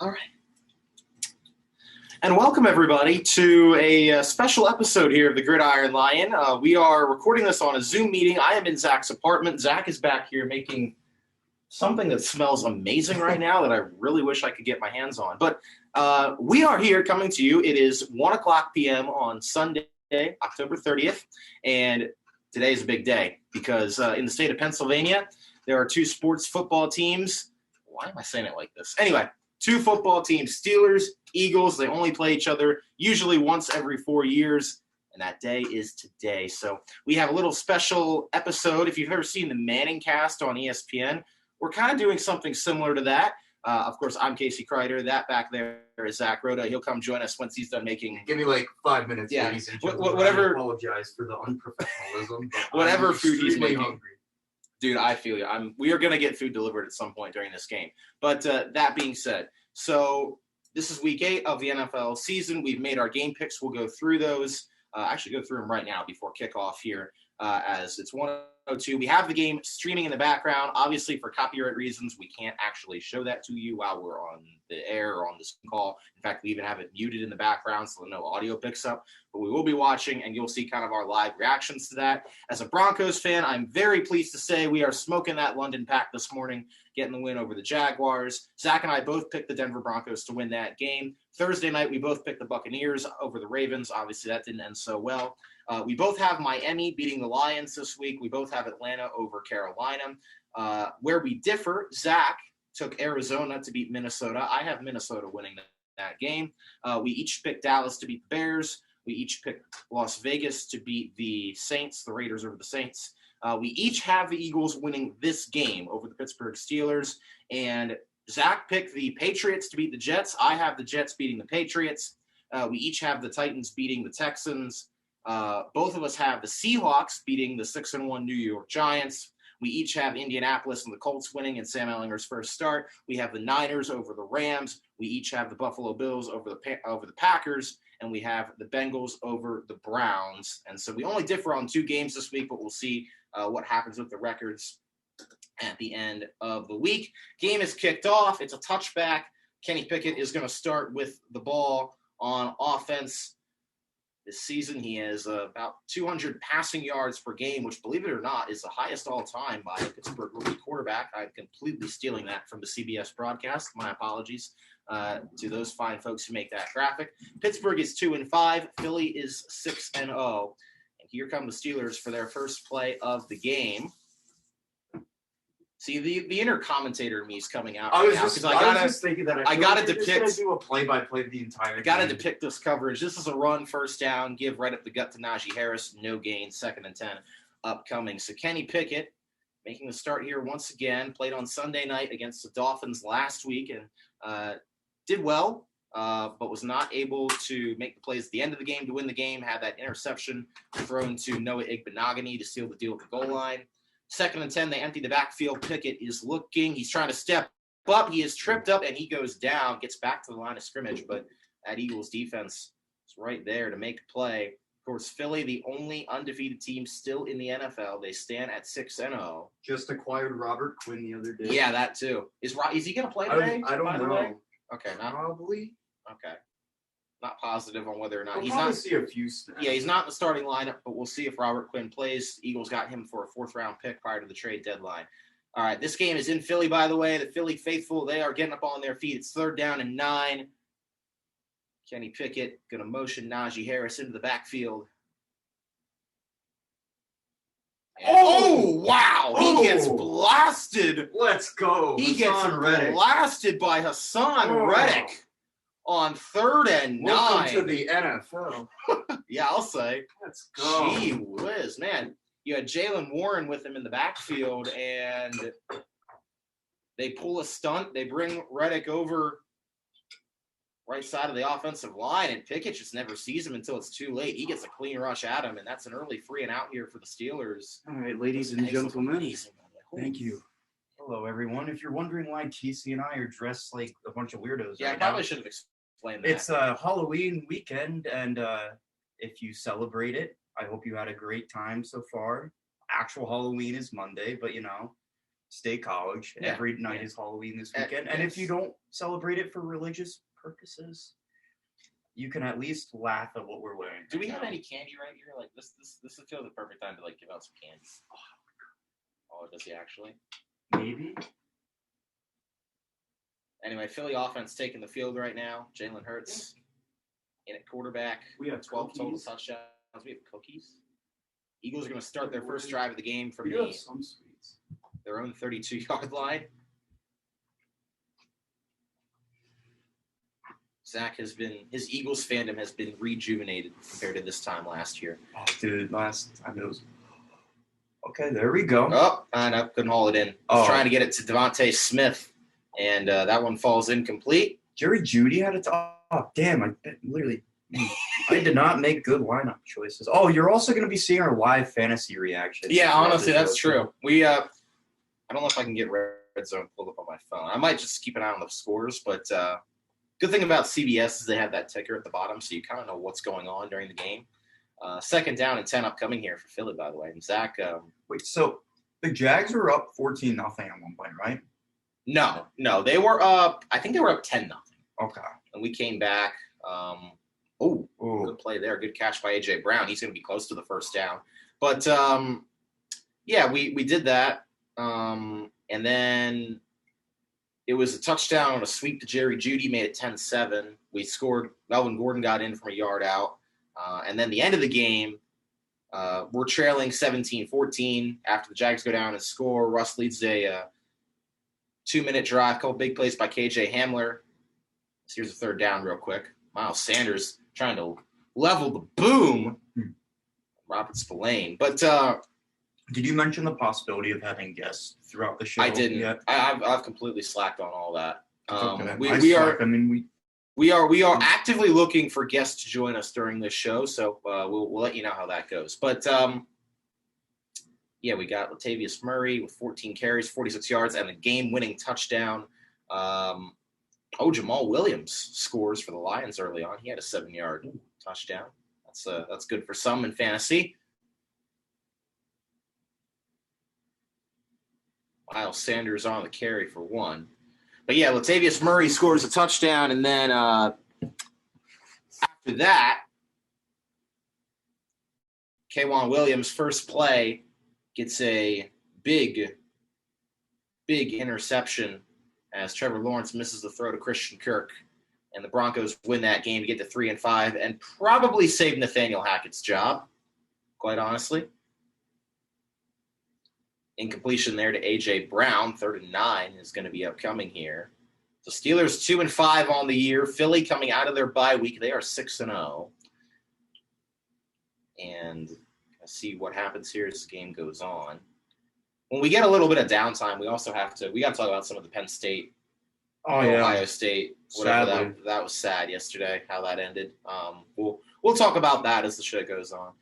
All right. And welcome, everybody, to a special episode here of the Gridiron Lion. We are recording this on a Zoom meeting. I am in Zach's apartment. Zach is back here making something that smells amazing right now that I really wish I could get my hands on. But we are here coming to you. It is 1 o'clock p.m. on Sunday, October 30th. And today is a big day because in the state of Pennsylvania, there are two sports football teams. Why am I saying it like this? Anyway, two football teams, Steelers, Eagles. They only play each other usually once every 4 years, and that day is today. So we have a little special episode. If you've ever seen the Manning cast on ESPN, we're kind of doing something similar to that. Of course, I'm Kasey Kreider. That back there is Zach Rhoda. He'll come join us once he's done making. Give me like 5 minutes. Yeah, whatever. I apologize for the unprofessionalism. Whatever food he's making. Hungry. Dude, I feel you. We are going to get food delivered at some point during this game. But that being said, so this is week 8 of the NFL season. We've made our game picks. We'll go through those. Actually, go through them right now before kickoff here as it's 1:02. We have the game streaming in the background. Obviously, for copyright reasons, we can't actually show that to you while we're on the air or on this call. In fact, we even have it muted in the background so no audio picks up. But we will be watching, and you'll see kind of our live reactions to that. As a Broncos fan, I'm very pleased to say we are smoking that London Pack this morning, getting the win over the Jaguars. Zach and I both picked the Denver Broncos to win that game. Thursday night, we both picked the Buccaneers over the Ravens. Obviously, that didn't end so well. We both have Miami beating the Lions this week. We both have Atlanta over Carolina. Where we differ, Zach took Arizona to beat Minnesota. I have Minnesota winning that game. We each picked Dallas to beat the Bears. We each picked Las Vegas to beat the Saints, the Raiders over the Saints. We each have the Eagles winning this game over the Pittsburgh Steelers. And Zach picked the Patriots to beat the Jets. I have the Jets beating the Patriots. We each have the Titans beating the Texans. Both of us have the Seahawks beating the 6-1 New York Giants. We each have Indianapolis and the Colts winning in Sam Ehlinger's first start. We have the Niners over the Rams. We each have the Buffalo Bills over the Packers. And we have the Bengals over the Browns. And so we only differ on 2 games this week, but we'll see what happens with the records at the end of the week. Game is kicked off. It's a touchback. Kenny Pickett is going to start with the ball on offense. This season, he has about 200 passing yards per game, which, believe it or not, is the highest all-time by a Pittsburgh rookie quarterback. I'm completely stealing that from the CBS broadcast. My apologies to those fine folks who make that graphic. Pittsburgh is 2-5. Philly is 6-0. And here come the Steelers for their first play of the game. See, the inner commentator in me is coming out. I was just thinking that I gotta depict. Do a play-by-play the entire. I gotta depict this coverage. This is a run, first down, give right up the gut to Najee Harris, no gain, 2nd and 10, upcoming. So Kenny Pickett making the start here once again. Played on Sunday night against the Dolphins last week and did well, but was not able to make the plays at the end of the game to win the game. Had that interception thrown to Noah Igbenogany to seal the deal at the goal line. 2nd and 10, they empty the backfield. Pickett is looking. He's trying to step up. He is tripped up, and he goes down, gets back to the line of scrimmage. But that Eagles defense is right there to make a play. Of course, Philly, the only undefeated team still in the NFL. They stand at 6-0. Just acquired Robert Quinn the other day. Yeah, that too. Is he going to play today? I don't know. Okay, Probably. Okay. Not positive on whether or not. We'll probably see a few snaps. Yeah, he's not in the starting lineup, but we'll see if Robert Quinn plays. The Eagles got him for a 4th-round pick prior to the trade deadline. All right, this game is in Philly, by the way. The Philly faithful, they are getting up on their feet. It's 3rd down and 9. Kenny Pickett going to motion Najee Harris into the backfield. And, wow! He gets blasted. Let's go. He gets blasted by Hassan Reddick. On 3rd and 9. Welcome to the NFL. Yeah, I'll say. Let's go. Gee whiz, man. You had Jalen Warren with him in the backfield, and they pull a stunt. They bring Reddick over right side of the offensive line, and Pickett just never sees him until it's too late. He gets a clean rush at him, and that's an early 3 and out here for the Steelers. All right, ladies and gentlemen. Thank you. Hello, everyone. If you're wondering why Kasey and I are dressed like a bunch of weirdos, yeah, I probably should have explained that. It's a Halloween weekend, and if you celebrate it, I hope you had a great time so far. Actual Halloween is Monday, but State College. Yeah, Every night yeah. is Halloween this weekend. And if you don't celebrate it for religious purposes, you can at least laugh at what we're wearing. Do we have any candy right here? Like this would feel the perfect time to like give out some candy. Oh, does he actually? Maybe. Anyway, Philly offense taking the field right now. Jalen Hurts in at quarterback. We have 12 total cookies. touchdowns. We have cookies. Eagles are going to start their first drive of the game from We do have some sweets. their own 32-yard line. Zach his Eagles fandom has been rejuvenated compared to this time last year. Oh, dude, last time it was. Okay, there we go. Oh, and I couldn't haul it in. I was trying to get it to Devontae Smith, and that one falls incomplete. Jerry Jeudy had it. Oh, damn! I did not make good lineup choices. Oh, you're also going to be seeing our live fantasy reactions. Yeah, honestly, that's true. We I don't know if I can get Red Zone pulled up on my phone. I might just keep an eye on the scores, but good thing about CBS is they have that ticker at the bottom, so you kind of know what's going on during the game. Second down and 10 upcoming here for Philly, by the way. And Zach. Wait, so the Jags were up 14-0 at one point, right? No, they were up. I think they were up 10-0. Okay. And we came back. Good play there. Good catch by A.J. Brown. He's going to be close to the first down. But, yeah, we did that. And then it was a touchdown on a sweep to Jerry Jeudy, made it 10-7. We scored. Melvin Gordon got in from a yard out. And then the end of the game, we're trailing 17-14 after the Jags go down and score. Russ leads a 2-minute drive, couple big plays by KJ Hamler. So here's a third down real quick. Miles Sanders trying to level the boom. Robert Spillane. But did you mention the possibility of having guests throughout the show? I didn't. Yet? I've completely slacked on all that. Okay. We are actively looking for guests to join us during this show, so we'll let you know how that goes. But yeah, we got Latavius Murray with 14 carries, 46 yards, and a game-winning touchdown. Jamal Williams scores for the Lions early on. He had a 7-yard touchdown. That's good for some in fantasy. Miles Sanders on the carry for 1. But yeah, Latavius Murray scores a touchdown, and then after that, K'Wan Williams' first play gets a big interception as Trevor Lawrence misses the throw to Christian Kirk, and the Broncos win that game to get to 3-5 and probably save Nathaniel Hackett's job, quite honestly. Incompletion there to A.J. Brown, 3rd and 9 is going to be upcoming here. So Steelers 2-5 on the year. Philly coming out of their bye week, they are 6-0. And let's see what happens here as the game goes on. When we get a little bit of downtime, we got to talk about some of the Penn State, Ohio State, whatever that was sad yesterday, how that ended. We'll talk about that as the show goes on.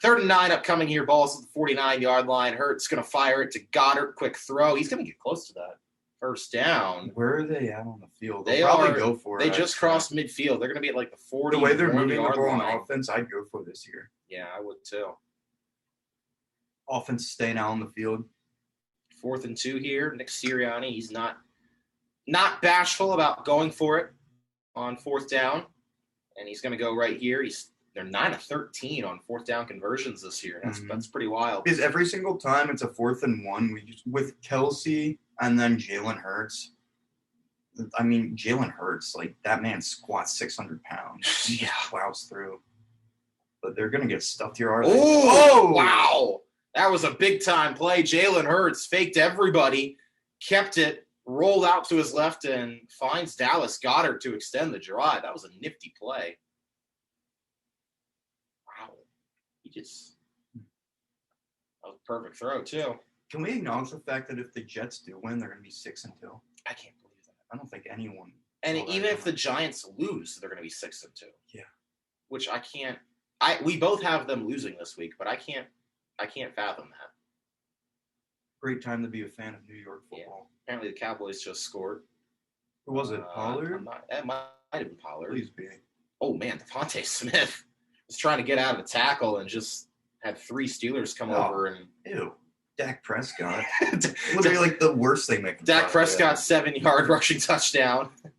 3rd and 9 upcoming here. Ball's at the 49-yard line. Hurts going to fire it to Goddard. Quick throw. He's going to get close to that. First down. Where are they at on the field? They probably go for it. They just crossed midfield. They're going to be at like the 40. The way they're moving the ball on offense, I'd go for this year. Yeah, I would too. Offense staying out on the field. 4th and 2 here. Nick Sirianni, he's not bashful about going for it on 4th down, and he's going to go right here. They're 9 of 13 on 4th down conversions this year. That's pretty wild. Because every single time it's a 4th and 1, with Kelsey and then Jalen Hurts. I mean, Jalen Hurts, like that man squats 600 pounds. He just plows through. But they're gonna get stuffed here. Are they? Oh, wow! That was a big time play. Jalen Hurts faked everybody, kept it, rolled out to his left, and finds Dallas Goedert to extend the drive. That was a nifty play. Wow. That was a perfect throw, too. Can we acknowledge the fact that if the Jets do win, they're going to be 6-2? I can't believe that. I don't think anyone. And even if the Giants lose, they're going to be 6-2. Yeah. Which I can't. We both have them losing this week, but I can't fathom that. Great time to be a fan of New York football. Yeah. Apparently, the Cowboys just scored. Who was it? Pollard? It might have been Pollard. Please be. Oh, man, Devontae Smith was trying to get out of the tackle and just had 3 Steelers come over and Dak Prescott. Literally like the worst thing that can Dak possibly Prescott, happen. 7-yard rushing touchdown. That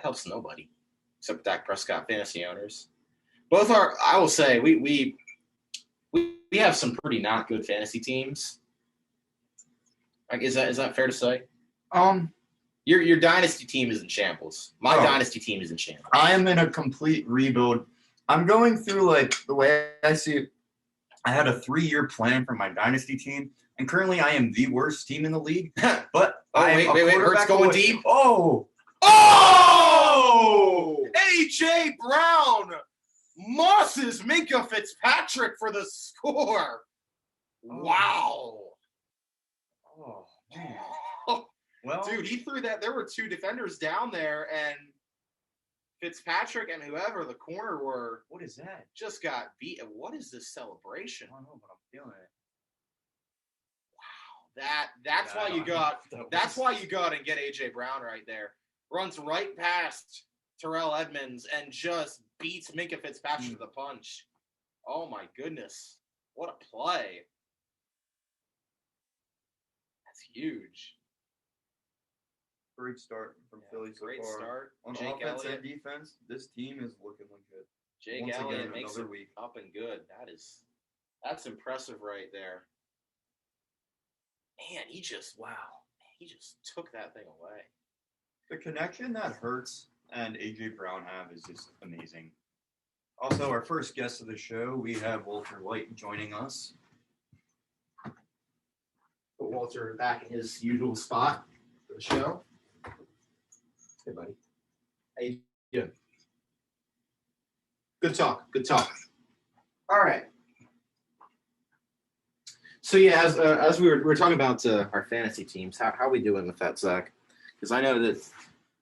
helps nobody except Dak Prescott fantasy owners. Both are, I will say, we have some pretty not good fantasy teams. Like, is that fair to say? Your dynasty team is in shambles. My dynasty team is in shambles. I am in a complete rebuild. I'm going through, like, the way I see it. I had a 3-year plan for my dynasty team, and currently I am the worst team in the league. But wait, Hurts going deep. Oh, A.J. Brown mosses Minka Fitzpatrick for the score. Wow. Oh, man. Well, Dude, he threw that. There were 2 defenders down there, and Fitzpatrick and whoever the corner were what is that? just got beat. What is this celebration? I don't know, but I'm feeling it. That's why you got. That's why you got and get A.J. Brown right there. Runs right past Terrell Edmonds and just beats Minka Fitzpatrick to the punch. Oh my goodness. What a play. That's huge. Great start from Philly so Great far. start. On Jake offense Elliott. and defense, this team is looking legit. Jake Once Elliott again, makes another it week. up and good. That's impressive right there. Man, he just took that thing away. The connection that Hurts and A.J. Brown have is just amazing. Also, our first guest of the show, we have Walter White joining us. Put Walter back in his usual spot for the show. Hey, buddy. How you doing? Good talk. All right. So yeah, as we were talking about our fantasy teams, how are we doing with that, Zach? Because I know that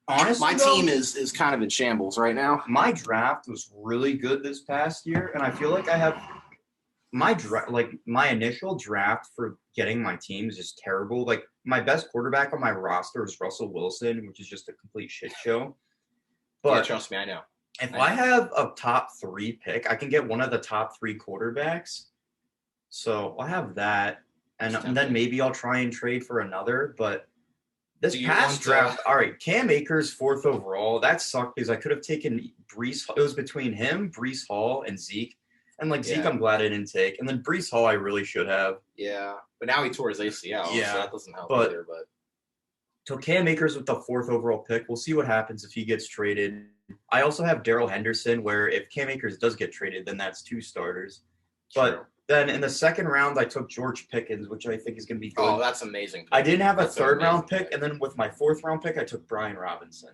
Honestly, my team is kind of in shambles right now. My draft was really good this past year, and I feel like I have my initial draft for getting my team is just terrible. Like, my best quarterback on my roster is Russell Wilson, which is just a complete shit show. But Yeah, trust me, I know. If I have a top 3 pick, I can get one of the top 3 quarterbacks. So I have that, and then maybe I'll try and trade for another. But this past draft, all right, Cam Akers 4th overall. That sucked because I could have taken Breece. It was between him, Breece Hall, and Zeke. And Zeke, I'm glad I didn't take. And then Breece Hall, I really should have. Yeah, but now he tore his ACL. Yeah, so that doesn't help either. But so Cam Akers with the 4th overall pick. We'll see what happens if he gets traded. I also have Darrell Henderson, where if Cam Akers does get traded, then that's 2 starters. But then in the 2nd round, I took George Pickens, which I think is going to be good. Oh, that's amazing. I didn't have a 3rd round pick, and then with my 4th round pick, I took Brian Robinson.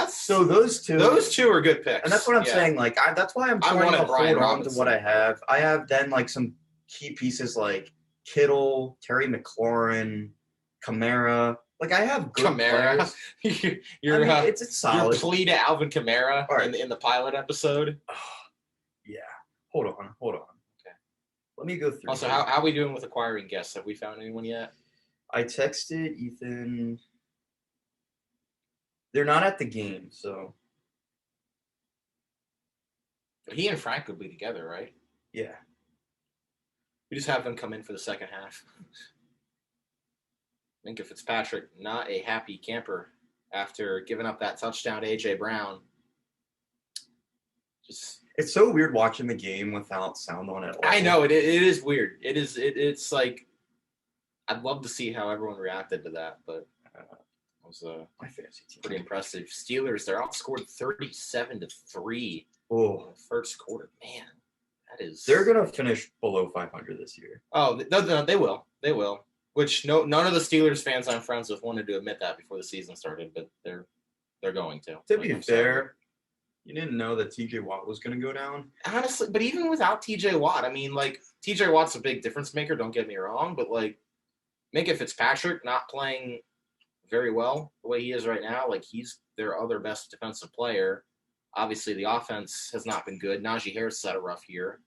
So those two are good picks, and that's what I'm saying. Like, that's why I'm trying to hold on to what I have. I have then some key pieces like Kittle, Terry McLaurin, Kamara. Like, I have good players. It's solid. Your plea to Alvin Kamara in the pilot episode. Yeah. Hold on. Okay. Let me go through. Also, how are we doing with acquiring guests? Have we found anyone yet? I texted Ethan. They're not at the game, so. He and Frank would be together, right? Yeah. We just have them come in for the second half. Minka Fitzpatrick, not a happy camper after giving up that touchdown to A.J. Brown. It's so weird watching the game without sound on at all. I know, it is weird. It's like, I'd love to see how everyone reacted to that, but it was my fantasy team. Pretty impressive. Steelers, they're outscored 37-3 in the first quarter. Man, that is... They're going to finish below 500 this year. Oh, no, they will. They will. Which none of the Steelers fans I'm friends with wanted to admit that before the season started, but they're going to. To be fair, you didn't know that T.J. Watt was going to go down? Honestly, but even without T.J. Watt, I mean, T.J. Watt's a big difference maker, don't get me wrong, but, Minka Fitzpatrick not playing very well the way he is right now. He's their other best defensive player. Obviously, the offense has not been good. Najee Harris has had a rough year.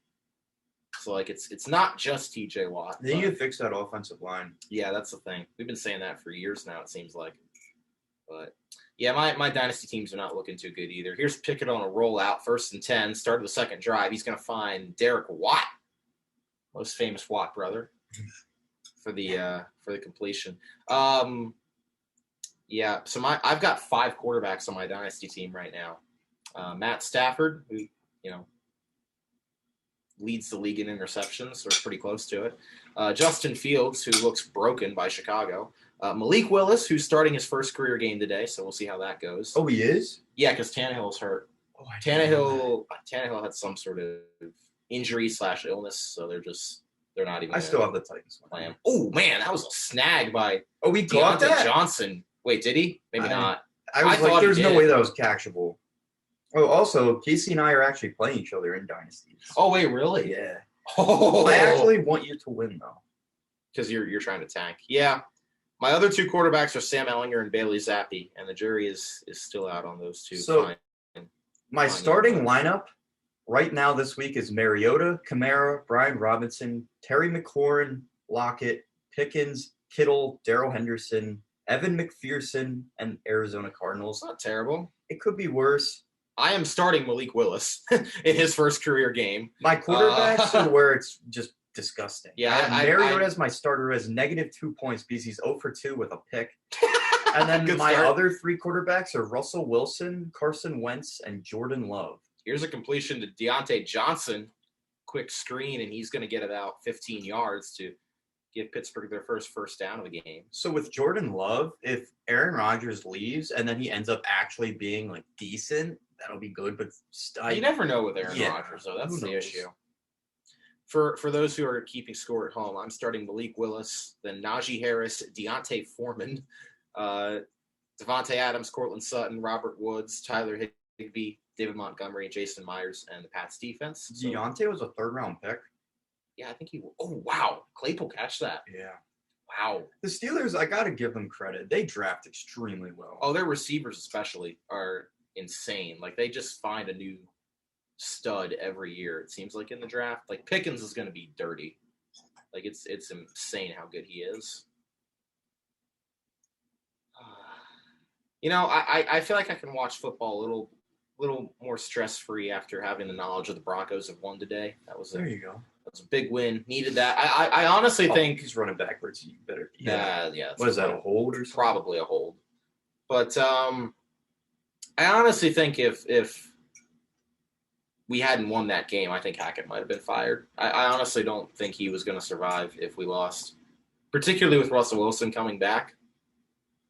So, it's not just T.J. Watt. They need to fix that offensive line. Yeah, that's the thing. We've been saying that for years now, it seems like. But, yeah, my dynasty teams are not looking too good either. Here's Pickett on a rollout, 1st and 10, start of the second drive. He's going to find Derek Watt, most famous Watt brother. for the completion. Yeah, so I've got 5 quarterbacks on my dynasty team right now. Matt Stafford, who leads the league in interceptions, or pretty close to it. Justin Fields, who looks broken by Chicago. Malik Willis, who's starting his first career game today, so we'll see how that goes. Oh, he is? Yeah, because Tannehill's hurt. Oh, Tannehill. Tannehill had some sort of injury/illness, so they're not even. I still have the Titans. Play him. Oh man, that was a snag by we caught Deontay that? Johnson. Wait, did he? Maybe not. I was thought like, he there's no did. way that was catchable. Oh, also, Kasey and I are actually playing each other in dynasties. Oh wait, really? Yeah. Oh, I actually want you to win though. because you're trying to tank. Yeah. My other 2 quarterbacks are Sam Ellinger and Bailey Zappi, and the jury is still out on those 2. So, my Fine, starting yeah. lineup right now this week is Mariota, Kamara, Brian Robinson, Terry McLaurin, Lockett, Pickens, Kittle, Darrell Henderson, Evan McPherson, and Arizona Cardinals. It's not terrible. It could be worse. I am starting Malik Willis in his first career game. My quarterbacks are where it's just disgusting. Yeah, I have Mariota as my starter as -2 points because he's 0 for 2 with a pick. And then Good my start. other 3 quarterbacks are Russell Wilson, Carson Wentz, and Jordan Love. Here's a completion to Deontay Johnson. Quick screen, and he's going to get about 15 yards to give Pittsburgh their first down of the game. So with Jordan Love, if Aaron Rodgers leaves and then he ends up actually being like decent, that'll be good. But You never know with Aaron Yeah, Rodgers, though. That's who the knows? issue. For those who are keeping score at home, I'm starting Malik Willis, then Najee Harris, Deontay Foreman, Devontae Adams, Cortland Sutton, Robert Woods, Tyler Higbee, David Montgomery, Jason Myers, and the Pats defense. So, Deontay was a 3rd-round pick. yeah, I think he will. Oh, wow. Claypool catch that. Yeah. Wow. The Steelers, I got to give them credit. They draft extremely well. Oh, their receivers especially are insane. Like, they just find a new stud every year, it seems like, in the draft. Like, Pickens is going to be dirty. Like, it's insane how good he is. You know, I feel like I can watch football a little more stress-free after having the knowledge of the Broncos have won today. That was There you go. a big win. Needed that. I honestly think he's running backwards. You better. yeah. What is that, a hold or something? Probably a hold. But I honestly think if we hadn't won that game, I think Hackett might have been fired. I honestly don't think he was going to survive if we lost, particularly with Russell Wilson coming back.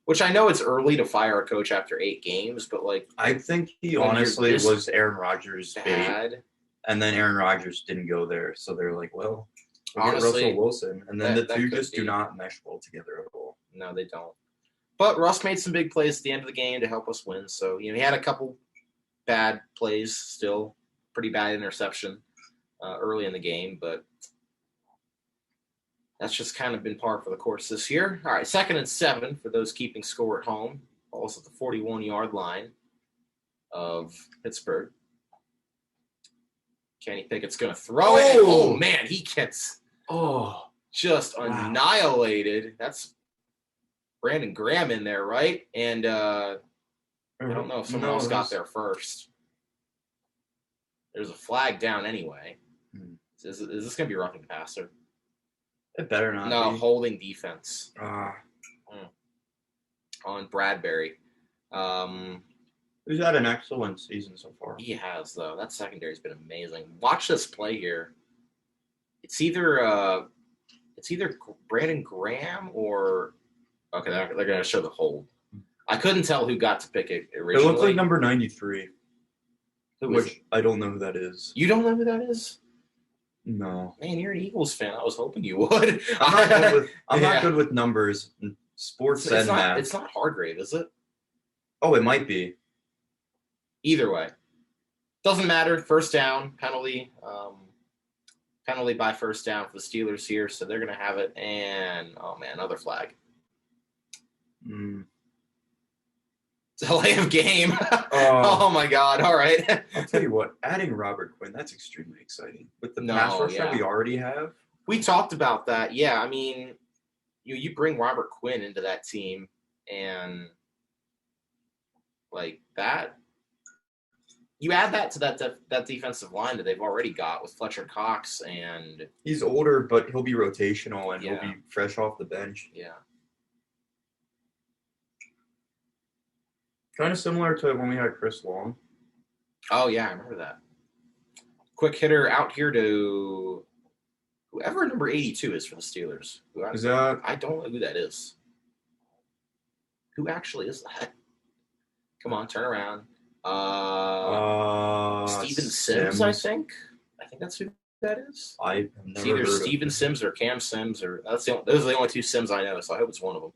Which I know it's early to fire a coach after 8 games, but like I think he When you're honestly this was Aaron Rodgers' bait. bad. And then Aaron Rodgers didn't go there. So they're like, well, we'll get Honestly, Russell Wilson. And then that the two could just do be. not mesh well together at all. No, they don't. But Russ made some big plays at the end of the game to help us win. So, he had a couple bad plays still, pretty bad interception early in the game, but that's just kind of been par for the course this year. All right, 2nd and 7 for those keeping score at home. Ball's at the 41-yard line of Pittsburgh. Kenny Pickett's going to throw it. Oh, man, he gets just annihilated. That's Brandon Graham in there, right? And I don't know if someone else got there first. There's a flag down anyway. Is this going to be roughing the passer? It better not No, be. holding defense on Bradbury. He's had an excellent season so far. He has, though. That secondary's been amazing. Watch this play here. It's either Brandon Graham or okay, they're going to show the hold. I couldn't tell who got to pick it It originally. looks like number 93, Who is which I don't know who that is. You don't know who that is? No. Man, you're an Eagles fan. I was hoping you would. I'm Yeah. not good with numbers. Sports and math. It's not Hargrave, is it? Oh, it might be. Either way. Doesn't matter. First down, penalty. Penalty by first down for the Steelers here, so they're going to have it. And, oh, man, another flag. Delay of game. Oh, my God. All right. I'll tell you what, adding Robert Quinn, that's extremely exciting. With the No, pass rush that yeah. we already have. We talked about that. Yeah, I mean, you bring Robert Quinn into that team, and, like, that You add that to that defensive line that they've already got with Fletcher Cox and He's older, but he'll be rotational and he'll Yeah. be fresh off the bench. yeah. Kind of similar to when we had Chris Long. Oh yeah, I remember that. Quick hitter out here to whoever number 82 is for the Steelers. Is that I don't know who that is. Who actually is that? Come on, turn around. Steven Sims, I think. I think that's who that is. I've It's never either heard Steven of him. Sims or Cam Sims, or those are the only two Sims I know. So I hope it's one of them.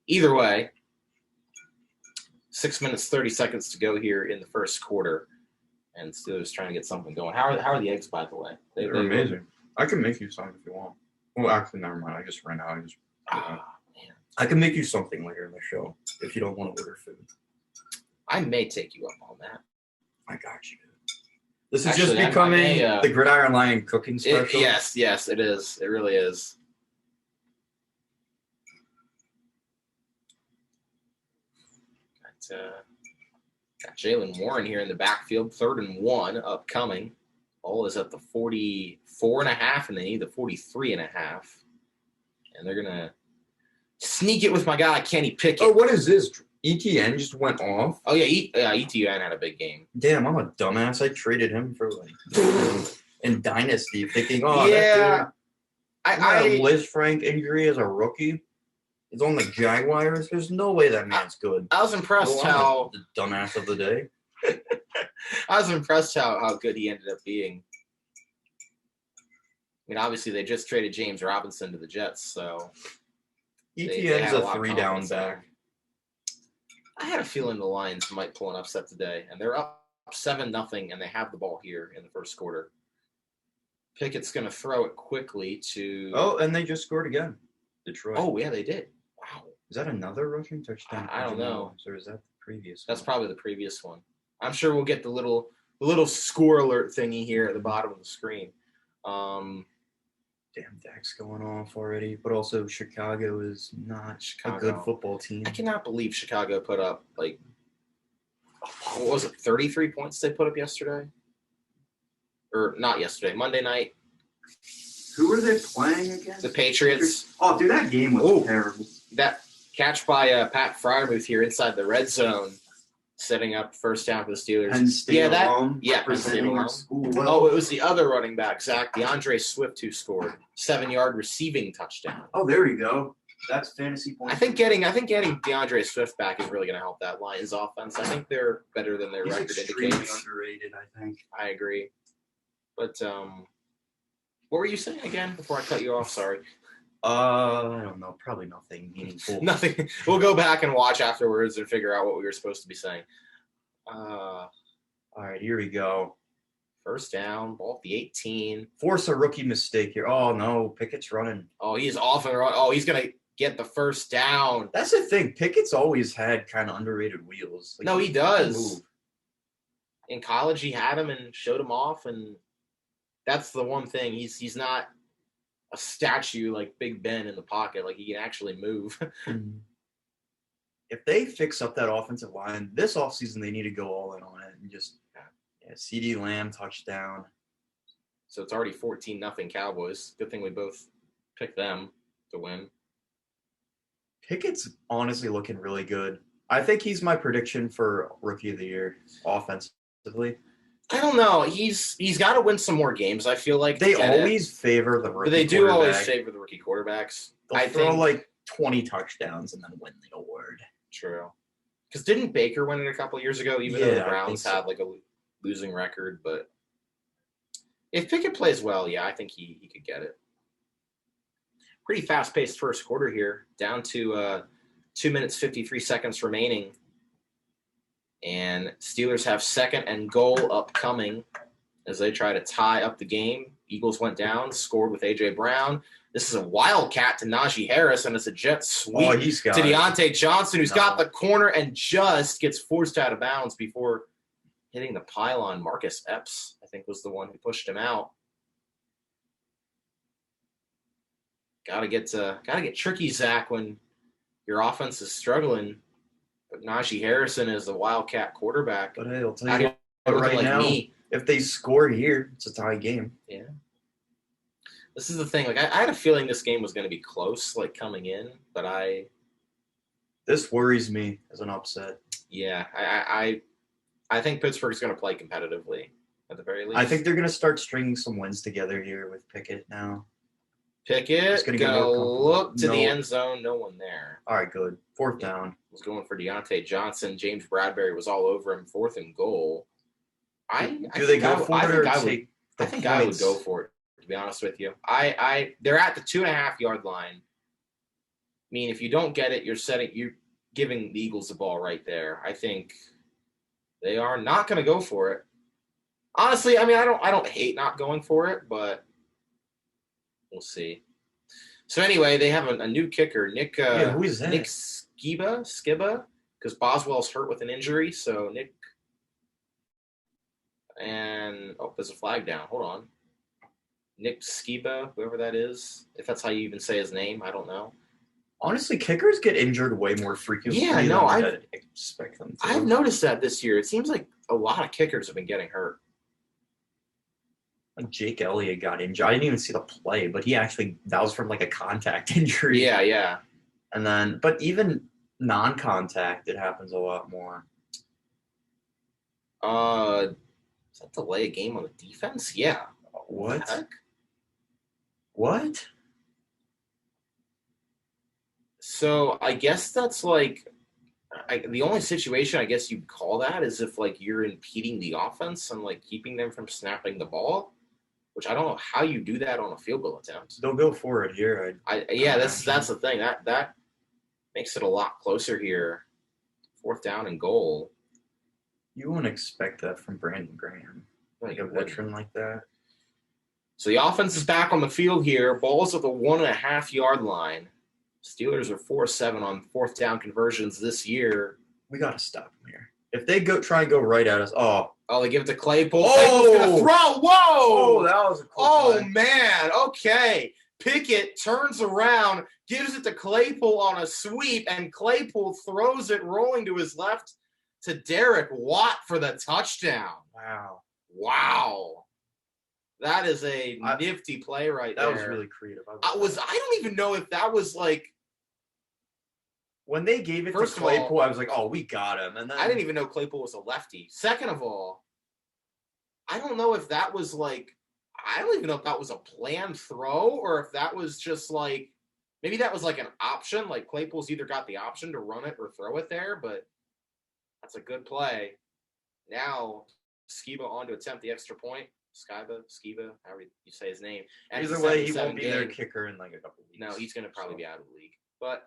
Either way, 6 minutes 30 seconds to go here in the first quarter, and Steelers trying to get something going. How are the eggs, by the way? They're amazing. I can make you something if you want. Well, actually, never mind. I just ran out. Man. I can make you something later in the show if you don't want to order food. I may take you up on that. I got you. This is Actually, just I becoming may, the Gridiron Lion cooking special. Yes, it is. It really is. Got Jalen Warren here in the backfield, 3rd and 1 upcoming. Ball is at the 44.5, and they need the 43.5. And they're going to sneak it with my guy, Kenny Pickett. Oh, what is this? ETN just went off? Oh, yeah, ETN had a big game. Damn, I'm a dumbass. I traded him for in Dynasty, thinking, Yeah. that dude had I a Liz Frank injury as a rookie. He's on the Jaguars. There's no way that man's good. was impressed Well, I'm the dumbass of the day. I was impressed how good he ended up being. I mean, obviously, they just traded James Robinson to the Jets, so they ETN's had a a lot of 3-down confidence in back. him. I had a feeling the Lions might pull an upset today, and they're up 7-0, and they have the ball here in the first quarter. Pickett's going to throw it quickly to. Oh, and they just scored again. Detroit. Oh, yeah, they did. Wow. Is that another rushing touchdown? I don't know. Or is that the previous That's one? probably the previous one. I'm sure we'll get the little score alert thingy here at the bottom of the screen. Damn, Dak's going off already. But also, Chicago is not Chicago. a good football team. I cannot believe Chicago put up, like, what was it, 33 points they put up yesterday? Or not yesterday, Monday night. Who were they playing against? The Patriots. Oh, dude, that game was Ooh. terrible. That catch by Pat Fryermuth here inside the red zone, setting up first down for the Steelers. Penn State Yeah, that- alone, yeah, Penn State representing alone. our school. Well, Oh, it was the other running back, Zach, DeAndre Swift, who scored 7-yard receiving touchdown. oh, there you go. That's fantasy points. I think getting DeAndre Swift back is really going to help that Lions offense. I think they're better than their He's record extremely indicates. underrated, I think. I agree. But what were you saying again before I cut you off? Sorry. I don't know. Probably nothing meaningful. Nothing. We'll go back and watch afterwards and figure out what we were supposed to be saying. All right, here we go. First down, ball at the 18. Force a rookie mistake here. Oh, no. Pickett's running. Oh, he's off and run. Oh, he's going to get the first down. That's the thing. Pickett's always had kind of underrated wheels. Like, No, he can does. move. In college, he had him and showed him off, and that's the one thing. He's not a statue like Big Ben in the pocket. Like, he can actually move. If they fix up that offensive line this offseason, they need to go all in on it and just CD Lamb touchdown. So it's already 14-0 Cowboys. Good thing we both picked them to win. Pickett's honestly looking really good. I think he's my prediction for Rookie of the Year offensively. I don't know. He's got to win some more games. I feel like They to get it. always favor the rookie But they do always quarterback. favor the rookie quarterbacks. They'll I throw think like 20 touchdowns and then win the award. true. Because didn't Baker win it a couple years ago? Even though Yeah, the I Browns think so. had like a losing record, but if Pickett plays well, yeah, I think he could get it. Pretty fast-paced first quarter here, down to 2 minutes 53 seconds remaining, and Steelers have 2nd and goal upcoming as they try to tie up the game. Eagles went down, scored with A.J. Brown. This is a wildcat to Najee Harris, and it's a jet sweep Oh, he's got to it. Deontay Johnson, who's No. got the corner and just gets forced out of bounds before hitting the pylon. Marcus Epps, I think, was the one who pushed him out. Gotta get tricky, Zach, when your offense is struggling. But Najee Harrison is the wildcat quarterback. But hey, I'll tell Out you here But looking right like now, me. if they score here, it's a tie game. Yeah. This is the thing. Like, I had a feeling this game was going to be close, like, coming in, but This worries me as an upset. yeah, I think Pittsburgh's going to play competitively at the very least. I think they're going to start stringing some wins together here with Pickett now. Pickett gonna going get to more look to the No. end zone. No one there. All right, good. Fourth down. Was going for Deontay Johnson. James Bradbury was all over him. 4th and goal. Do they go for it or take the I think I would points? go for it, to be honest with you. They're at the 2.5-yard line. I mean, if you don't get it, you're giving the Eagles the ball right there. I think they are not going to go for it. Honestly, I mean, I don't hate not going for it, but we'll see. So anyway, they have a new kicker, Nick. Who is that? Nick Skiba, because Boswell's hurt with an injury. So Nick, and there's a flag down. Hold on, Nick Skiba, whoever that is, if that's how you even say his name, I don't know. Honestly, kickers get injured way more frequently. Yeah, no, I expect them to. I've noticed that this year. It seems like a lot of kickers have been getting hurt. Like Jake Elliott got injured. I didn't even see the play, but that was from like a contact injury. Yeah. And then, but even non-contact, it happens a lot more. Does that delay a game on the defense? Yeah. What? The heck? What? So I guess that's like the only situation I guess you'd call that is if like you're impeding the offense and like keeping them from snapping the ball, which I don't know how you do that on a field goal attempt. They'll go for it here. That's the thing. That makes it a lot closer here. 4th down and goal. You wouldn't expect that from Brandon Graham, like a veteran like that. So the offense is back on the field here. Ball's at the 1.5-yard line. Steelers are 4-7 on 4th down conversions this year. We got to stop them here. If they try and go right at us, they give it to Claypool. Oh! Claypool's going to throw. Whoa! that was a Oh, play. man. Okay. Pickett turns around, gives it to Claypool on a sweep, and Claypool throws it rolling to his left to Derek Watt for the touchdown. Wow. That is a nifty play right there. That was really creative. I don't even know if that was like. When they gave it to Claypool, I was like, we got him. And then I didn't even know Claypool was a lefty. Second of all, I don't know if that was like. I don't even know if that was a planned throw or if that was just like. Maybe that was like an option. Like Claypool's either got the option to run it or throw it there, but that's a good play. Now, Skiba on to attempt the extra point. Skiba, however you say his name. And either way, he won't be their kicker in like a couple weeks. No, he's going to probably be out of the league. But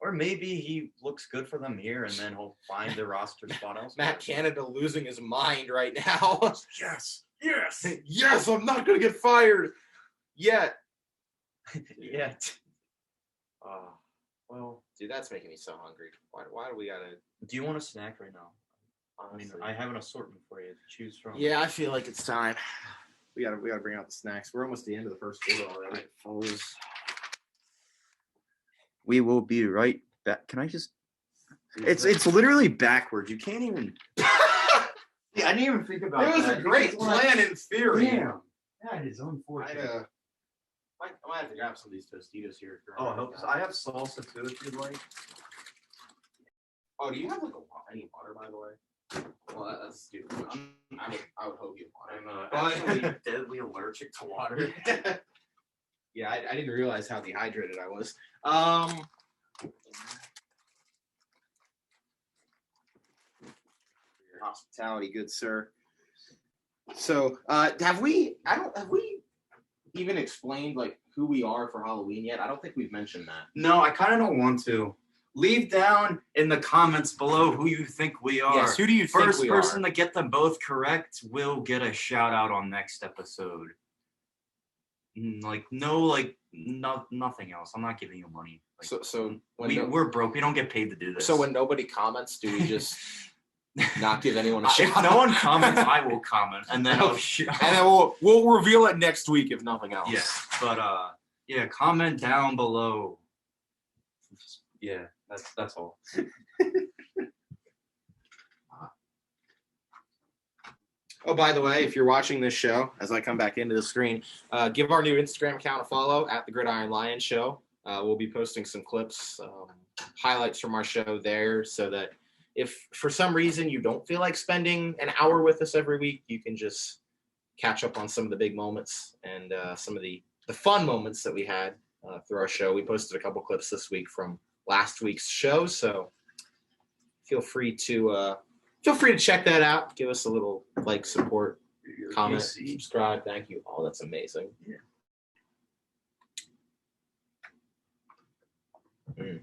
or maybe he looks good for them here, and then he'll find the roster spot elsewhere. Matt Canada losing his mind right now. Yes. I'm not going to get fired yet. Yet. Well, dude, that's making me so hungry. Why do we gotta? Do you want a snack right now? Honestly. I have an assortment for you to choose from. Yeah, I feel like it's time. We gotta bring out the snacks. We're almost at the end of the first quarter already. We will be right back. Can I just? It's literally backwards. You can't even. Yeah, I didn't even think about that. It was a great plan in theory. Damn. That is unfortunate. I might have to grab some of these Tostitos here. I have salsa too if you'd like. Oh, do you have like any water, by the way? Well, that's stupid. I would hope you have water. I'm actually deadly allergic to water. Yeah, I didn't realize how dehydrated I was. Your hospitality, good sir. So, have we even explained like who we are for Halloween yet? I don't think we've mentioned that. No, I kind of don't want to. Leave down in the comments below who you think we are. Yes, who do you think we are? First person to get them both correct will get a shout out on next episode. Nothing else. I'm not giving you money. We're broke. We don't get paid to do this. So when nobody comments, do we just not give anyone a shout out? If no one comments, I will comment, and then we'll reveal it next week if nothing else. Yeah, but comment down below. Yeah, that's all. Oh, by the way, if you're watching this show, as I come back into the screen, give our new Instagram account a follow at the Gridiron Lion Show. We'll be posting some clips, highlights from our show there, so that if for some reason you don't feel like spending an hour with us every week, you can just catch up on some of the big moments and some of the fun moments that we had through our show. We posted a couple clips this week from last week's show, so feel free to check that out. Give us a little like, support, comment, subscribe. Thank you. Oh, that's amazing. Yeah. Mm.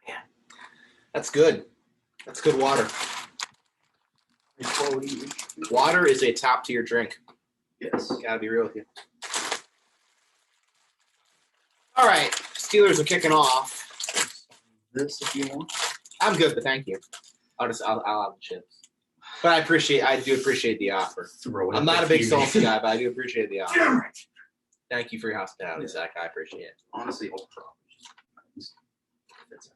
Man, that's good. That's good water. Water is a top tier drink. Yes. Gotta be real with you. All right, Steelers are kicking off. This, if you want. I'm good, but thank you. I'll have the chips. But I do appreciate the offer. I'm not a big salty guy, but I do appreciate the offer. Thank you for your hospitality, Zach. I appreciate it. Honestly, all problems. It's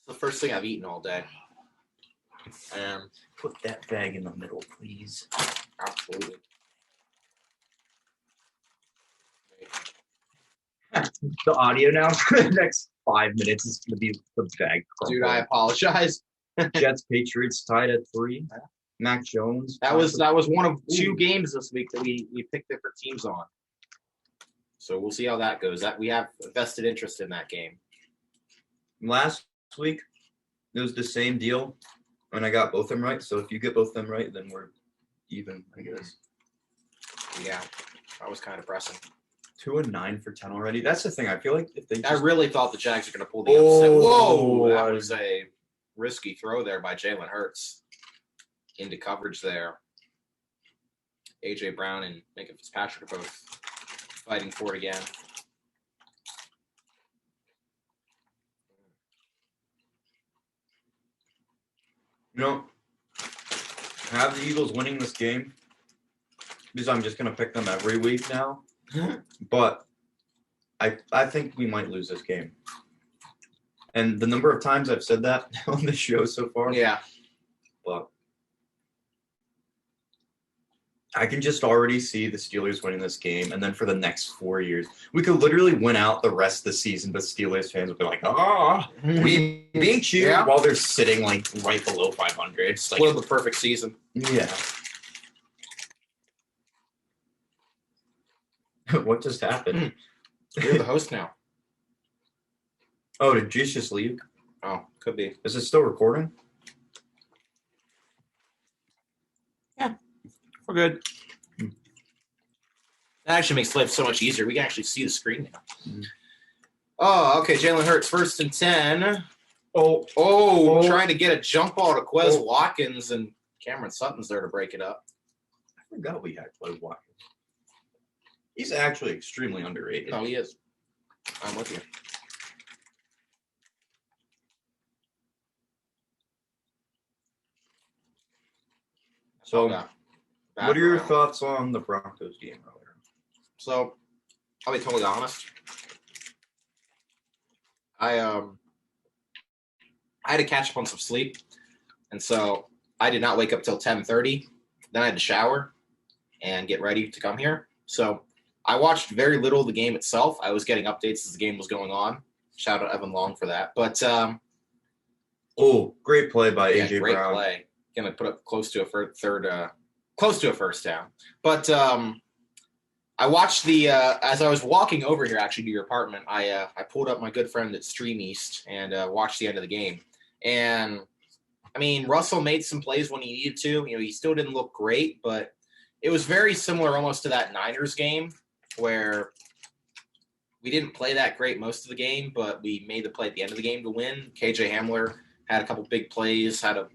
the first thing I've eaten all day. Put that bag in the middle, please. Absolutely. The audio now for the next 5 minutes is going to be the bag. Dude, I apologize. Jets Patriots tied at 3. Mac Jones. That was one of 2 games this week that we picked different teams on. So we'll see how that goes. That we have a vested interest in that game. Last week, it was the same deal, and I got both of them right. So if you get both of them right, then we're even, I guess. Yeah, that was kind of pressing. 2 and 9 for 10 already. That's the thing. I feel like if they I really thought the Jags were going to pull the upset. Whoa! That was a risky throw there by Jalen Hurts into coverage there. A.J. Brown and Minka Fitzpatrick are both fighting for it again. You know, I have the Eagles winning this game because I'm just going to pick them every week now. But I think we might lose this game. And the number of times I've said that on the show so far. Yeah. But I can just already see the Steelers winning this game. And then for the next 4 years, we could literally win out the rest of the season, but Steelers fans would be like, we beat you, while they're sitting like right below 500. It's like the perfect season. Yeah. What just happened? You're the host now. Oh, did Juice just leave? Oh, could be. Is it still recording? Yeah, we're good. That actually makes life so much easier. We can actually see the screen now. Mm-hmm. Oh, okay. Jalen Hurts, 1st and 10. Oh, trying to get a jump ball to Quez Watkins, and Cameron Sutton's there to break it up. I forgot we had Quez Watkins. He's actually extremely underrated. Oh, he is. I'm with you. So, what are your thoughts on the Broncos game earlier? So, I'll be totally honest. I had to catch up on some sleep, and so I did not wake up till 10:30. Then I had to shower and get ready to come here. So I watched very little of the game itself. I was getting updates as the game was going on. Shout out Evan Long for that. But great play by A.J. great Brown. Play. Going to put up close to a first down. But I watched as I was walking over here actually to your apartment, I pulled up my good friend at Stream East and watched the end of the game. And I mean, Russell made some plays when he needed to. You know, he still didn't look great, but it was very similar almost to that Niners game where we didn't play that great most of the game, but we made the play at the end of the game to win. KJ Hamler had a couple big plays, had a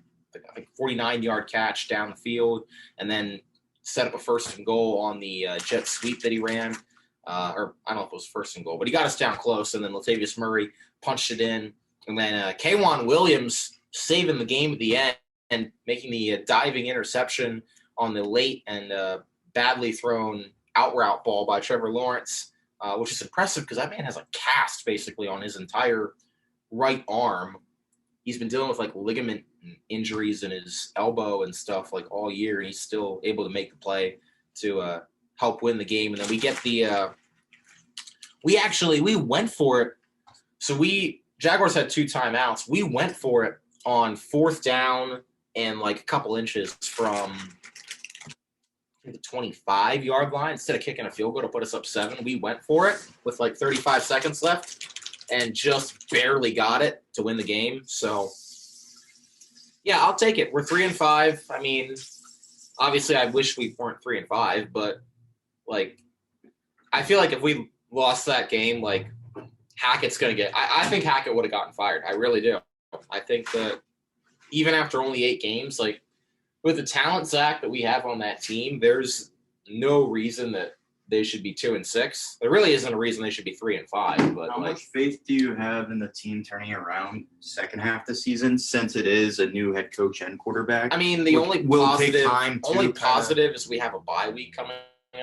49-yard catch down the field, and then set up a 1st and goal on the jet sweep that he ran. Or I don't know if it was 1st and goal, but he got us down close, and then Latavius Murray punched it in And then K'Wan Williams saving the game at the end and making the diving interception on the late and badly thrown out route ball by Trevor Lawrence, which is impressive because that man has a cast basically on his entire right arm. He's been dealing with like ligament injuries in his elbow and stuff like all year, and he's still able to make the play to help win the game. And then we get the we went for it. So Jaguars had 2 timeouts. We went for it on 4th down and like a couple inches from the 25-yard line. Instead of kicking a field goal to put us up 7, we went for it with like 35 seconds left and just barely got it to win the game. So, yeah, I'll take it. We're 3-5. I mean, obviously I wish we weren't 3-5, but, like, I feel like if we lost that game, like, Hackett's going to get – I think Hackett would have gotten fired. I really do. I think that even after only 8 games, like, with the talent, Zach, that we have on that team, there's no reason that they should be 2-6. There really isn't a reason they should be 3-5. But how much faith do you have in the team turning around second half of the season, since it is a new head coach and quarterback? I mean, the only positive positive is we have a bye week coming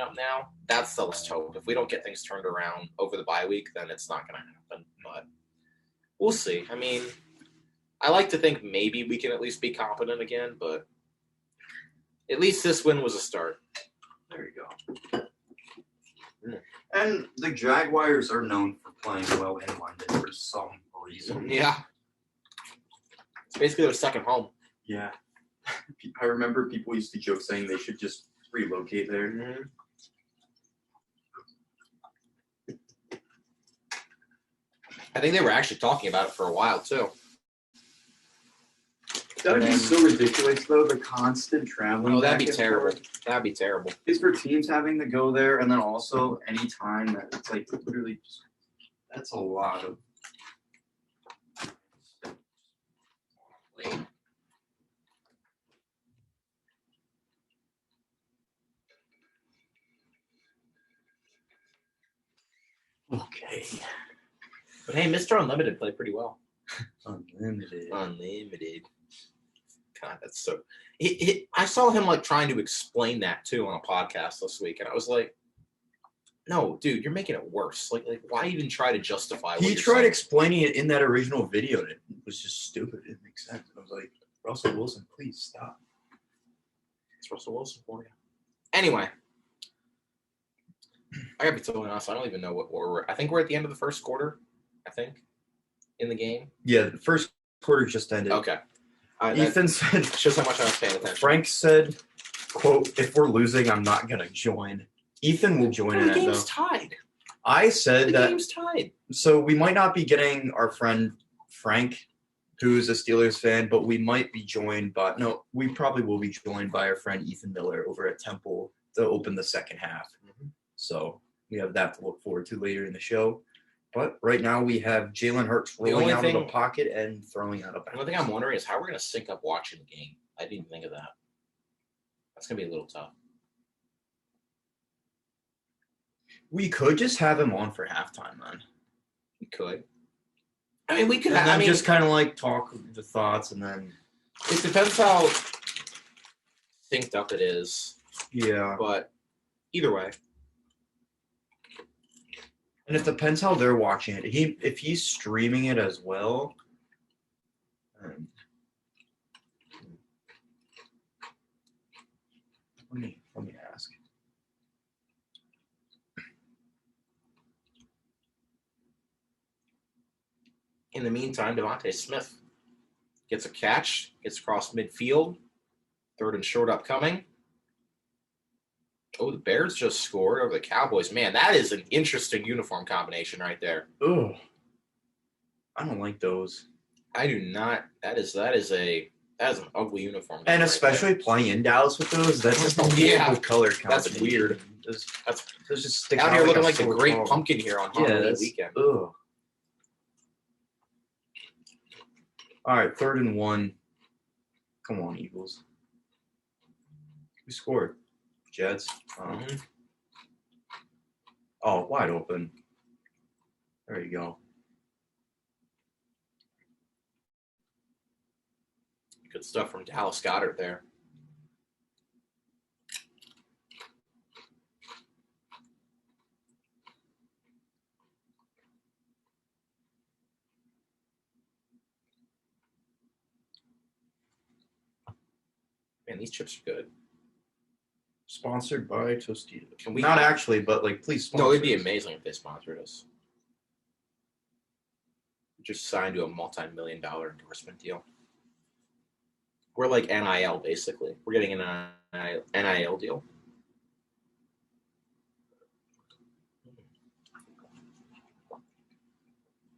up now. That's the last hope. If we don't get things turned around over the bye week, then it's not going to happen. But we'll see. I mean, I like to think maybe we can at least be competent again, but at least this win was a start. There you go. And the Jaguars are known for playing well in London for some reason. Yeah. It's basically their second home. Yeah. I remember people used to joke saying they should just relocate there. Mm-hmm. I think they were actually talking about it for a while, too. That would be so ridiculous, though, the constant traveling. Oh, that'd be terrible. That'd be terrible. It's for teams having to go there, and then also any time that it's like literally just, that's a lot of. Okay. But hey, Mr. Unlimited played pretty well. Unlimited. God, that's so. I saw him like trying to explain that too on a podcast this week, and I was like, "No, dude, you're making it worse. Like why even try to justify?" He tried explaining it in that original video, and it was just stupid. It didn't make sense. I was like, "Russell Wilson, please stop." It's Russell Wilson for you. Anyway, I gotta be totally honest. I don't even know what we're. I think we're at the end of the first quarter. I think in the game. Yeah, the first quarter just ended. Okay. Ethan said, shows how much I was paying attention. Frank said, quote, if we're losing, I'm not going to join. Ethan will join in the it, game's though. tied. I said the that. The game's tied. So we might not be getting our friend Frank, who's a Steelers fan, but we might be joined by, no, we probably will be joined by our friend Ethan Miller over at Temple to open the second half. Mm-hmm. So we have that to look forward to later in the show. But right now we have Jalen Hurts rolling out of the pocket and throwing out a bounce. The only thing I'm wondering is how we're going to sync up watching the game. I didn't even think of that. That's going to be a little tough. We could just have him on for halftime, man. We could. I mean, we could. And then just kind of like talk the thoughts, and then it depends how synced up it is. Yeah. But either way. And it depends how they're watching it. If he's streaming it as well. Let me ask. In the meantime, Devontae Smith gets a catch, gets across midfield, 3rd and short upcoming. Oh, the Bears just scored over the Cowboys. Man, that is an interesting uniform combination right there. Oh, I don't like those. I do not. That is an ugly uniform. And especially playing in Dallas with those, that's just a horrible color combination. That's weird. That's just sticking out here looking like the Great Pumpkin here on Halloween weekend. Ugh. All right, 3rd and 1. Come on, Eagles. We scored. Jets. Oh, wide open. There you go. Good stuff from Dallas Goddard there. Man, these chips are good. Sponsored by Tostitos. Can we Not have- actually, but like, please sponsor No, it'd be us. amazing if they sponsored us. Just signed to a multi-million-dollar endorsement deal. We're like NIL, basically. We're getting an NIL deal.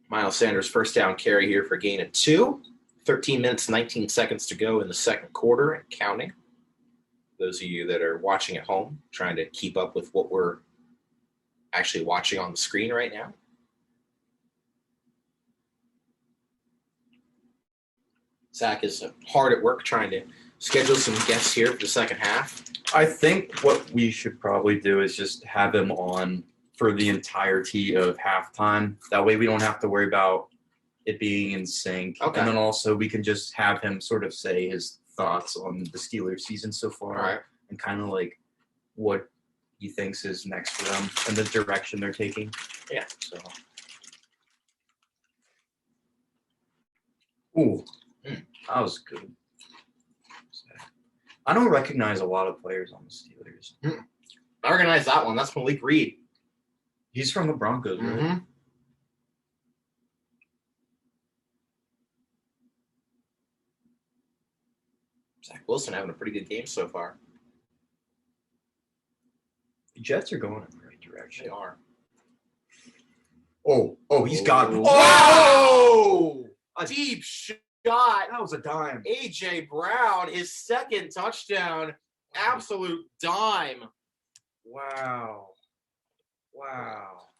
Miles Sanders first down carry here for gain of 2. 13 minutes, 19 seconds to go in the second quarter and counting. Those of you that are watching at home, trying to keep up with what we're actually watching on the screen right now. Zach is hard at work trying to schedule some guests here for the second half. I think what we should probably do is just have him on for the entirety of halftime. That way we don't have to worry about it being in sync. Okay. And then also we can just have him sort of say his thoughts on the Steelers season so far. All right. And kind of like what he thinks is next for them and the direction they're taking. Yeah. So Ooh, that was good. I don't recognize a lot of players on the Steelers. I recognize that one. That's Malik Reed. He's from the Broncos, right? Mm-hmm. Zach Wilson having a pretty good game so far. The Jets are going in the right direction. They are. Oh, he's got. Oh! A deep shot. That was a dime. A.J. Brown, his second touchdown. Absolute dime Wow.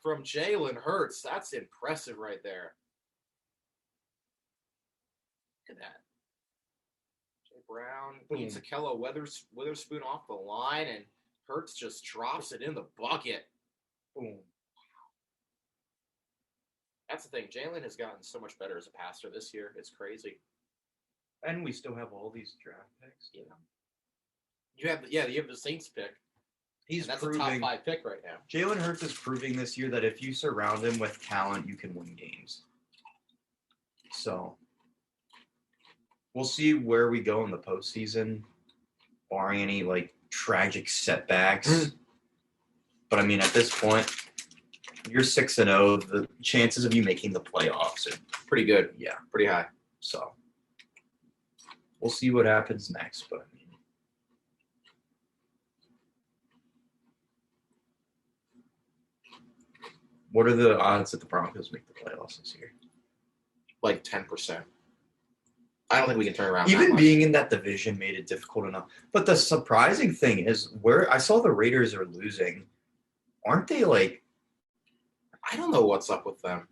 from Jalen Hurts. That's impressive right there. Look at that. A.J. Brown beats Akella Witherspoon off the line, and Hurts just drops it in the bucket. Boom. That's the thing. Jalen has gotten so much better as a passer this year. It's crazy. And we still have all these draft picks. You have the Saints pick. He's And that's a proving. top 5 pick right now. Jalen Hurts is proving this year that if you surround him with talent, you can win games. So we'll see where we go in the postseason, barring any like tragic setbacks. But I mean, at this point, you're 6-0. The chances of you making the playoffs are Pretty good. yeah. Pretty high. So we'll see what happens next. But I mean, what are the odds that the Broncos make the playoffs this year? Like 10%. I don't think we can turn around. that Even much. being in that division made it difficult enough. But the surprising thing is, where I saw the Raiders are losing, aren't they like? I don't know what's up with them.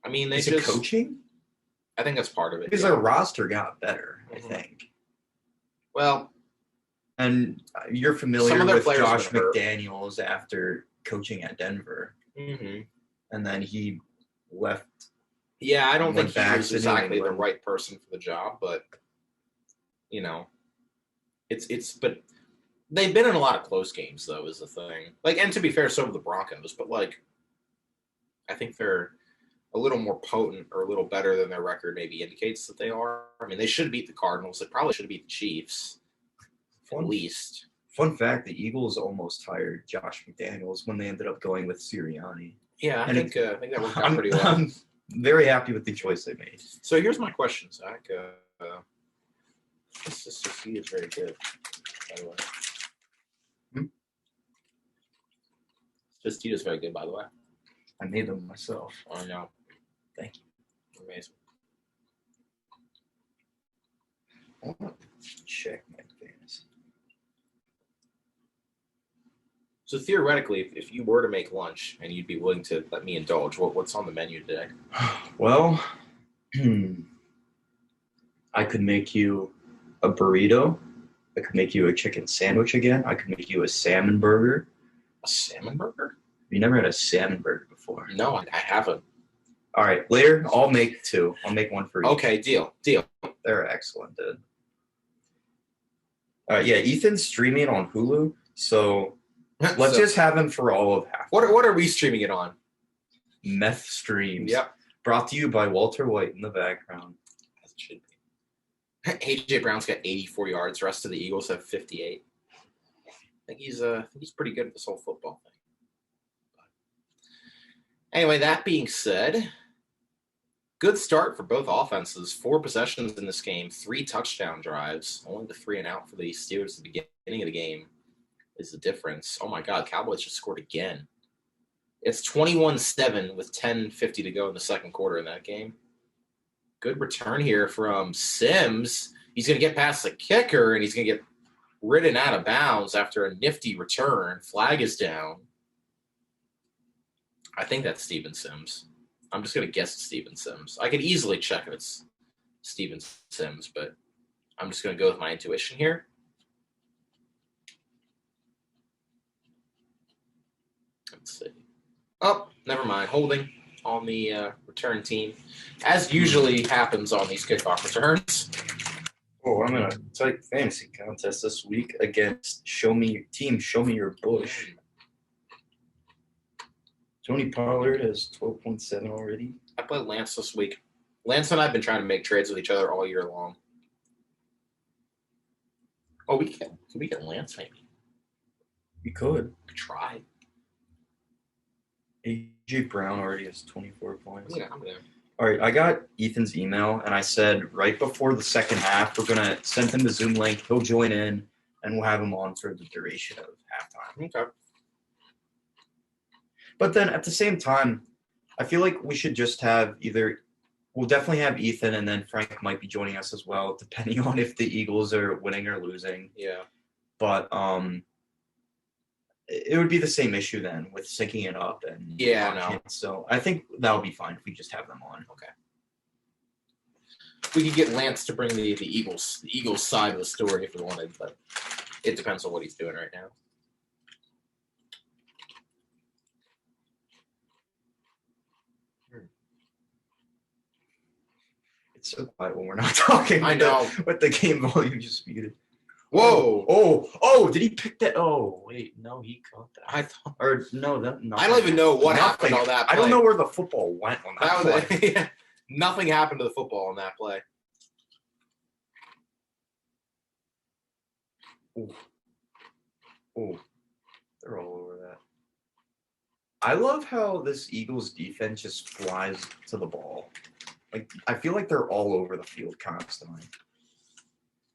I mean, they Is just it coaching? I think that's part of it. Because yeah. their roster got better, I Mhm. think. Well, And you're familiar Some of their with players Josh have been hurt. McDaniels after coaching at Denver, mhm. and then he left. Yeah, I don't Went think he back was to New exactly the England. right person for the job, but you know, it's but they've been in a lot of close games though, is the thing. Like, and to be fair, so have the Broncos, but like, I think they're a little more potent or a little better than their record maybe indicates that they are. I mean, they should beat the Cardinals. They probably should beat the Chiefs at least. Fun fact: the Eagles almost hired Josh McDaniels when they ended up going with Sirianni. Yeah, I And think that worked out pretty well. I'm very happy with the choice they made. So here's my question, Zach. This SSC is very good, by the way. SSC is very good, by the way. I made them myself. I know. Thank you. Amazing. I want to check my fantasy. So theoretically, if you were to make lunch and you'd be willing to let me indulge, what's on the menu today? Well, I could make you a burrito. I could make you a chicken sandwich again. I could make you a salmon burger. A salmon burger? You never had a salmon burger before. No, I haven't. All right, later I'll make 2. I'll make one for you. Okay, deal. They're excellent, dude. Yeah, Ethan's streaming it on Hulu, so let's So, just have him for all of half. what are we streaming it on? Meth Streams. Yep. Brought to you by Walter White in the background. As it should be. AJ Brown's got 84 yards. The rest of the Eagles have 58. I think he's pretty good at this whole football thing. Anyway, that being said, good start for both offenses. 4 possessions in this game, 3 touchdown drives. Only the 3 and out for the Steelers at the beginning of the game is the difference. Oh my God, Cowboys just scored again. It's 21-7 with 10:50 to go in the second quarter in that game. Good return here from Sims. He's going to get past the kicker, and he's going to get ridden out of bounds after a nifty return. Flag is down. I think that's Steven Sims. I'm just going to guess it's Steven Sims. I could easily check if it's Steven Sims, but I'm just going to go with my intuition here. Let's see. Oh, never mind. Holding on the return team, as usually happens on these kickoff returns. Oh, I'm in a tight fantasy contest this week against Show Me Your Bush. Tony Pollard has 12.7 already. I played Lance this week. Lance and I have been trying to make trades with each other all year long. Oh, can we get Lance maybe? We could. Try. AJ Brown already has 24 points. Yeah, I'm gonna. All right, I got Ethan's email, and I said right before the second half, we're going to send him the Zoom link. He'll join in, and we'll have him on for the duration of halftime. Okay. But then at the same time, I feel like we should just have we'll definitely have Ethan, and then Frank might be joining us as well, depending on if the Eagles are winning or losing. Yeah. But it would be the same issue then with syncing it up. And no. So I think that would be fine if we just have them on. Okay. We could get Lance to bring the Eagles side of the story if we wanted, but it depends on what he's doing right now. It's so quiet when we're not talking. I know. With the game volume just muted. Whoa! Oh! Did he pick that? Oh, wait, no, he caught that. I thought. Or no, that. I don't even know what happened on that play. I don't know where the football went on that play. Yeah, nothing happened to the football on that play. Oh, they're all over that. I love how this Eagles defense just flies to the ball. Like, I feel like they're all over the field constantly.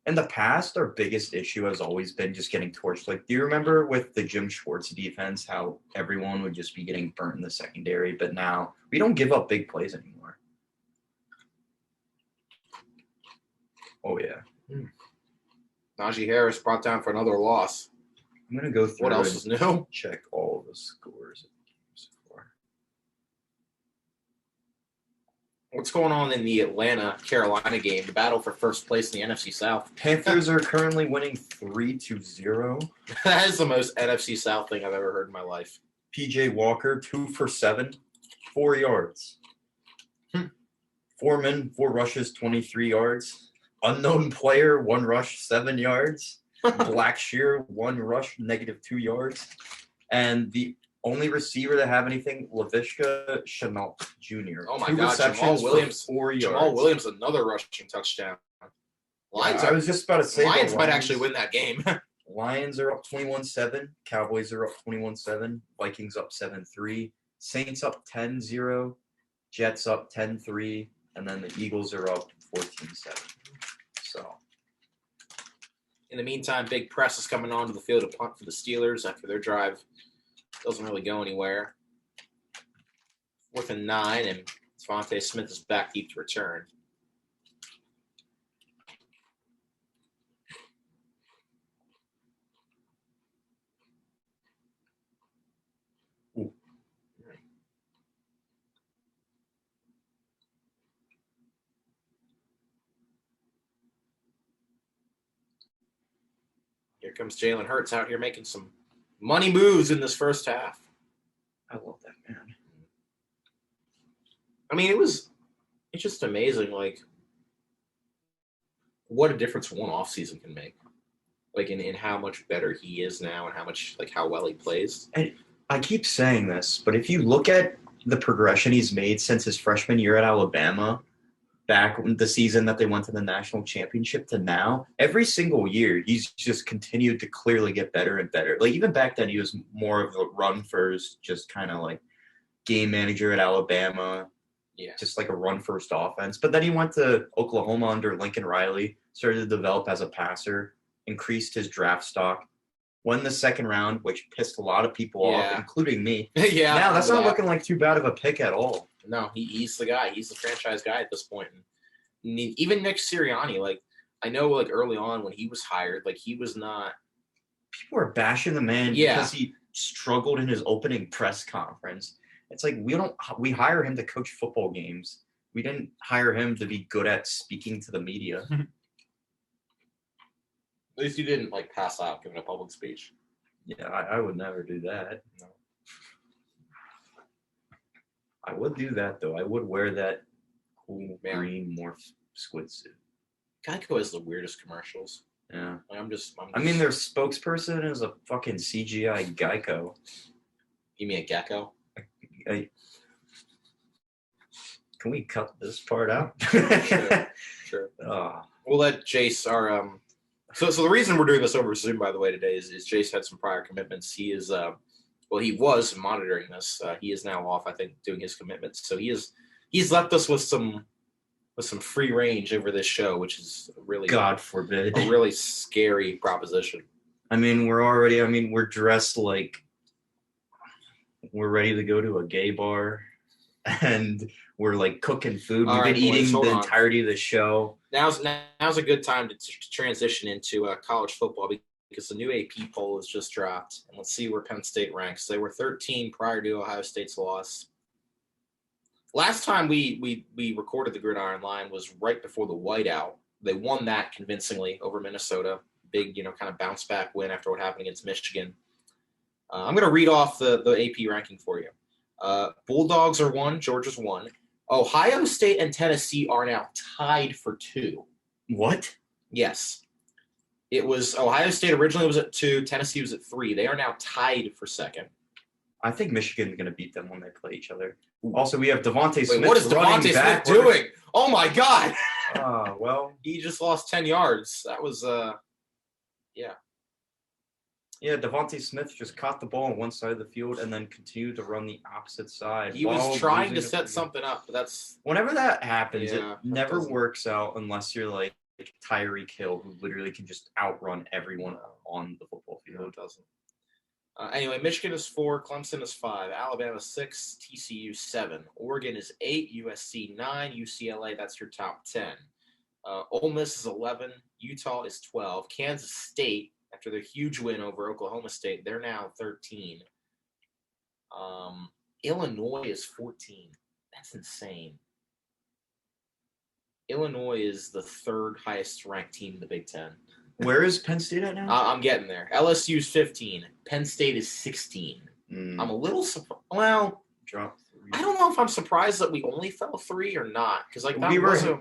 In the past, our biggest issue has always been just getting torched. Like, do you remember with the Jim Schwartz defense, how everyone would just be getting burnt in the secondary? But now we don't give up big plays anymore. Oh, yeah. Najee Harris brought down for another loss. I'm going to go through what else is new? Check all of the scores. What's going on in the Atlanta-Carolina game, the battle for first place in the NFC South? Panthers are currently winning 3-0. That is the most NFC South thing I've ever heard in my life. PJ Walker, 2 for 7, 4 yards. Foreman, 4 rushes, 23 yards. Unknown player, 1 rush, 7 yards. Blackshear, 1 rush, -2 yards. And the only receiver that have anything, Laviska Shenault Jr. Oh, my 2 God. receptions Jamal Williams, for 4 yards. Jamal Williams, another rushing touchdown. Lions, I was just about to say Lions might actually win that game. Lions are up 21-7. Cowboys are up 21-7. Vikings up 7-3. Saints up 10-0. Jets up 10-3. And then the Eagles are up 14-7. So, in the meantime, Big Press is coming onto the field to punt for the Steelers after their drive doesn't really go anywhere. 4th and 9, and Devontae Smith is back deep to return. Ooh. Here comes Jalen Hurts out here making some money moves in this first half. I love that man. I mean, it's just amazing, like, what a difference one offseason can make. like in how much better he is now and how well he plays. And I keep saying this, but if you look at the progression he's made since his freshman year at Alabama, back the season that they went to the national championship to now, every single year he's just continued to clearly get better and better. Like even back then he was more of a run first, just kind of like game manager at Alabama. Yeah. Just like a run first offense. But then he went to Oklahoma under Lincoln Riley, started to develop as a passer, increased his draft stock, won the second round, which pissed a lot of people off, including me. Yeah. Now that's not looking like too bad of a pick at all. No, he's the guy. He's the franchise guy at this point. And even Nick Sirianni, like I know, like early on when he was hired, like he was not. People are bashing the man because he struggled in his opening press conference. It's like we hire him to coach football games. We didn't hire him to be good at speaking to the media. At least you didn't like pass out giving a public speech. Yeah, I would never do that. No. I would do that though. I would wear that cool green morph squid suit. Geico has the weirdest commercials. Yeah. Like, I'm just I mean, their spokesperson is a fucking CGI Geico. You mean a gecko? Can we cut this part out? Sure. We'll let Jace, our So the reason we're doing this over Zoom, by the way, today is Jace had some prior commitments. He is he was monitoring this. He is now off, I think, doing his commitments. So he's left us with some free range over this show, which is really, God forbid, a really scary proposition. I mean, we're dressed like we're ready to go to a gay bar, and we're like cooking food. We've been eating the entirety of the show. Now's a good time to transition into college football because the new AP poll has just dropped, and let's see where Penn State ranks. They were 13 prior to Ohio State's loss. Last time we recorded the Gridiron Line was right before the whiteout. They won that convincingly over Minnesota. Big, kind of bounce back win after what happened against Michigan. I'm going to read off the AP ranking for you. Bulldogs are 1, Georgia's 1. Ohio State and Tennessee are now tied for 2. What? Yes. It was Ohio State originally was at 2, Tennessee was at 3. They are now tied for 2nd. I think Michigan's going to beat them when they play each other. Also, we have Devontae Smith. What is Devontae Smith doing? Oh, my God. Well. He just lost 10 yards. That was, yeah. Yeah, Devontae Smith just caught the ball on one side of the field and then continued to run the opposite side. He was trying to set something up, but that's... Whenever that happens, it never works out unless you're like Tyreek Hill, who literally can just outrun everyone on the football field. No, it doesn't. Anyway, Michigan is 4, Clemson is 5, Alabama 6, TCU 7, Oregon is 8, USC 9, UCLA, that's your top 10. Ole Miss is 11, Utah is 12, Kansas State, after their huge win over Oklahoma State, they're now 13. Illinois is 14. That's insane. Illinois is the 3rd highest ranked team in the Big Ten. Where is Penn State at now? I'm getting there. LSU is 15. Penn State is 16. I'm a little surprised. Well, drop 3. I don't know if I'm surprised that we only fell 3 or not, because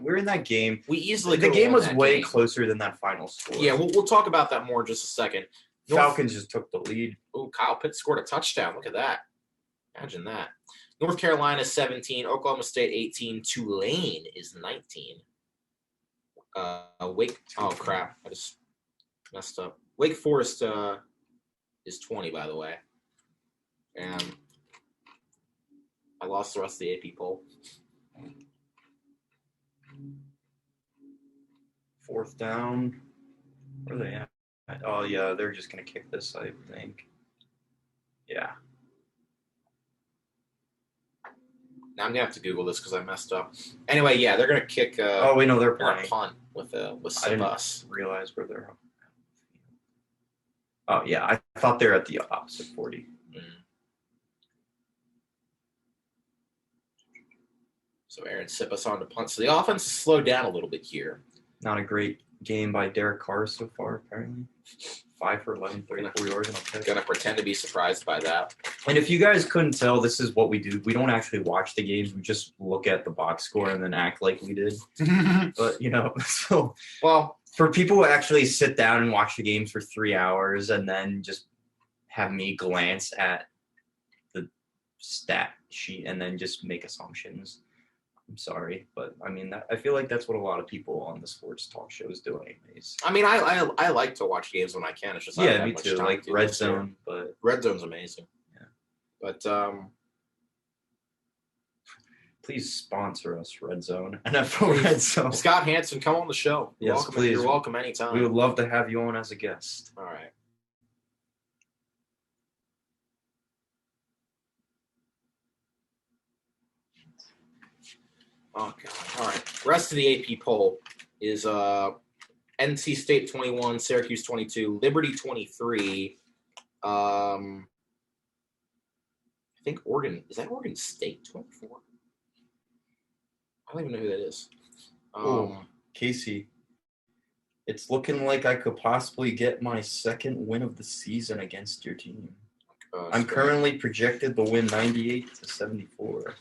we're in that game. We easily the game was way closer than that final score. Yeah, we'll talk about that more in just a second. Falcons just took the lead. Oh, Kyle Pitts scored a touchdown. Look at that. Imagine that. North Carolina is 17. Oklahoma State 18. Tulane is 19. Oh crap! I just messed up. Wake Forest is 20, by the way, and I lost the rest of the AP poll. 4th down. Where are they at? Oh yeah, they're just gonna kick this, I think. Yeah. Now I'm gonna have to Google this because I messed up. Anyway, yeah, they're gonna kick. They're playing punt with I didn't realize where they're. Oh yeah, I thought they're at the opposite 40. So Aaron Sipas on to punt. So the offense has slowed down a little bit here. Not a great game by Derek Carr so far, apparently. 5 for 11, 34 yards. Gonna pretend to be surprised by that. And if you guys couldn't tell, this is what we do. We don't actually watch the games. We just look at the box score and then act like we did. But, so. Well, For people who actually sit down and watch the games for 3 hours and then just have me glance at the stat sheet and then just make assumptions. I'm sorry, but I mean, I feel like that's what a lot of people on the sports talk shows do anyways. I mean, I like to watch games when I can. It's just I don't have me much too. time Like to Red this year. Zone, but Red Zone's amazing. Yeah. But please sponsor us, Red Zone. NFL Red Zone. Scott Hansen, come on the show. Yes, welcome, please. You're welcome anytime. We would love to have you on as a guest. All right. Oh, God. All right. Rest of the AP poll is NC State 21, Syracuse 22, Liberty 23. I think Oregon. Is that Oregon State 24? I don't even know who that is. Kasey, it's looking like I could possibly get my second win of the season against your team. I'm currently projected to win 98-74.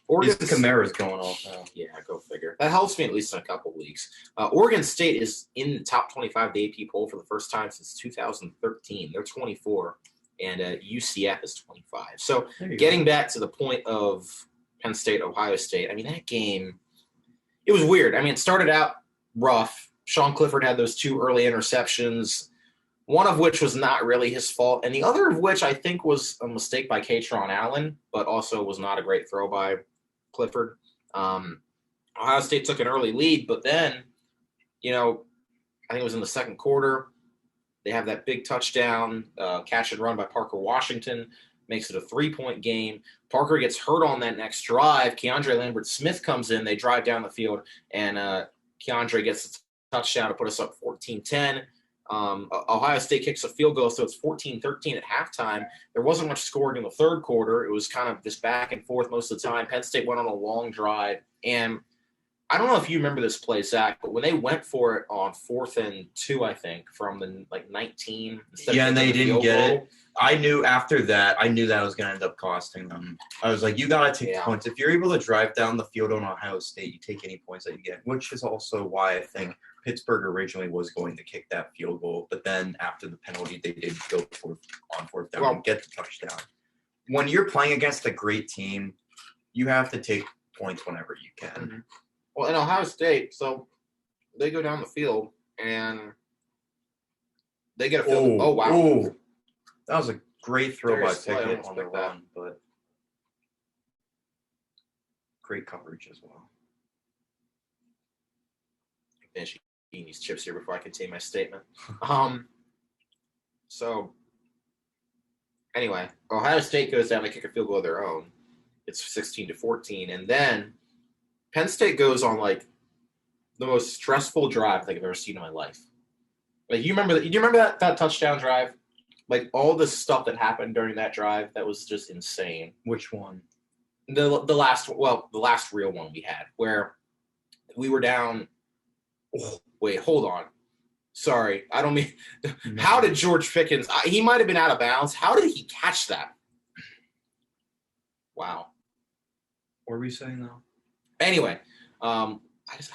Oregon Kamara's going off now. Yeah, go figure. That helps me at least in a couple weeks. Oregon State is in the top 25 of the AP poll for the first time since 2013. They're 24, and UCF is 25. So getting back to the point of Penn State, Ohio State, I mean, that game, it was weird. I mean, it started out rough. Sean Clifford had those 2 early interceptions, one of which was not really his fault, and the other of which I think was a mistake by Katron Allen, but also was not a great throw by Clifford. Ohio State took an early lead, but then, I think it was in the second quarter, they have that big touchdown, catch and run by Parker Washington, makes it a 3-point game. Parker gets hurt on that next drive. Keandre Lambert-Smith comes in. They drive down the field, and Keandre gets a touchdown to put us up 14-10. Ohio State kicks a field goal, so it's 14-13 at halftime. There wasn't much scoring in the third quarter. It was kind of just back and forth most of the time. Penn State went on a long drive, and I don't know if you remember this play, Zach, but when they went for it on 4th and 2, I think, from the 19, and they didn't get it. I knew after that, I was going to end up costing them. I was like, you got to take points. If you're able to drive down the field on Ohio State, you take any points that you get, which is also why I think Pittsburgh originally was going to kick that field goal. But then after the penalty, they did go on 4th down and get the touchdown. When you're playing against a great team, you have to take points whenever you can. Mm-hmm. Well, in Ohio State, so they go down the field, and they get a field goal. Oh, wow. Oh. That was a great throw by Pickett on the run, but great coverage as well. I finish eating these chips here before I contain my statement. So, anyway, Ohio State goes down to kick a field goal of their own. It's 16-14, and then Penn State goes on like the most stressful drive I think I've ever seen in my life. Like, you remember that touchdown drive? Like, all the stuff that happened during that drive, that was just insane. Which one? The last real one we had, where we were down. Oh, wait, hold on. Sorry, I don't mean. No. How did George Pickens? He might have been out of bounds. How did he catch that? Wow. What were we saying though? Anyway, I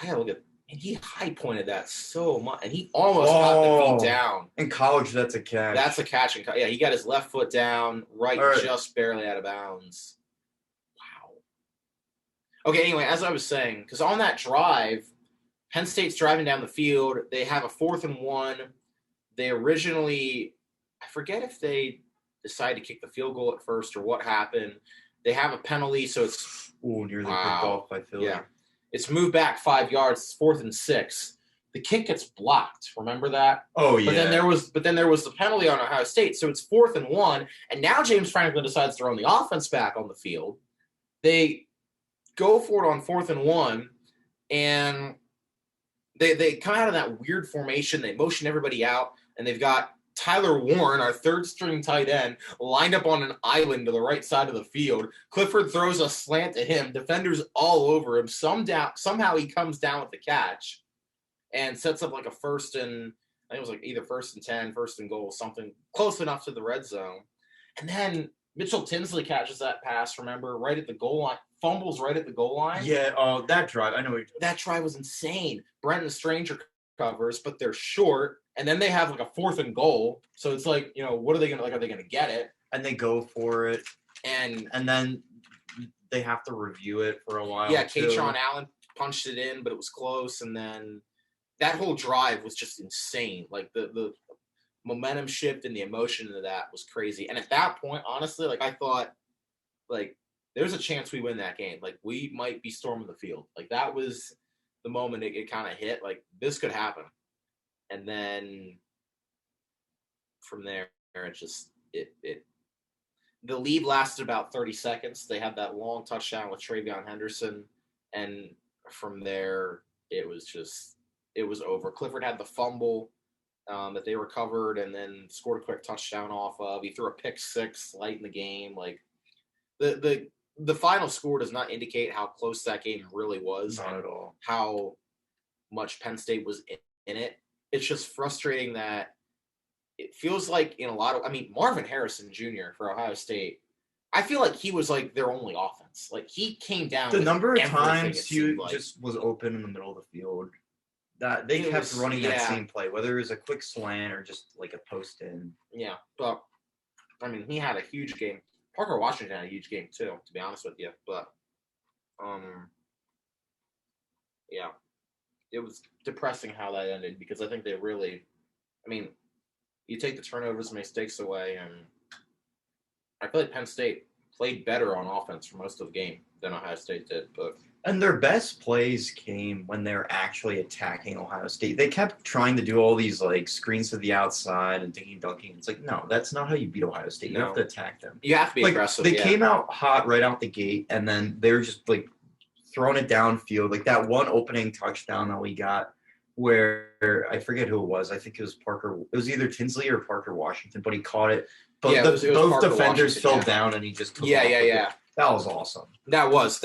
gotta look at. And he high pointed that so much, and he almost got the feet down. In college, that's a catch. That's a catch. Yeah, he got his left foot down, right, just barely out of bounds. Wow. Okay, anyway, as I was saying, because on that drive, Penn State's driving down the field. They have a 4th and 1. They originally, I forget if they decided to kick the field goal at first or what happened. They have a penalty, so it's nearly picked off by Philly. Yeah. It's moved back 5 yards. It's 4th and 6. The kick gets blocked. Remember that? Oh, yeah. But then there was the penalty on Ohio State. So it's 4th and 1. And now James Franklin decides to run the offense back on the field. They go for it on 4th and 1. And they come out of that weird formation. They motion everybody out. And they've got Tyler Warren, our 3rd-string tight end, lined up on an island to the right side of the field. Clifford throws a slant at him. Defenders all over him. Somehow he comes down with the catch and sets up like a 1st and I think it was like either 1st and 10, 1st and goal, something close enough to the red zone. And then Mitchell Tinsley catches that pass, remember, right at the goal line. Fumbles right at the goal line. Yeah, that drive. I know. That drive was insane. Brenton Stranger covers, but they're short, and then they have like a 4th and goal. So it's like, what are they gonna like? Are they gonna get it? And they go for it, And then they have to review it for a while. yeah, too. Katron Allen punched it in, but it was close. And then that whole drive was just insane. Like the momentum shift and the emotion into that was crazy. And at that point, honestly, like I thought, like there's a chance we win that game. Like we might be storming the field. Like that was the moment it kind of hit. Like this could happen. And then from there, the lead lasted about 30 seconds. They had that long touchdown with Travion Henderson, and from there it was over. Clifford had the fumble that they recovered and then scored a quick touchdown off of. He threw a pick 6 late in the game. Like the final score does not indicate how close that game really was. Not at all. How much Penn State was in it. It's just frustrating that it feels like in a lot of, Marvin Harrison Jr. for Ohio State, I feel like he was like their only offense. Like he came down. The number of everything, times he like. just was open in the middle of the field. That they kept running that same play, whether it was a quick slant or just like a post in. Yeah, but he had a huge game. Parker Washington had a huge game too, to be honest with you. But yeah, it was depressing how that ended because I think they really, you take the turnovers and mistakes away, and I feel like Penn State played better on offense for most of the game than Ohio State did. And their best plays came when they were actually attacking Ohio State. They kept trying to do all these like screens to the outside and dinky dunking. It's like, no, that's not how you beat Ohio State. You have to attack them. You have to be like, aggressive. They came out hot right out the gate, and then they were just like throwing it downfield. Like that one opening touchdown that we got where I forget who it was. I think it was Parker. It was either Tinsley or Parker Washington, but he caught it. But it was both Parker defenders Washington, fell down, and he just took off yeah. That was awesome. That was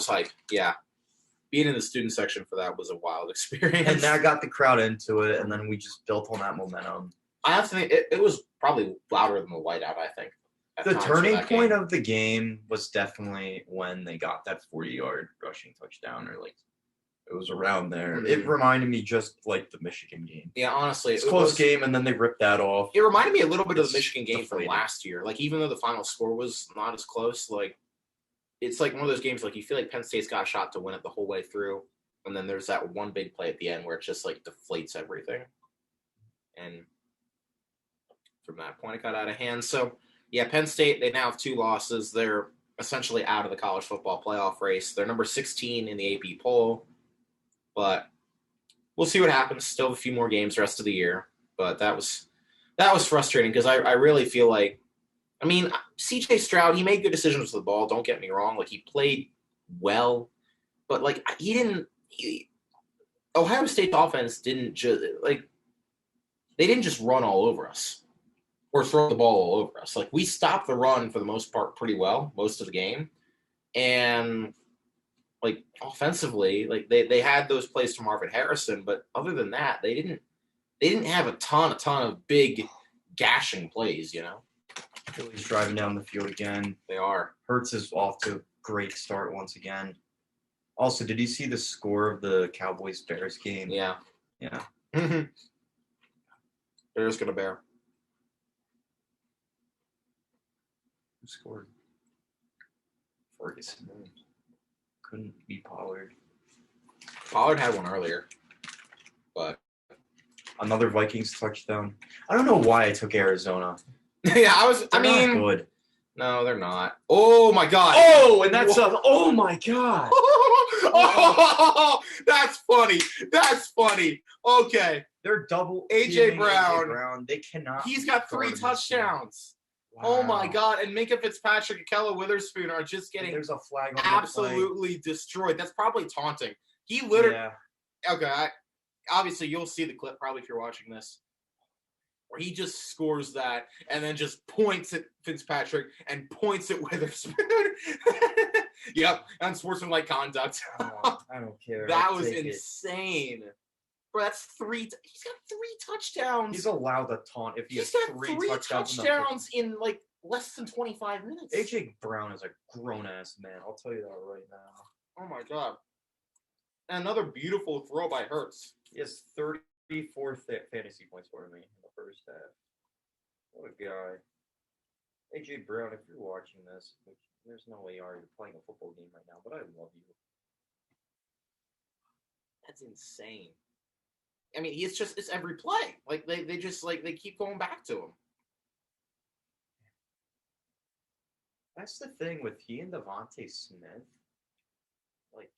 hype. Yeah, being in the student section for that was a wild experience, and that got the crowd into it. And then we just built on that momentum. I have to think it was probably louder than the whiteout. I think the turning point of the game was definitely when they got that 40-yard rushing touchdown, or like it was around there. Mm-hmm. It reminded me just like the Michigan game. Yeah, honestly, it's a close game, and then they ripped that off. It reminded me a little bit of the Michigan game from last year. Like even though the final score was not as close, like it's like one of those games like you feel like Penn State's got a shot to win it the whole way through, and then there's that one big play at the end where it just like deflates everything. And from that point, it got out of hand. So yeah, Penn State, they now have 2 losses. They're essentially out of the college football playoff race. They're number 16 in the AP poll. But we'll see what happens. Still a few more games the rest of the year. But that was frustrating because I really feel like, C.J. Stroud, he made good decisions with the ball. Don't get me wrong. Like, he played well. But, like, Ohio State's offense didn't just, like, they didn't just run all over us or throw the ball all over us. Like, we stopped the run for the most part pretty well most of the game. And like offensively, like they had those plays to Marvin Harrison, but other than that, they didn't have a ton of big gashing plays, Philly's driving down the field again. They are. Hurts is off to a great start once again. Also, did you see the score of the Cowboys-Bears game? Yeah. Yeah. Bears gonna bear. Who scored? Ferguson. Couldn't be Pollard. Pollard had one earlier, but another Vikings touchdown. I don't know why I took Arizona. Yeah, They're not good. No, they're not. Oh my God. Oh, and that's oh my God. Oh, that's funny. That's funny. Okay. They're double AJ Brown. They cannot. He's got 3 touchdowns. Wow. Oh my God! And Minka Fitzpatrick and Kella Witherspoon are just getting there's a flag on absolutely destroyed. That's probably taunting. He literally. Yeah. Okay. Obviously, you'll see the clip probably if you're watching this, where he just scores that and then just points at Fitzpatrick and points at Witherspoon. Yep, unsportsmanlike conduct. I don't care. That was insane. Bro, that's 3. He's got 3 touchdowns. He's allowed to taunt if he has got 3 touchdowns in like less than 25 minutes. AJ Brown is a grown-ass man. I'll tell you that right now. Oh my God. And another beautiful throw by Hurts. He has 30 34 fantasy points for me in the first half. What a guy. AJ Brown, if you're watching this, which there's no way you are, you're playing a football game right now, but I love you. That's insane. I mean, it's every play. Like they just like they keep going back to him. That's the thing with he and Devontae Smith. Like,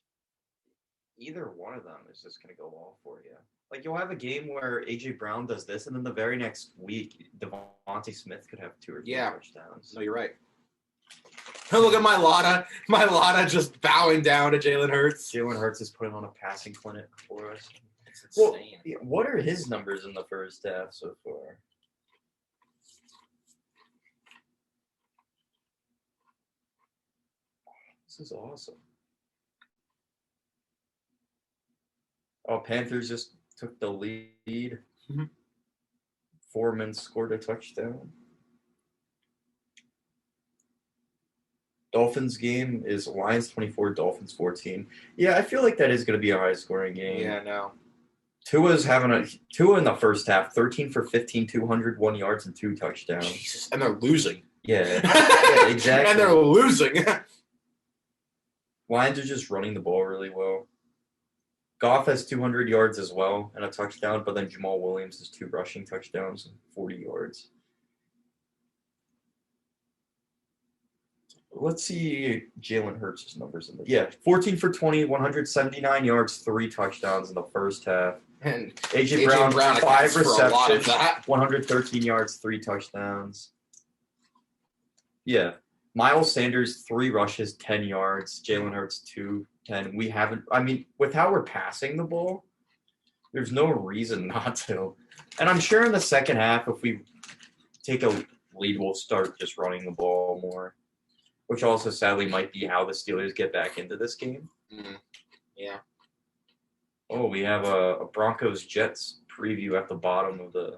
either one of them is just going to go all for you. Like, you'll have a game where A.J. Brown does this, and then the very next week, Devontae Smith could have 2 or 3 touchdowns. No, you're right. Look at my Lotta just bowing down to Jalen Hurts. Jalen Hurts is putting on a passing clinic for us. It's Well, insane. what are his numbers in the first half so far? This is awesome. Oh, Panthers just took the lead. Mm-hmm. Foreman scored a touchdown. Dolphins game is Lions 24, Dolphins 14. Yeah, I feel like that is going to be a high-scoring game. Yeah, no. Tua in the first half, 13 for 15, 201 yards and 2 touchdowns. Jesus, and they're losing. Yeah, yeah, exactly. And they're losing. Lions are just running the ball really well. Goff has 200 yards as well and a touchdown, but then Jamal Williams has 2 rushing touchdowns and 40 yards. Let's see Jalen Hurts' numbers. 14 for 20, 179 yards, 3 touchdowns in the first half. And A.J. Brown 5 for a lot of receptions, that. 113 yards, 3 touchdowns. Yeah. Miles Sanders, 3 rushes, 10 yards. Jalen Hurts, 2, 10. With how we're passing the ball, there's no reason not to. And I'm sure in the second half, if we take a lead, we'll start just running the ball more, which also sadly might be how the Steelers get back into this game. Mm-hmm. Yeah. Oh, we have a Broncos-Jets preview at the bottom of the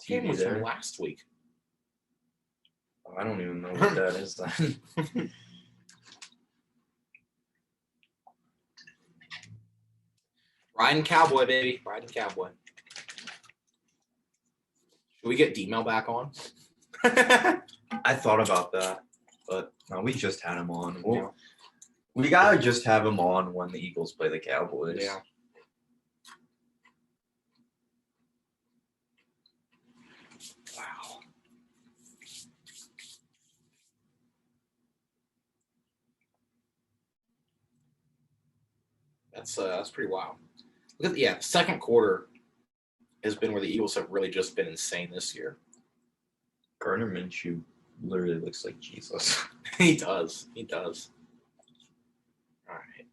Game TV was there. from last week. I don't even know what that is then. Riding Cowboy, baby. Riding Cowboy. Should we get D-Mail back on? I thought about that, but no, we just had him on. We gotta just have him on when the Eagles play the Cowboys. Yeah. Wow. That's pretty wild. Look at the second quarter has been where the Eagles have really just been insane this year. Gardner Minshew literally looks like Jesus. He does. All right.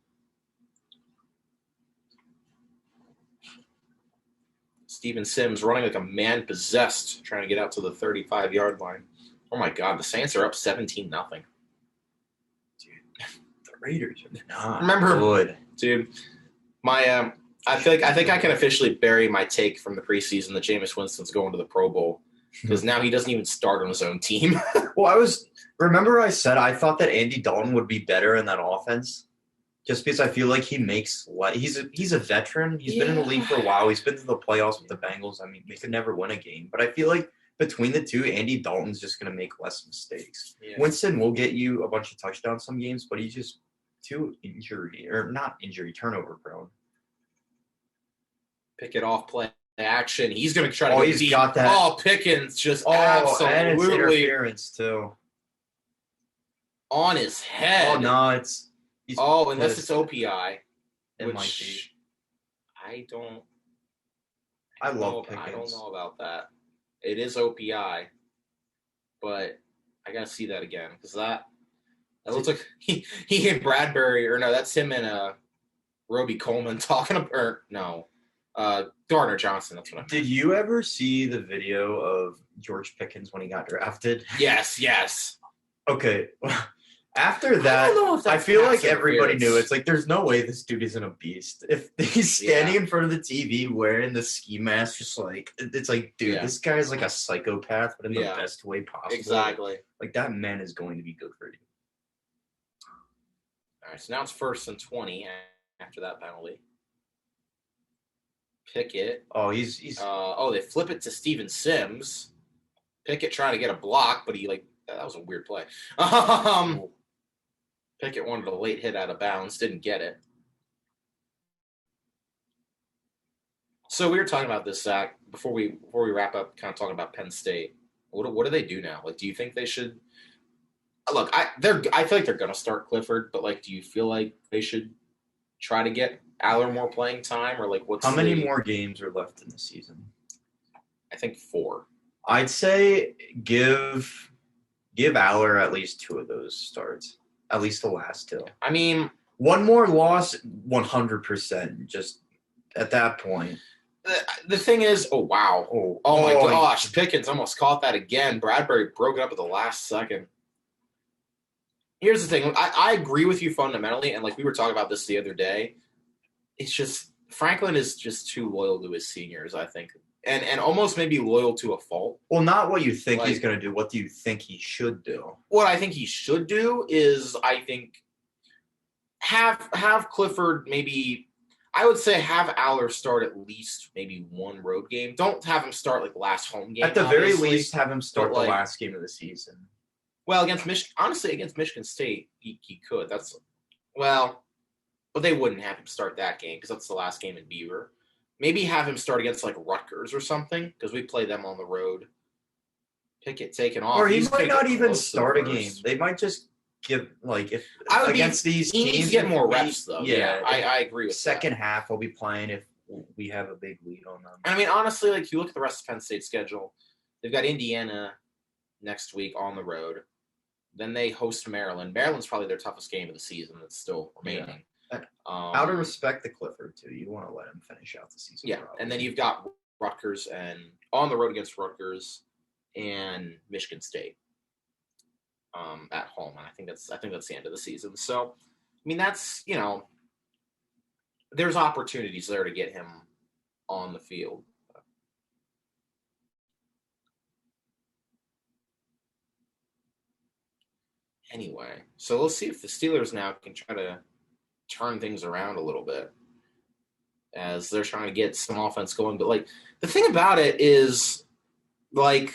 Steven Sims running like a man possessed, trying to get out to the 35-yard line. Oh my God, the Saints are up 17-0. Dude, the Raiders are not Remember- good. Dude, my I think I can officially bury my take from the preseason that Jameis Winston's going to the Pro Bowl because now he doesn't even start on his own team. Well, remember I said I thought that Andy Dalton would be better in that offense, just because I feel like he's a veteran. He's been in the league for a while. He's been to the playoffs with the Bengals. I mean, they could never win a game, but I feel like between the two, Andy Dalton's just going to make less mistakes. Yeah. Winston will get you a bunch of touchdowns some games, but he's just too turnover prone. Pick it off, play action. He's going to try to go he's deep. got that. Oh, Pickens just And it's absolutely interference too. on his head. Oh no, Unless it's OPI. It might be. I love Pickens. I don't know about that. It is OPI, but I gotta see that again because that looks like he and Bradbury, or no, that's him and Roby Coleman talking about Gardner Johnson. That's what Did you ever see the video of George Pickens when he got drafted? Yes. Okay. After that, I don't know if that's I feel like pass everybody interference. knew. It's like there's no way this dude isn't a beast. If he's standing in front of the TV wearing the ski mask, just like it's like, dude, this guy is like a psychopath, but in the best way possible. Exactly. Like that man is going to be good for you. All right, so now it's 1st and 20 after that penalty. Pickett. Oh, he's They flip it to Steven Sims. Pickett trying to get a block, but that was a weird play. Pickett wanted a late hit out of bounds, didn't get it. So we were talking about this, Zach, before we wrap up, kind of talking about Penn State. What do they do now? Like, do you think they should? Look, I feel like they're going to start Clifford, but do you feel like they should try to get Aller more playing time, or how many more games are left in the season? I think 4. I'd say give Aller at least 2 of those starts, at least the last 2. I mean, one more loss, 100%. Just at that point. The thing is, oh my gosh, Pickens almost caught that again. Bradbury broke it up at the last second. Here's the thing. I agree with you fundamentally, and we were talking about this the other day. It's just Franklin is just too loyal to his seniors, I think, and almost maybe loyal to a fault. Well, not what you think he's going to do. What do you think he should do? What I think he should do is, I think, have Clifford maybe. I would say have Aller start at least maybe 1 road game. Don't have him start last home game. At the very least, have him start the last game of the season. Well, against Michigan State, he could. But they wouldn't have him start that game because that's the last game in Beaver. Maybe have him start against Rutgers or something because we play them on the road. Pickett taken off. Or he might not even start a game. They might just give against these teams. He needs to get more reps though. Yeah, I agree with second half. I'll be playing if we have a big lead on them. I mean, honestly, if you look at the rest of Penn State's schedule, they've got Indiana next week on the road. Then they host Maryland. Maryland's probably their toughest game of the season that's still remaining. Yeah. Out of respect to Clifford, too. You want to let him finish out the season. Yeah, probably. And then you've got Rutgers and on the road against Rutgers and Michigan State at home. And I think that's the end of the season. So, I mean, that's, there's opportunities there to get him on the field. Anyway, so let's see if the Steelers now can try to turn things around a little bit as they're trying to get some offense going. But the thing about it is we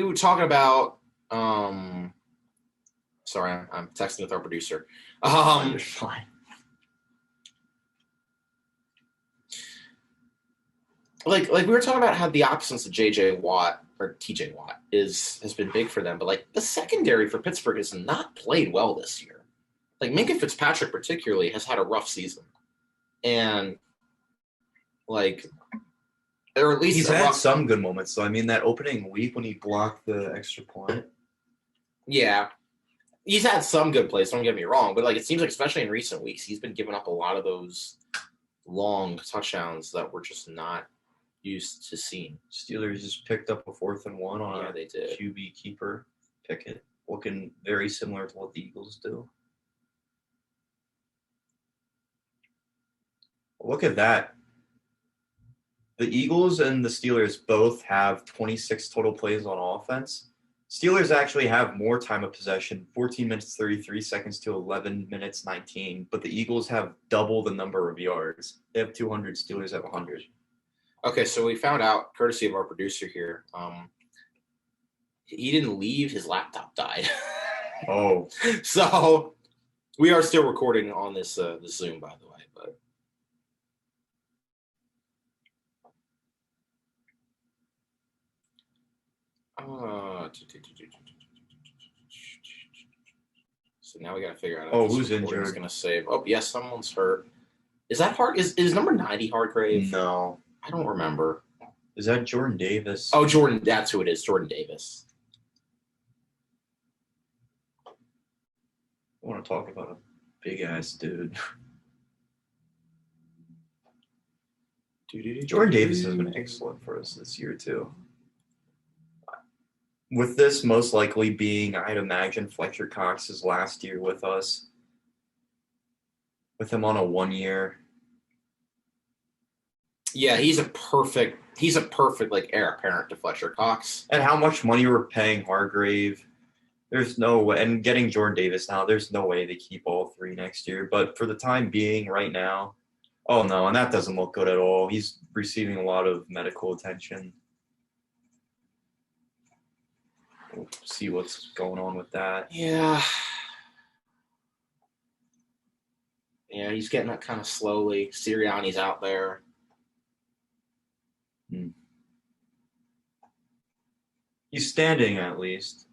were talking about sorry, I'm texting with our producer. You're fine. We were talking about how the absence of J.J. Watt or T.J. Watt has been big for them, but the secondary for Pittsburgh has not played well this year. Minkah Fitzpatrick particularly has had a rough season, and or at least he's had some good moments. So I mean, that opening week when he blocked the extra point. Yeah, he's had some good plays. Don't get me wrong, but it seems especially in recent weeks, he's been giving up a lot of those long touchdowns that we're just not used to seeing. Steelers just picked up a 4th and 1 on a they did. QB keeper Pickett, looking very similar to what the Eagles do. Look at that. The Eagles and the Steelers both have 26 total plays on offense. Steelers actually have more time of possession, 14 minutes 33 seconds to 11 minutes 19, but the Eagles have double the number of yards. They have 200, Steelers have 100. Okay, so we found out, courtesy of our producer here, he didn't leave, his laptop died. Oh. So we are still recording on this Zoom, by the way. But so now we got to figure out. Oh, who's injured? Is going to save. Oh, yes, someone's hurt. Is that hard? Is number 90 Hargrave? No. I don't remember. Is that Jordan Davis? Oh, Jordan. That's who it is. Jordan Davis. I want to talk about a big-ass dude. Jordan Davis has been excellent for us this year, too. With this most likely being, I'd imagine, Fletcher Cox's last year with us. With him on a 1-year. Yeah, he's a perfect heir apparent to Fletcher Cox. And how much money we're paying Hargrave. There's no way. And getting Jordan Davis now, there's no way they keep all 3 next year. But for the time being, right now, Oh, no, and that doesn't look good at all. He's receiving a lot of medical attention. We'll see what's going on with that. Yeah. Yeah, he's getting up kind of slowly. Sirianni's out there. He's standing at least.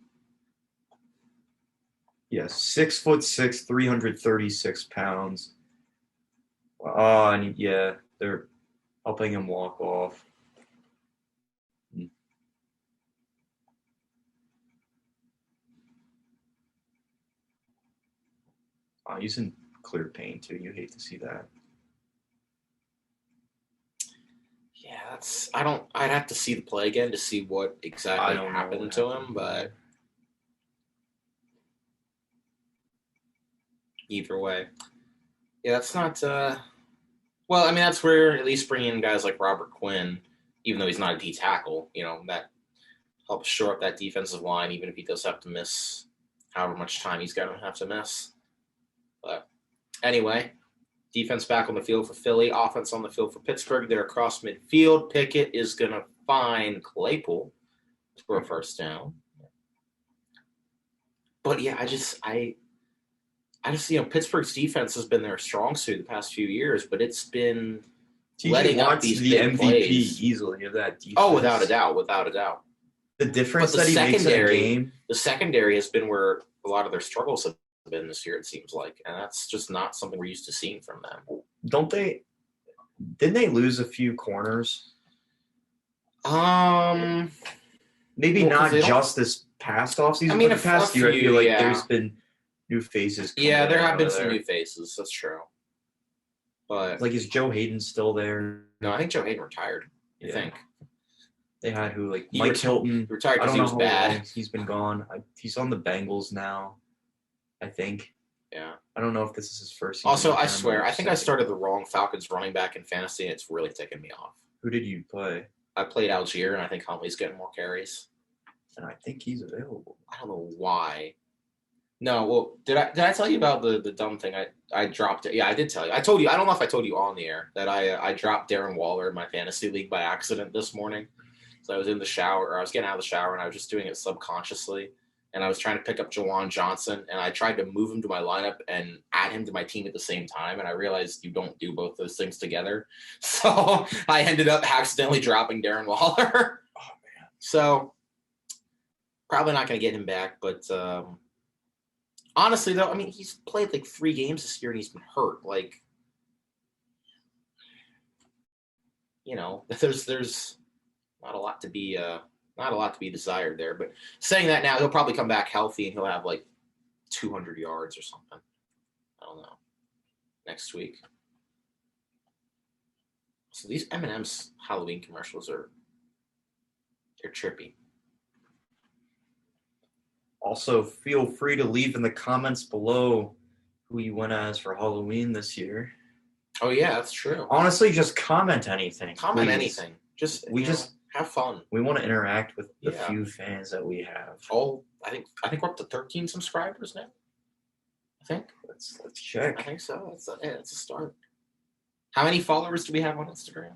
Yes, 6'6", 336 pounds. And they're helping him walk off. He's in clear pain too. You hate to see that. Yeah, I'd have to see the play again to see what exactly happened to him, but either way. Yeah, that's not well, I mean, that's where at least bringing in guys like Robert Quinn, even though he's not a D tackle, that helps shore up that defensive line, even if he does have to miss however much time he's going to have to miss. But anyway, defense back on the field for Philly, offense on the field for Pittsburgh. They're across midfield. Pickett is going to find Claypool for a first down. But yeah, I just Pittsburgh's defense has been their strong suit the past few years, but it's been letting up these the big MVP plays. easily of that defense. Oh, without a doubt. The difference But the that he makes in a game. The secondary has been where a lot of their struggles have been this year, it seems like, and that's just not something we're used to seeing from them. Didn't they lose a few corners? Maybe not just this past offseason. I mean, but the past year, I feel like there's been new faces. Yeah, there have been some new faces. That's true. But is Joe Hayden still there? No, I think Joe Hayden retired. I think they had Mike Hilton retired because he was bad. He's been gone. He's on the Bengals now, I think. Yeah. I don't know if this is his first season. Also, I swear, I think I started the wrong Falcons running back in fantasy, and it's really ticking me off. Who did you play? I played Algier, and I think Huntley's getting more carries. And I think he's available. I don't know why. No, well, did I tell you about the dumb thing? I dropped it. Yeah, I did tell you. I told you. I don't know if I told you on the air that I dropped Darren Waller in my fantasy league by accident this morning. So I was in the shower, or I was getting out of the shower, and I was just doing it subconsciously. And I was trying to pick up Jawan Johnson, and I tried to move him to my lineup and add him to my team at the same time. And I realized you don't do both those things together. So I ended up accidentally dropping Darren Waller. Oh, man. So probably not going to get him back. But honestly, though, I mean, he's played 3 games this year, and he's been hurt. There's not a lot to be desired there. But saying that now, he'll probably come back healthy and he'll have 200 yards or something. I don't know. Next week. So these M&M's Halloween commercials they're trippy. Also, feel free to leave in the comments below who you went as for Halloween this year. Oh yeah, that's true. Honestly, just comment anything. Comment please. anything. Just have fun. We want to interact with the few fans that we have. Oh, I think we're up to 13 subscribers now. I think. Let's check. I think so. It's a start. How many followers do we have on Instagram?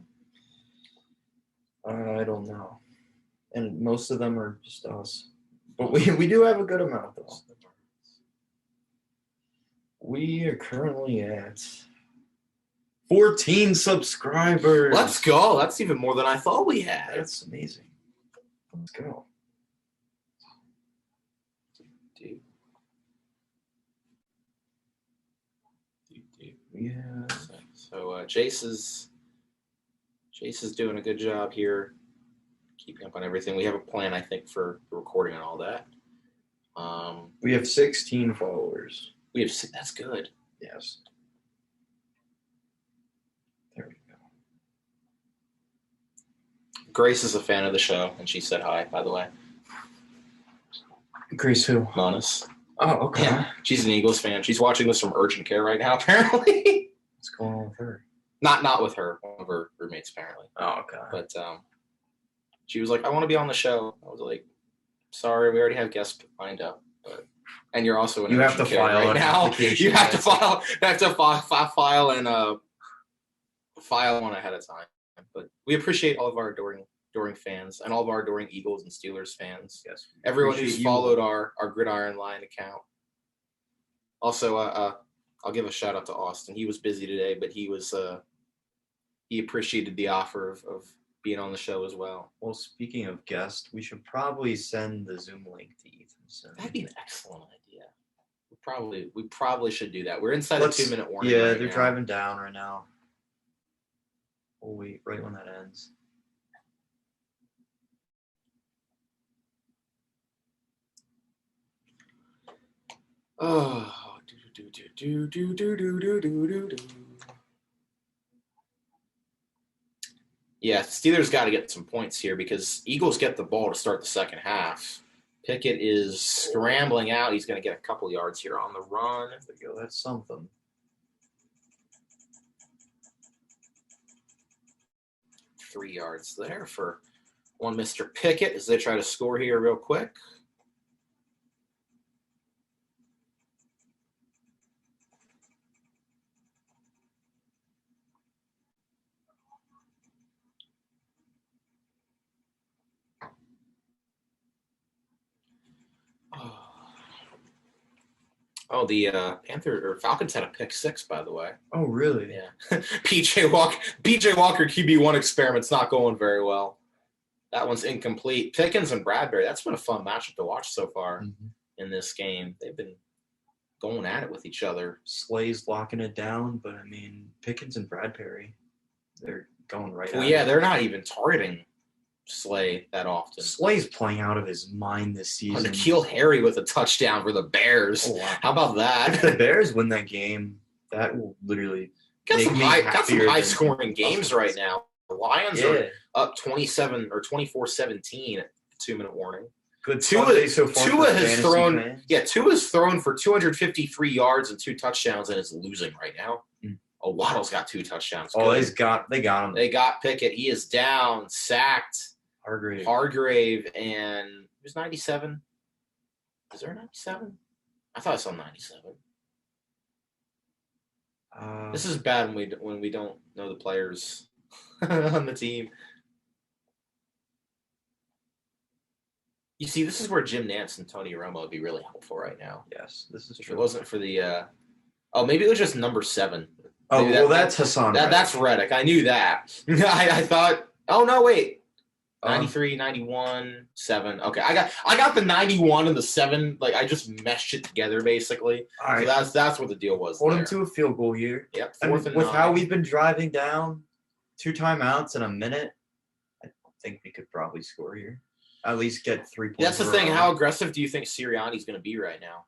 I don't know. And most of them are just us. But we do have a good amount though. We are currently at 14 subscribers. Let's go. That's even more than I thought we had. That's amazing. Let's go. Dude. Yeah. So Chase is doing a good job here, keeping up on everything. We have a plan, I think, for the recording and all that. We have 16 followers. That's good. Yes. There we go. Grace is a fan of the show, and she said hi, by the way. Grace who? Monas. Oh, okay. Yeah, she's an Eagles fan. She's watching this from urgent care right now, apparently. What's going on with her? Not with her, one of her roommates, apparently. Oh, okay. But she was like, I want to be on the show. I was like, sorry, we already have guests lined up. And you're also in urgent care right now. You have to file and file one ahead of time. But we appreciate all of our adoring fans and all of our adoring Eagles and Steelers fans. Yes. Everyone who's Appreciate you. followed our Gridiron Line account. Also, I'll give a shout out to Austin. He was busy today, but he appreciated the offer of being on the show as well. Well, speaking of guests, we should probably send the Zoom link to Ethan soon. That'd be an excellent idea. We probably should do that. We're inside a 2-minute warning. Yeah, right they're now. driving down right now. We'll wait right when that ends. Oh, yeah, Steelers got to get some points here because Eagles get the ball to start the second half. Pickett is scrambling out. He's going to get a couple yards here on the run. There you go. That's something. Three yards there for one Mr. Pickett as they try to score here real quick. Oh, the Falcons had a pick six, by the way. Oh, really? Yeah. PJ Walker QB1 experiment's not going very well. That one's incomplete. Pickens and Bradbury, that's been a fun matchup to watch so far in this game. They've been going at it with each other. Slay's locking it down, but I mean, Pickens and Bradbury, they're going right Well, at yeah, it. they're not even targeting Slay that often. Slay's playing out of his mind this season. N'Keal Harry with a touchdown for the Bears. Oh, wow. How about If the that? Bears win that game, that will literally Got make some me high happier than- scoring games right now. The Lions Yeah. are up 27 or 24-17 at the 2-minute warning. Good Tua- Sunday so far Tua for has fantasy thrown- fans. Yeah, Tua's thrown for 253 yards and 2 touchdowns and is losing right now. Oh, Waddle's got 2 touchdowns. Oh, Good. they got him. They got Pickett. He is down, sacked. Hargrave. And who's 97? Is there a 97? I thought I saw 97. This is bad when we don't know the players on the team. You see, this is where Jim Nantz and Tony Romo would be really helpful right now. Yes, this is If true. it wasn't for the maybe it was just number 7. Oh, Maybe well, that's Hassan. That's Reddick. I knew that. I thought, oh no, wait. 93, Um, 91, 7. Okay, I got the 91 and the 7. Like I just meshed it together basically. all right. So that's what the deal was. Hold there. him to a field goal here. Yep. And 4th and with 9. how we've been driving down, 2 timeouts in a minute, I think we could probably score here. At least get 3 points. That's the in a thing. row. How aggressive do you think Sirianni's going to be right now?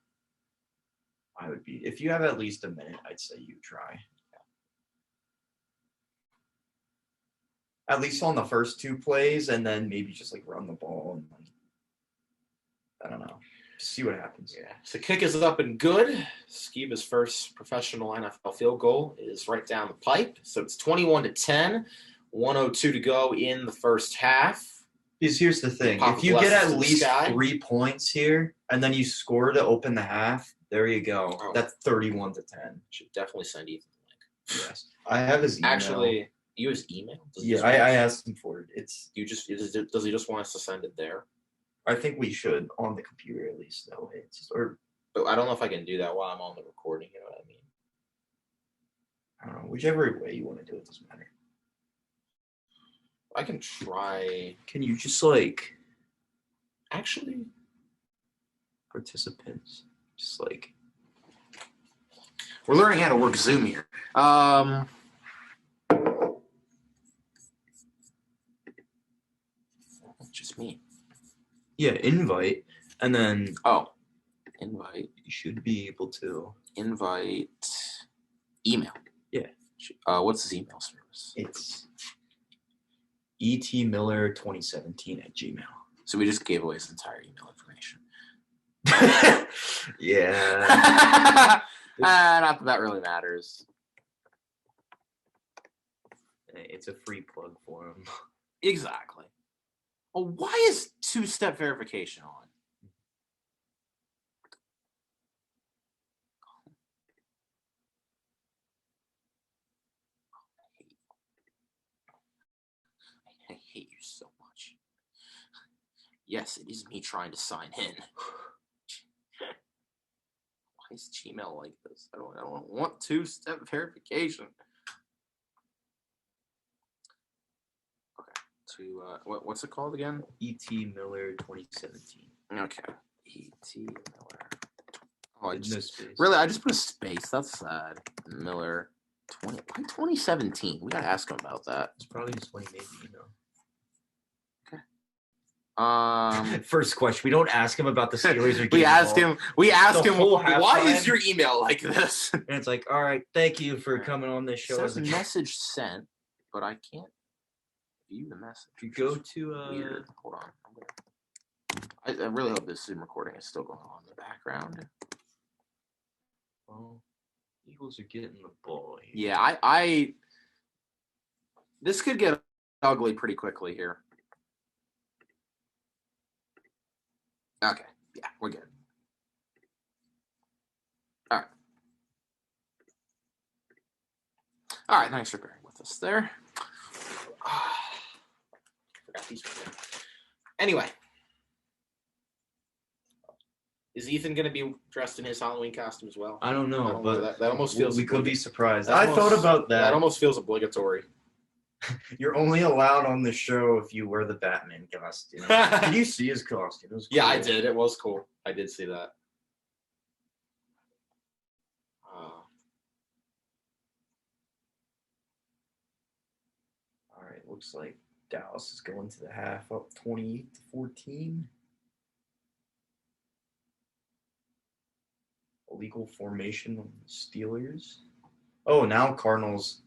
I would be. If you have at least a minute, I'd say you try. At least on the first 2 plays, and then maybe just like run the ball and like, I don't know. Just see what happens. Yeah. So kick is up and good. Skiba's first professional NFL field goal is right down the pipe. So it's 21-10, 1:02 to go in the first half. Because here's the thing: Papa if you get blesses at in the least sky. 3 points here, and then you score to open the half, there you go. Oh. That's 31-10. Should definitely send Ethan the link. Yes, I have his email. Actually, you his email? Does he Yeah, just I want- asked him for it. does he just want us to send it there? I think we should on the computer at least though. But I don't know if I can do that while I'm on the recording. You know what I mean? I don't know, whichever way you want to do it doesn't matter. I can try. Can you just like Actually, participants just like we're learning how to work Zoom here. Just me. yeah, invite, and then Oh, invite, you should be able to. email. Yeah. What's his email service? It's etmiller2017@gmail. So we just gave away his entire email information. Yeah. Not that that really matters. It's a free plug for him. Exactly. Well, why is 2-step verification on? I hate you so much. Yes, it is me trying to sign in. Why is Gmail like this? I don't want two-step verification. What's it called again? E.T. Miller 2017. Okay. E.T. Miller. Oh, I No just space. I just put a space. That's sad. Miller 2017. We gotta ask him about that. It's probably just when he made the email. First question. We don't ask him about the Steelers or We asked Game him. We asked The him. whole Why halftime? is your email like this? And it's like, all right, thank you for coming on this It show. says As a message sent, but I can't view the message. If you go Which is to weird. Hold on. I really hope this Zoom recording is still going on in the background. well, Eagles are getting the ball here. Yeah, I this could get ugly pretty quickly here. Okay, yeah, we're good. All right, thanks for bearing with us there. Forgot these were there. Anyway, is Ethan going to be dressed in his Halloween costume as well? I don't know, I don't know, but that almost feels we could be surprised. that I almost- thought about that. That almost feels obligatory. You're only allowed on the show if you wear the Batman costume. Did you see his costume? It was Yeah, I cool. did. It was cool. I did see that. All right, looks like Dallas is going to the half up 28-14. Illegal formation on the Steelers. Oh, now Cardinals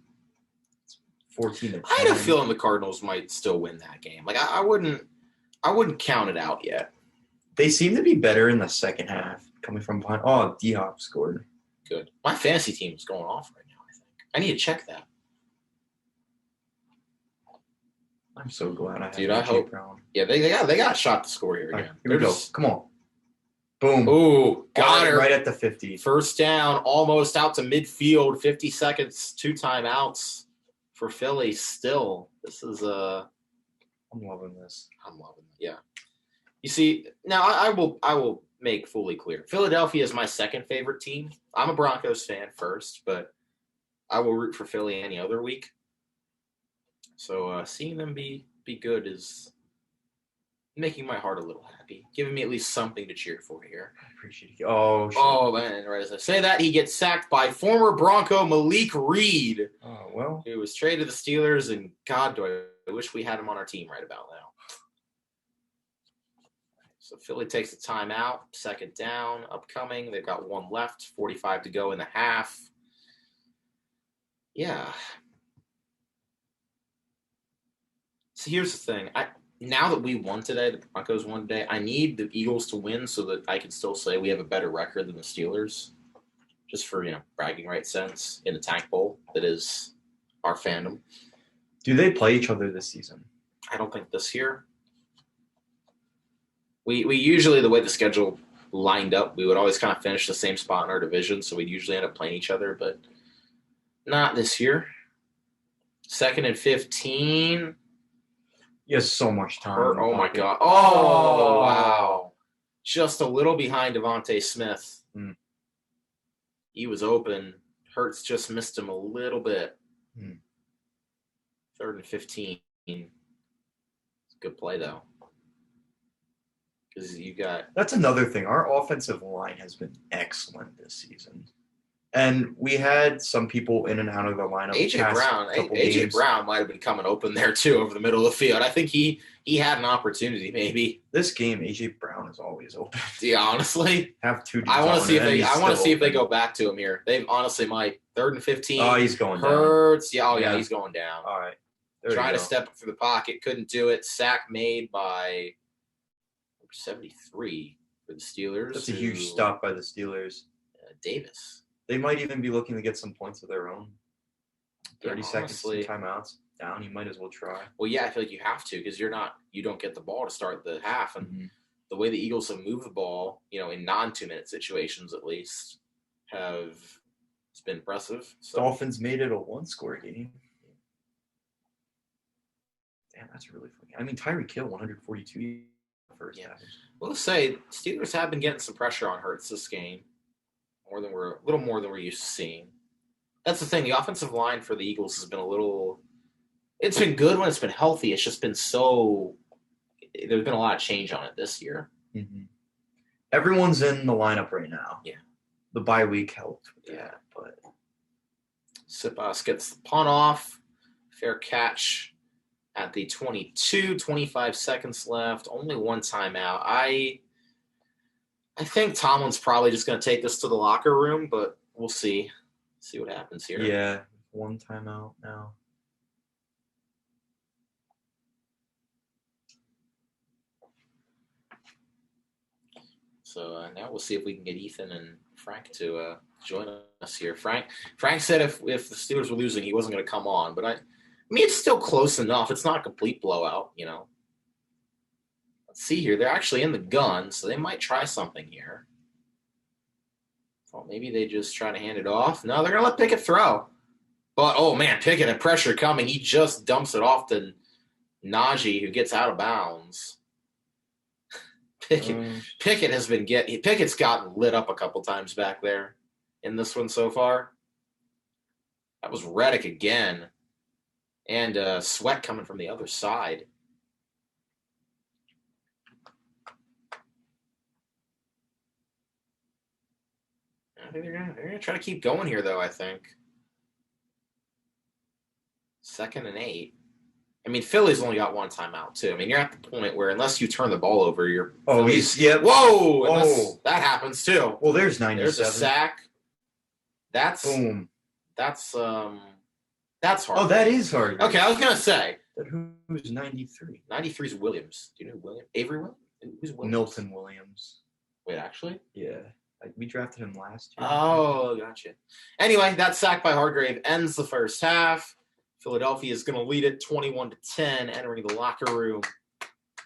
14-10. I had a feeling the Cardinals might still win that game. Like I wouldn't count it out yet. They seem to be better in the second half, coming from behind. Oh, D-Hop scored. Good. My fantasy team is going off right now, I think. I need to check that. I'm so glad I have Dude, I AJ hope- Brown. Yeah, they got a shot to score here All again. right, here we go. Come on. Boom. Ooh, got her. Right at the 50. First down, almost out to midfield. 50 seconds, 2 timeouts for Philly. Still, this is I'm loving this. I'm loving it. Yeah. You see, now I will make fully clear. Philadelphia is my second favorite team. I'm a Broncos fan first, but I will root for Philly any other week. So seeing them be good is making my heart a little happy, giving me at least something to cheer for here. I appreciate it. Oh, shit. Oh man! Right as I say that, he gets sacked by former Bronco Malik Reed, Oh, well. who was traded to the Steelers, and God, do I wish we had him on our team right about now. So Philly takes a timeout, second down, upcoming. They've got 1 left, 45 to go in the half. Yeah. So here's the thing. Now that we won today, the Broncos won today, I need the Eagles to win so that I can still say we have a better record than the Steelers. Just for, bragging rights sense in the tank bowl that is our fandom. Do they play each other this season? I don't think this year. We usually, the way the schedule lined up, we would always kind of finish the same spot in our division, so we'd usually end up playing each other, but not this year. 2nd and 15. He has so much time. Oh, my God. Oh, wow. Just a little behind Devontae Smith. Mm. He was open. Hurts just missed him a little bit. 3rd and 15. It's a good play, though. Because you got... That's another thing. Our offensive line has been excellent this season. And we had some people in and out of the lineup. AJ Brown might have been coming open there, too, over the middle of the field. I think he had an opportunity, maybe. This game, AJ Brown is always open. Yeah, honestly. Have 2 dudes I want to on see it, and he's if they still go back to him here. They honestly might. 3rd and 15. Oh, he's going down. Hurts. Yeah, Yeah. he's going down. All right. There you Trying to go. step up through the pocket, couldn't do it. Sack made by 73 for the Steelers. That's a huge stop by the Steelers. Davis. They might even be looking to get some points of their own. 30 Yeah, seconds, 2 honestly. timeouts. Down, you might as well try. Well, yeah, I feel like you have to because you don't get the ball to start the half, and the way the Eagles have moved the ball, in non-2-minute situations at least, it's been impressive. So Dolphins made it a 1-score game. Damn, that's really funny. I mean, Tyreek Hill, 142 first half. We'll say Steelers have been getting some pressure on Hurts this game, a little more than we're used to seeing. That's the thing. The offensive line for the Eagles has been a little. It's been good when it's been healthy. It's just been so. There's been a lot of change on it this year. Mm-hmm. Everyone's in the lineup right now. Yeah. The bye week helped. Yeah. But Sipas gets the punt off. Fair catch at the 22, 25 seconds left. Only one timeout. I think Tomlin's probably just going to take this to the locker room, but we'll see. See what happens here. yeah, one timeout now. So now we'll see if we can get Ethan and Frank to join us here. Frank said if the Steelers were losing, he wasn't going to come on, but I mean, it's still close enough. It's not a complete blowout, you know. Let's see here. They're actually in the gun, so they might try something here. Well, maybe they just try to hand it off. No, they're going to let Pickett throw. But, oh, man, Pickett and pressure coming. He just dumps it off to Najee, who gets out of bounds. Pickett's gotten lit up a couple times back there in this one so far. That was Reddick again. And Sweat coming from the other side. I think they're gonna try to keep going here, though, I think. 2nd and 8. I mean, Philly's only got one timeout, too. I mean, you're at the point where unless you turn the ball over, you're... Oh, Philly's, yeah. Whoa! Oh. That happens, too. Well, there's 97. There's a sack. That's... Boom. That's hard. Oh, that is hard. Okay, I was going to say. But who's 93? 93 is Williams. Do you know who Williams? Avery Williams? Who's Williams? Milton Williams. Wait, actually? Yeah. We drafted him last year. Oh, gotcha. Anyway, that sack by Hargrave ends the first half. Philadelphia is going to lead it 21-10, entering the locker room,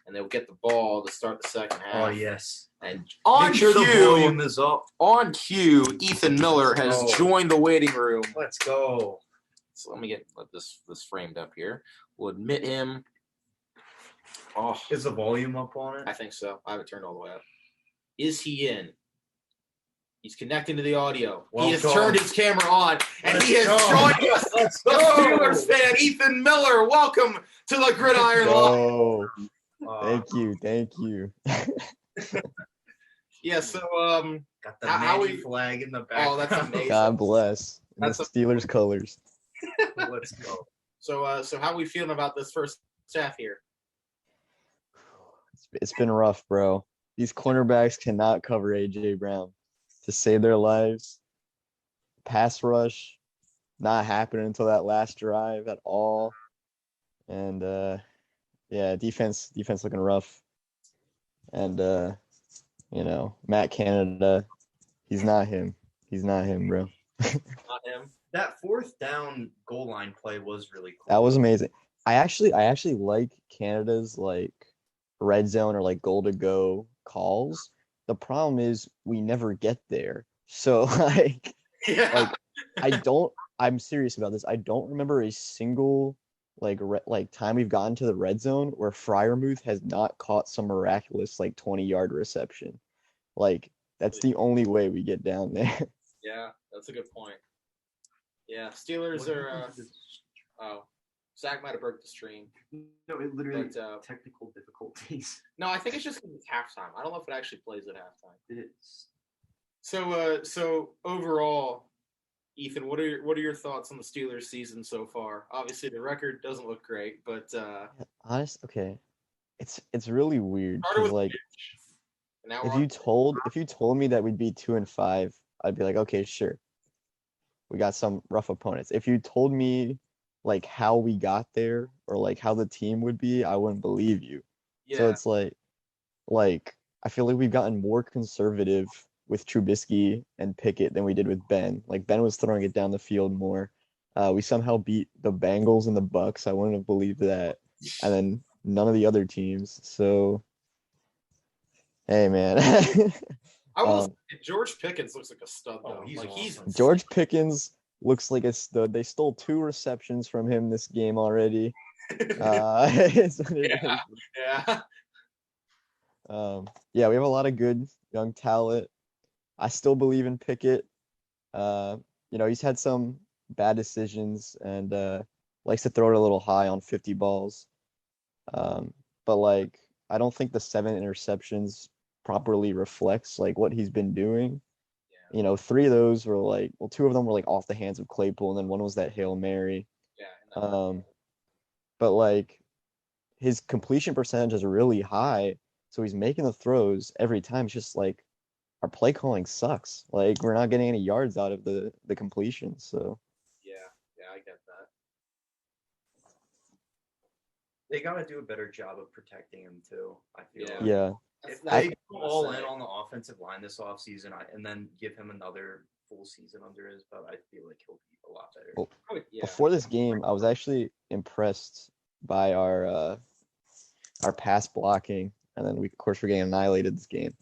and they'll get the ball to start the second half. Oh, yes. And on Make sure the volume is up. On cue, Ethan Miller has joined the waiting room. Let's go. So let me get this framed up here. We'll admit him. Oh, Is the volume up on it? I think so. I have it turned all the way up. Is he in? He's connecting to the audio. He has turned his camera on, and he has joined us. Let's The go. Steelers fan, Ethan Miller. Welcome to the Gridiron Live. Thank you. Yeah, so Got the how Manny we- flag in the back. oh, that's amazing. God bless. In the That's a- Steelers colors. Let's go. So how are we feeling about this first half here? It's been rough, bro. These cornerbacks cannot cover A.J. Brown to save their lives. Pass rush not happening until that last drive at all. And defense looking rough. And Matt Canada, he's not him. He's not him, bro. Not him. That 4th down goal line play was really cool. That was amazing. I actually like Canada's like red zone or like goal to go calls. The problem is we never get there. So Yeah. I'm serious about this. I don't remember a single time we've gotten to the red zone where Freiermuth has not caught some miraculous 20-yard reception. That's the only way we get down there. Yeah, that's a good point. Yeah, Steelers are. Zach might have broke the stream. No, it literally But, technical difficulties. no, I think it's just 'cause it's halftime. I don't know if it actually plays at halftime. It's So overall, Ethan, what are your thoughts on the Steelers season so far? Obviously, the record doesn't look great, but Okay. It's really weird. started 'Cause, with Mitch, and now if we're you told me that we'd be 2-5, I'd be like, okay, sure. We got some rough opponents. If you told me how we got there or how the team would be, I wouldn't believe you. yeah. So it's I feel like we've gotten more conservative with Trubisky and Pickett than we did with Ben. Ben was throwing it down the field more. We somehow beat the Bengals and the Bucks. I wouldn't have believed that. And then none of the other teams. So, hey, man. I will say George Pickens looks like a stud though. he's he's awesome. George Pickens looks like a stud. They stole 2 receptions from him this game already. It's what it Yeah. is. Yeah. Yeah, we have a lot of good young talent. I still believe in Pickett. He's had some bad decisions and likes to throw it a little high on 50 balls. But like, I don't think the 7 interceptions properly reflects like what he's been doing. Three of those were like, well, two of them were like off the hands of Claypool, and then one was that Hail Mary. Yeah. But like his completion percentage is really high, so he's making the throws every time. It's just like our play calling sucks. Like we're not getting any yards out of the completion. So Yeah. Yeah. I get that. They got to do a better job of protecting him too. I feel Yeah. like. yeah, If That's they what go I'm all saying. in on the offensive line this offseason and then give him another full season under his belt, I feel like he'll be a lot better. Well, Yeah. before this game, I was actually impressed by our pass blocking, and then of course we're getting annihilated this game.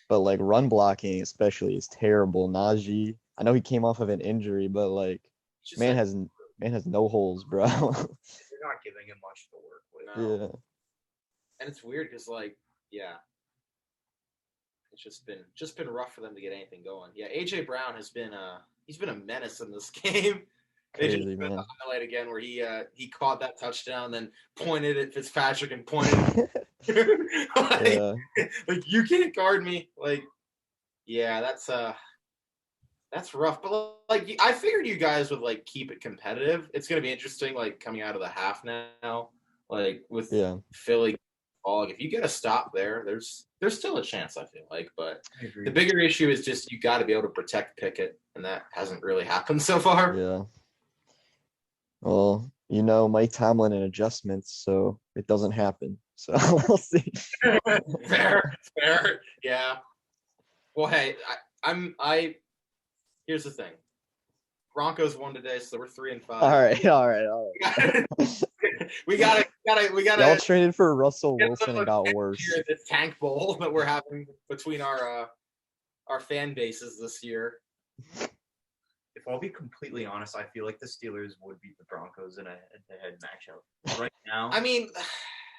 But like run blocking especially is terrible. Najee, I know he came off of an injury, but like It's just man like, has no holes, bro. They're not giving him much to work with. No. Yeah. and it's weird because like, yeah, it's just been rough for them to get anything going. Yeah, AJ Brown has been he's been a menace in this game. They just Crazy, put man. the highlight again where he caught that touchdown, then pointed at Fitzpatrick and pointed like, Yeah. like you can't guard me. Like, yeah, that's rough. But like I figured you guys would like keep it competitive. It's gonna be interesting, like coming out of the half now, like with Yeah. Philly. Like if you get a stop there, there's still a chance. I feel like, but I agree. the bigger issue is just you got to be able to protect Pickett, and that hasn't really happened so far. Yeah. Well, Mike Tomlin and adjustments, so it doesn't happen. So we'll see. fair, yeah. Well, hey, I here's the thing. Broncos won today, so we're 3-5. All right. We gotta. Y'all traded for Russell get Wilson some and got advantage worse. here in this tank bowl that we're having between our fan bases this year. If I'll be completely honest, I feel like the Steelers would beat the Broncos in a head-to-head matchup right now. I mean,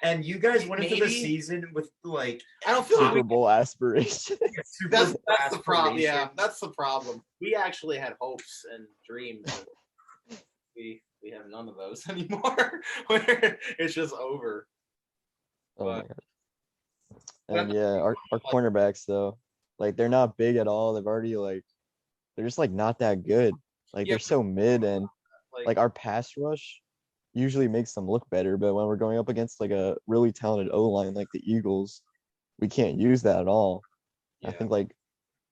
and you guys went into the maybe. season with like I don't feel like Super Bowl aspiration. that's the problem. Yeah, that's the problem. We actually had hopes and dreams. And we have none of those anymore. Where it's just over. Oh my But- god. And yeah, our cornerbacks though, like they're not big at all. They've already they're just like not that good. Like Yeah. they're so mid, and like our pass rush usually makes them look better, but when we're going up against like a really talented O-line like the Eagles, we can't use that at all. I yeah. think like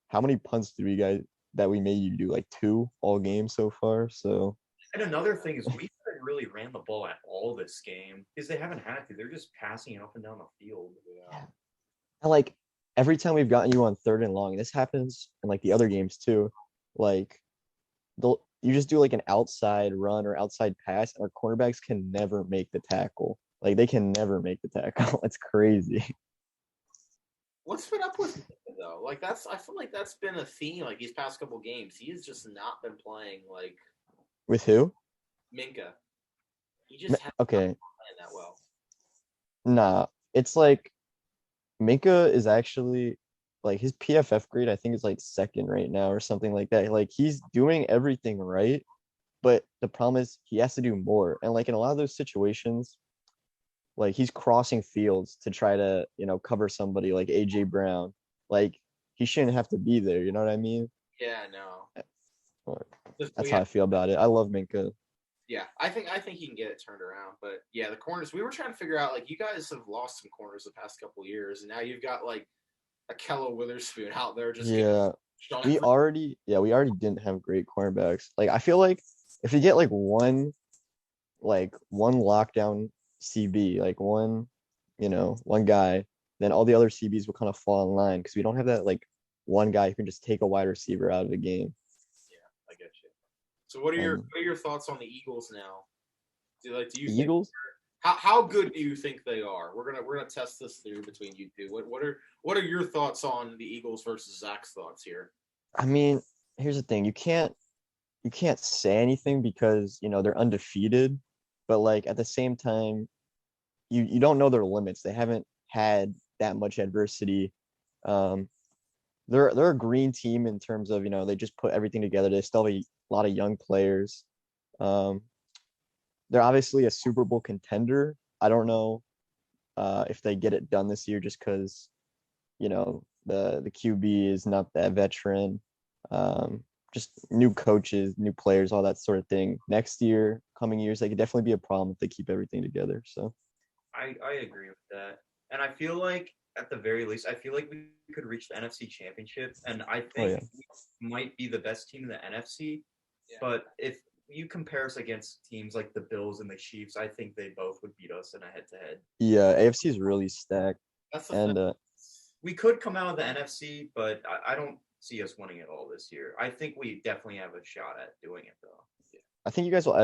how many punts do we guys that we made you do? Like 2 all game so far. So And another thing is we haven't really ran the ball at all this game because they haven't had to. They're just passing it up and down the field. Yeah. and like every time we've gotten you on 3rd and long, this happens in like the other games too. Like you just do like an outside run or outside pass, and our cornerbacks can never make the tackle. Like they can never make the tackle. It's crazy. What's been up with him, though? Like I feel like that's been a theme. Like these past couple games, he has just not been playing like With who? Minka. He just hasn't Okay. been playing that well. Nah, it's like Minka is actually like his PFF grade, I think is like 2nd right now or something like that. Like he's doing everything right, but the problem is he has to do more. And like in a lot of those situations, like he's crossing fields to try to, cover somebody like AJ Brown. Like he shouldn't have to be there, you know what I mean? Yeah, no. That's how I feel about it. I love Minka. Yeah, I think he can get it turned around. But yeah, the corners, we were trying to figure out, like, you guys have lost some corners the past couple of years, and now you've got like a Kello Witherspoon out there just Yeah. getting We already didn't have great cornerbacks. Like I feel like if you get like one lockdown CB, like one guy, then all the other CBs will kind of fall in line because we don't have that like one guy who can just take a wide receiver out of the game. I get you. So what are your thoughts on the Eagles now? Do you The think Eagles? how good do you think they are? We're gonna test this through between you two. What are your thoughts on the Eagles versus Zach's thoughts here? I mean, here's the thing. You can't say anything because, they're undefeated, but like at the same time, you don't know their limits. They haven't had that much adversity. They're a green team in terms of, they just put everything together. They still have a lot of young players. They're obviously a Super Bowl contender. I don't know if they get it done this year just because, the QB is not that veteran. Just new coaches, new players, all that sort of thing. Next year, coming years, they could definitely be a problem if they keep everything together. So I agree with that. And I feel like at the very least, I feel like we could reach the NFC Championship. And I think we might be the best team in the NFC. Yeah. But if you compare us against teams like the Bills and the Chiefs, I think they both would beat us in a head-to-head. yeah, AFC is really stacked. That's the And thing. We could come out of the NFC, but I don't see us winning it all this year. I think we definitely have a shot at doing it, though. I think you guys will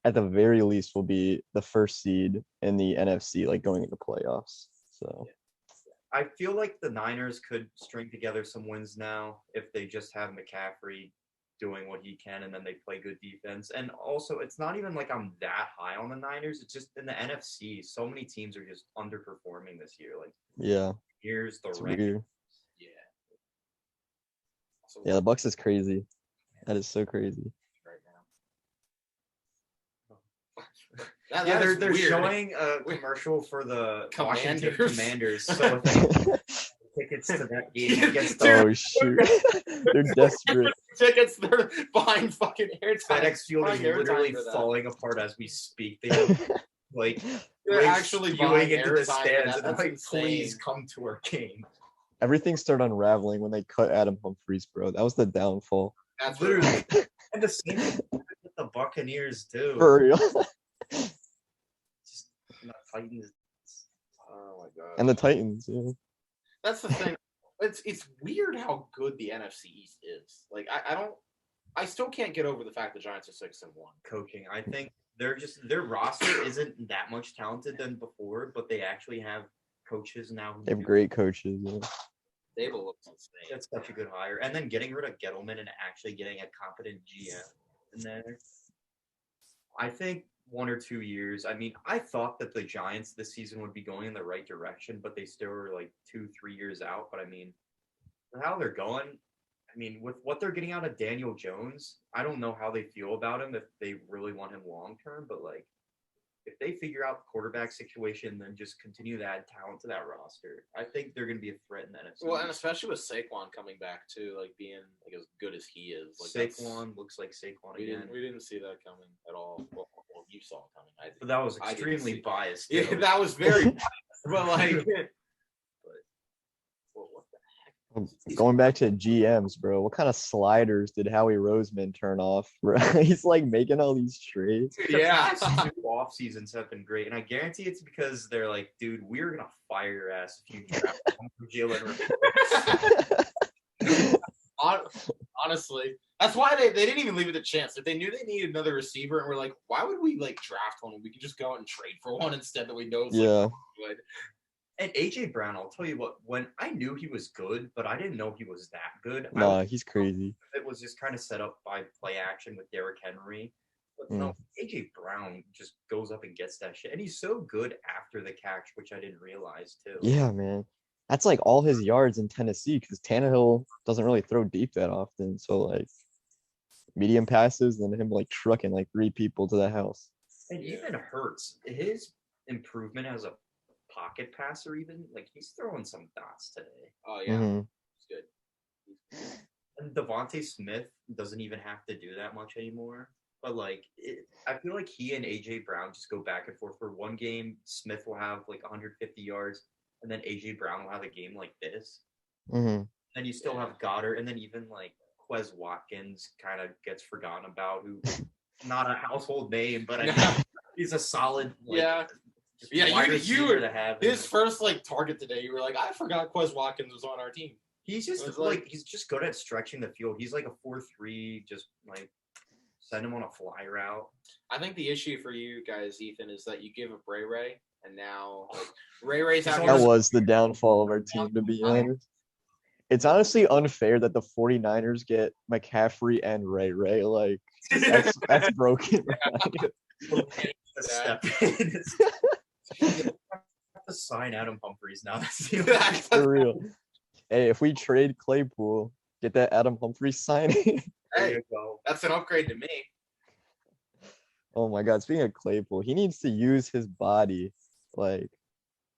at the very least, will be the first seed in the NFC, like going into playoffs. So I feel like the Niners could string together some wins now if they just have McCaffrey doing what he can and then they play good defense. And also, it's not even like I'm that high on the Niners. It's just in the NFC, so many teams are just underperforming this year. Like, yeah, here's the it's rank. weird. Yeah. So Yeah, the Bucks is crazy. That is so crazy. right now. That Yeah, is they're weird. showing a commercial for the Washington Commanders. Commanders. So tickets to that game against the Oh shoot, they're desperate. Tickets, they're buying fucking airtime. FedEx Field is Buying airtime literally for that. falling apart as we speak. They have like They're rigs actually spewing buying into the airtime for stands, that. and they're That's like, insane. "Please come to our game." Everything started unraveling when they cut Adam Humphries, bro. That was the downfall. That's Literally, and the same thing with the Buccaneers too. For real. Just the Titans. Oh my god. And the Titans, yeah. That's the thing. It's weird how good the NFC East is. Like I still can't get over the fact the Giants are 6-1. Coaching, I think their roster isn't that much talented than before, but they actually have coaches now. Who They have do- great coaches. Yeah. Dable looks insane. That's such a good hire, and then getting rid of Gettleman and actually getting a competent GM in there. I think 1 or 2 years. I mean, I thought that the Giants this season would be going in the right direction, but they still were like 2-3 years out. But I mean, with how they're going, I mean, with what they're getting out of Daniel Jones, I don't know how they feel about him, if they really want him long term. But like, if they figure out the quarterback situation, then just continue to add talent to that roster, I think they're going to be a threat in the NFC. Well, and especially with Saquon coming back too, like being like as good as he is. Like that's- Saquon looks like Saquon we again. didn't see that coming at all. Well, you saw it coming. I But that was I didn't extremely see- biased. Yeah, too. that was very biased, but like Well, what the Going back to GMs, bro. What kind of sliders did Howie Roseman turn off, bro? He's like making all these trades. The yeah. past 2 off seasons have been great, and I guarantee it's because they're like, dude, we're gonna fire your ass if you draft Jalen. Honestly, that's why they didn't even leave it a chance. If they knew they needed another receiver, and we're like, why would we like draft one when we could just go out and trade for one instead that we know is Yeah. good? And AJ Brown, I'll tell you what, when I knew he was good, but I didn't know he was that good. Nah, he's crazy. It was just kind of set up by play action with Derrick Henry. But no, AJ Brown just goes up and gets that shit. And he's so good after the catch, which I didn't realize too. Yeah, man. That's like all his yards in Tennessee because Tannehill doesn't really throw deep that often. So like medium passes and him like trucking like 3 people to the house. And even Hurts, his improvement as a pocket passer, even like he's throwing some dots today. Oh yeah, Mhm. it's good. And Devontae Smith doesn't even have to do that much anymore. But like, I feel like he and AJ Brown just go back and forth. For one game, Smith will have like 150 yards, and then AJ Brown will have a game like this. Mhm. Then you still have Goddard, and then even like Quez Watkins kind of gets forgotten about, who not a household name, but I mean, he's a solid. Like, Yeah. just Yeah, wide you receiver to have. his first like target today, you were like, I forgot Quez Watkins was on our team. He's just It's like like- he's just good at stretching the field. He's like a 4-3, just like send him on a fly route. I think the issue for you guys, Ethan, is that you give up Ray, and now like, Ray's out That here. was the downfall of our team, to be honest. It's honestly unfair that the 49ers get McCaffrey and Ray. Like, that's broken. The Brad. step in. I have to sign Adam Humphries now. That's the only- For real. Hey, if we trade Claypool, get that Adam Humphries signing. There Hey, you go. that's an upgrade to me. Oh my God. Speaking of Claypool, he needs to use his body. Like,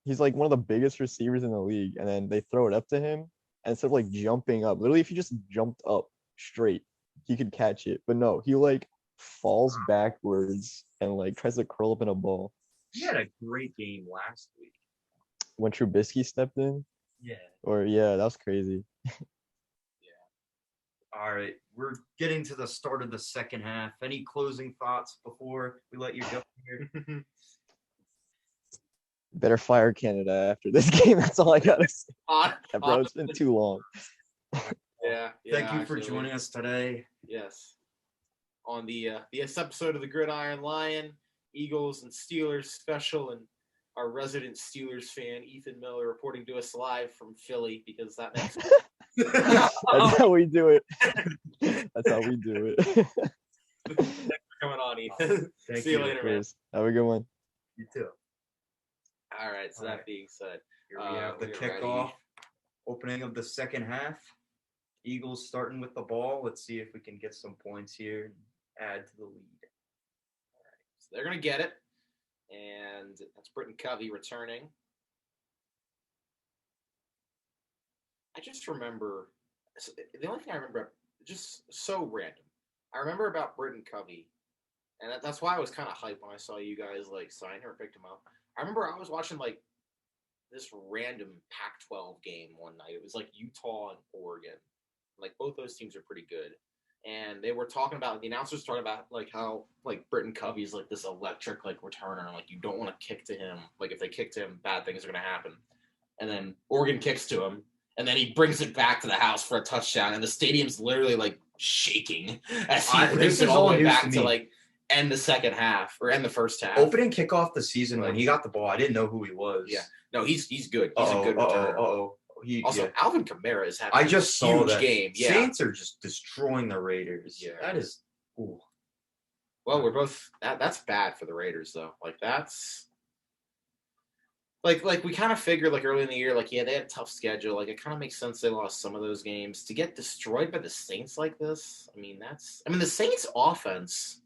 he's like one of the biggest receivers in the league. And then they throw it up to him. And instead of like jumping up, literally, if he just jumped up straight, he could catch it. But no, he like falls backwards and like tries to curl up in a ball. He had a great game last week. When Trubisky stepped in, Yeah. or yeah, that was crazy. All right, we're getting to the start of the second half. Any closing thoughts before we let you go here? Better fire Canada after this game. That's all I gotta say. On, Bro, it's been too long. yeah. Thank you for actually, joining us today. Yes. On this episode of the Gridiron Lion, Eagles and Steelers special, and our resident Steelers fan, Ethan Miller, reporting to us live from Philly because that makes That's how we do it. That's how we do it. Thanks for coming on, Ethan. Thank See you you. later, man. Cheers. Have a good one. You too. All right. So All that right. being said, Here we have the we are kickoff, ready. opening of the second half. Eagles starting with the ball. Let's see if we can get some points here and add to the lead. So they're gonna get it, and that's Britton Covey returning. I just remember the only thing I remember, just so random. I remember about Britton Covey, and that's why I was kind of hyped when I saw you guys like sign him or picked him up. I remember I was watching like this random Pac-12 game one night. It was like Utah and Oregon. Like both those teams are pretty good. And they were talking about, the announcers were talking about like how like Britton Covey's like this electric like returner. Like you don't want to kick to him. Like if they kick to him, bad things are gonna happen. And then Oregon kicks to him, and then he brings it back to the house for a touchdown, and the stadium's literally like shaking as he This brings is it all all the way news back to to me. like end the second half or end the first half. Opening kickoff the season when he got the ball, I didn't know who he was. Yeah. No, he's good. He's a good returner. Uh-oh. Also, Yeah. Alvin Kamara is having I just a saw huge that. game. Yeah. Saints are just destroying the Raiders. Yeah. That is. Ooh. Well, we're both. That's bad for the Raiders, though. Like that's. Like we kind of figured like early in the year, like yeah, they had a tough schedule. Like it kind of makes sense they lost some of those games. To get destroyed by the Saints like this, I mean the Saints offense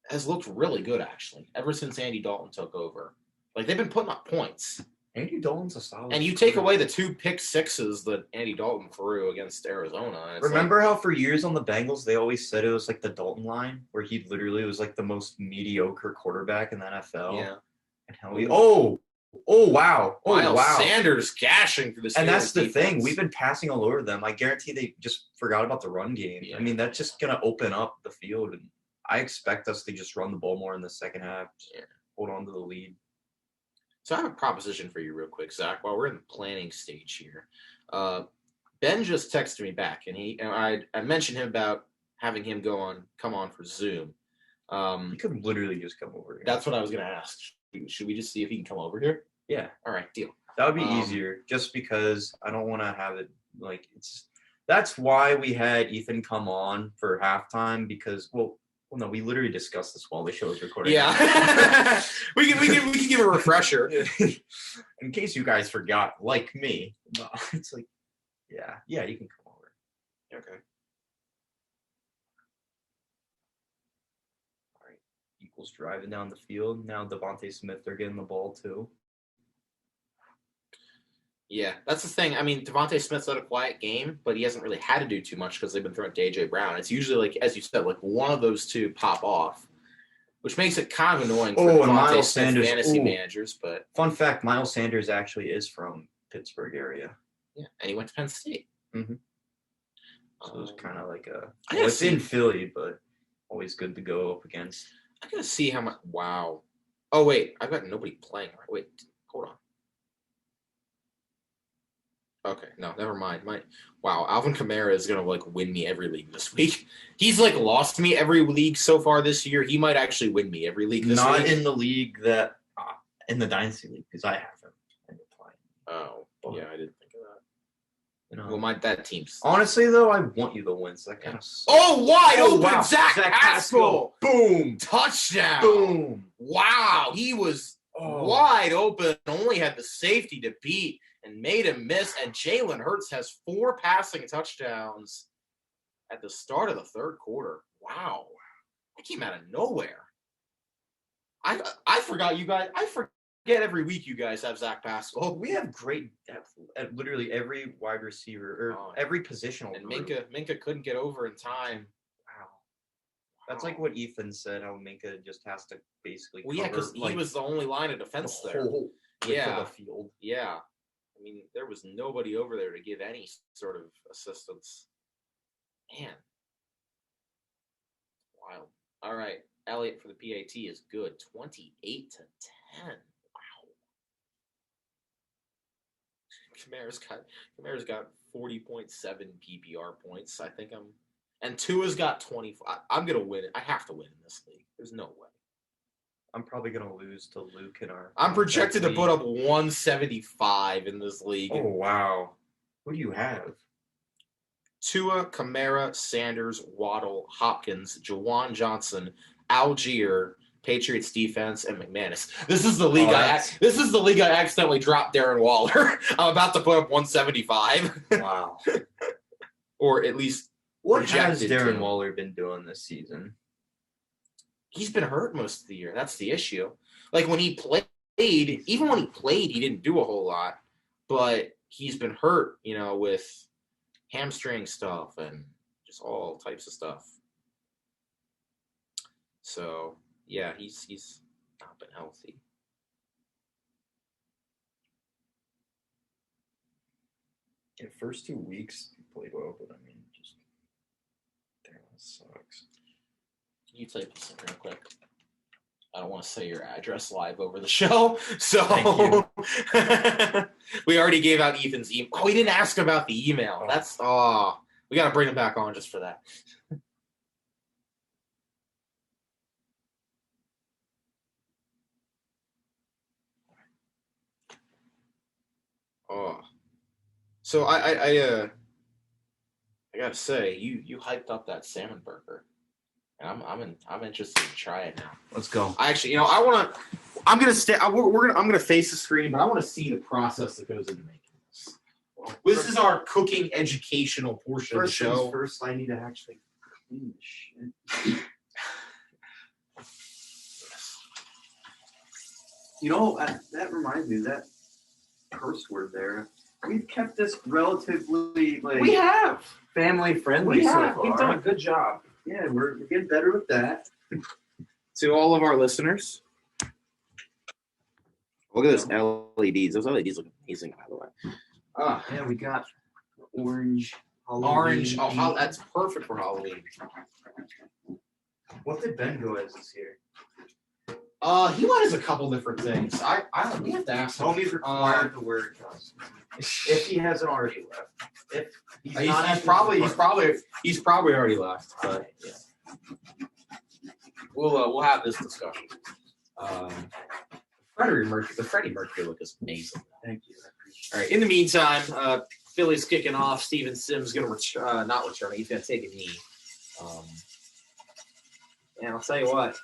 has looked really good actually ever since Andy Dalton took over. Like they've been putting up points. Andy Dalton's a solid. And you take away the 2 pick sixes that Andy Dalton threw against Arizona. And it's Remember how for years on the Bengals they always said it was like the Dalton line, where he literally was like the most mediocre quarterback in the NFL. Yeah. And how he wow. Miles Sanders gashing through the Steelers And that's the thing. defense. We've been passing all over them. I guarantee they just forgot about the run game. Yeah. I mean, that's just gonna open up the field, and I expect us to just run the ball more in the second half. Yeah. Hold on to the lead. So I have a proposition for you real quick, Zach, while we're in the planning stage here. Ben just texted me back, and I mentioned him about having him come on for Zoom. You could literally just come over here. That's what I was going to ask. Should we just see if he can come over here? Yeah. All right, deal. That would be easier, just because I don't want to have it like it's. That's why we had Ethan come on for halftime, because well, no, we literally discussed this while the show was recording. Yeah, we can give a refresher. In case you guys forgot, like me, no, it's like, yeah, you can come over. Okay. All right, Eagles driving down the field now. Devontae Smith, they're getting the ball too. Yeah, that's the thing. I mean, Devontae Smith's had a quiet game, but he hasn't really had to do too much because they've been throwing to A.J. Brown. It's usually, like, as you said, like one of those two pop off, which makes it kind of annoying for and Devontae Miles Smith Sanders. fantasy managers. But Fun fact, Miles Sanders actually is from Pittsburgh area. yeah, and he went to Penn State. Mhm. So it's kind of like it's in Philly, but always good to go up against. I gotta see how much. Wow. Oh wait, I've got nobody playing. Wait, hold on. Okay, no, never mind. Wow, Alvin Kamara is gonna like win me every league this week. He's like lost me every league so far this year. He might actually win me every league this Not week. in the league that in the Dynasty League, because I have him. Oh, But- yeah, I didn't think of that. You know. Well, that team's. Honestly, though, I want you to win. So that kind of. Oh, wide open, wow. Zach Pascal. Boom. Touchdown. Boom. Wow, he was wide open. Only had the safety to beat and made him miss. And Jalen Hurts has 4 passing touchdowns at the start of the third quarter. Wow, that came out of nowhere. I forgot you guys. I forget every week you guys have Zach Pascal. We have great depth at literally every wide receiver or every positional. And group. Minka couldn't get over in time. Wow. That's like what Ethan said. How Minka just has to basically. Well, yeah, because he was the only line of defense the there. whole width Yeah. of the field. Yeah. I mean, there was nobody over there to give any sort of assistance. Man. Wild. All right. Elliott for the PAT is good. 28-10. Wow. Kamara's got 40.7 PPR points. I think and Tua's got 25. I'm gonna win it. I have to win in this league. There's no way. I'm probably gonna lose to Luke in our. I'm projected to put up 175 in this league. Oh wow! Who do you have? Tua, Kamara, Sanders, Waddle, Hopkins, Jawan Johnson, Algier, Patriots defense, and McManus. This is the league. This is the league I accidentally dropped Darren Waller. I'm about to put up 175. Wow. Or at least What has projected Darren to. Waller been doing this season? He's been hurt most of the year. That's the issue. Like when he played, even when he played, he didn't do a whole lot. But he's been hurt, with hamstring stuff and just all types of stuff. So yeah, he's not been healthy. In the first 2 weeks, he played well, but I mean, just damn, that sucks. Can you type this in real quick? I don't want to say your address live over the show, so Thank we already gave out Ethan's email. Oh, we didn't ask about the email. That's we got to bring him back on just for that. So I gotta say, you hyped up that salmon burger, and I'm interested to try it now. Let's go. I actually, I'm gonna face the screen, but I want to see the process that goes into making this. This is our cooking educational portion of the show. First, I need to actually clean this shit. That reminds me of that curse word there. We've kept this relatively We have. family friendly so far. We've done a good job. Yeah, we're getting better with that. To all of our listeners, look at those LEDs. Those LEDs look amazing, by the way. Yeah, we got orange. Orange. Halloween. Oh, that's perfect for Halloween. What did Ben go as this year? He went as a couple different things. We have to ask him. Tony's required to wear a costume if he hasn't already left. If He's probably already left. But yeah. We'll have this discussion. The Freddie Mercury look is amazing. Thank you. All right. In the meantime, Philly's kicking off. Steven Sims going to not return. He's going to take a knee. And I'll tell you what.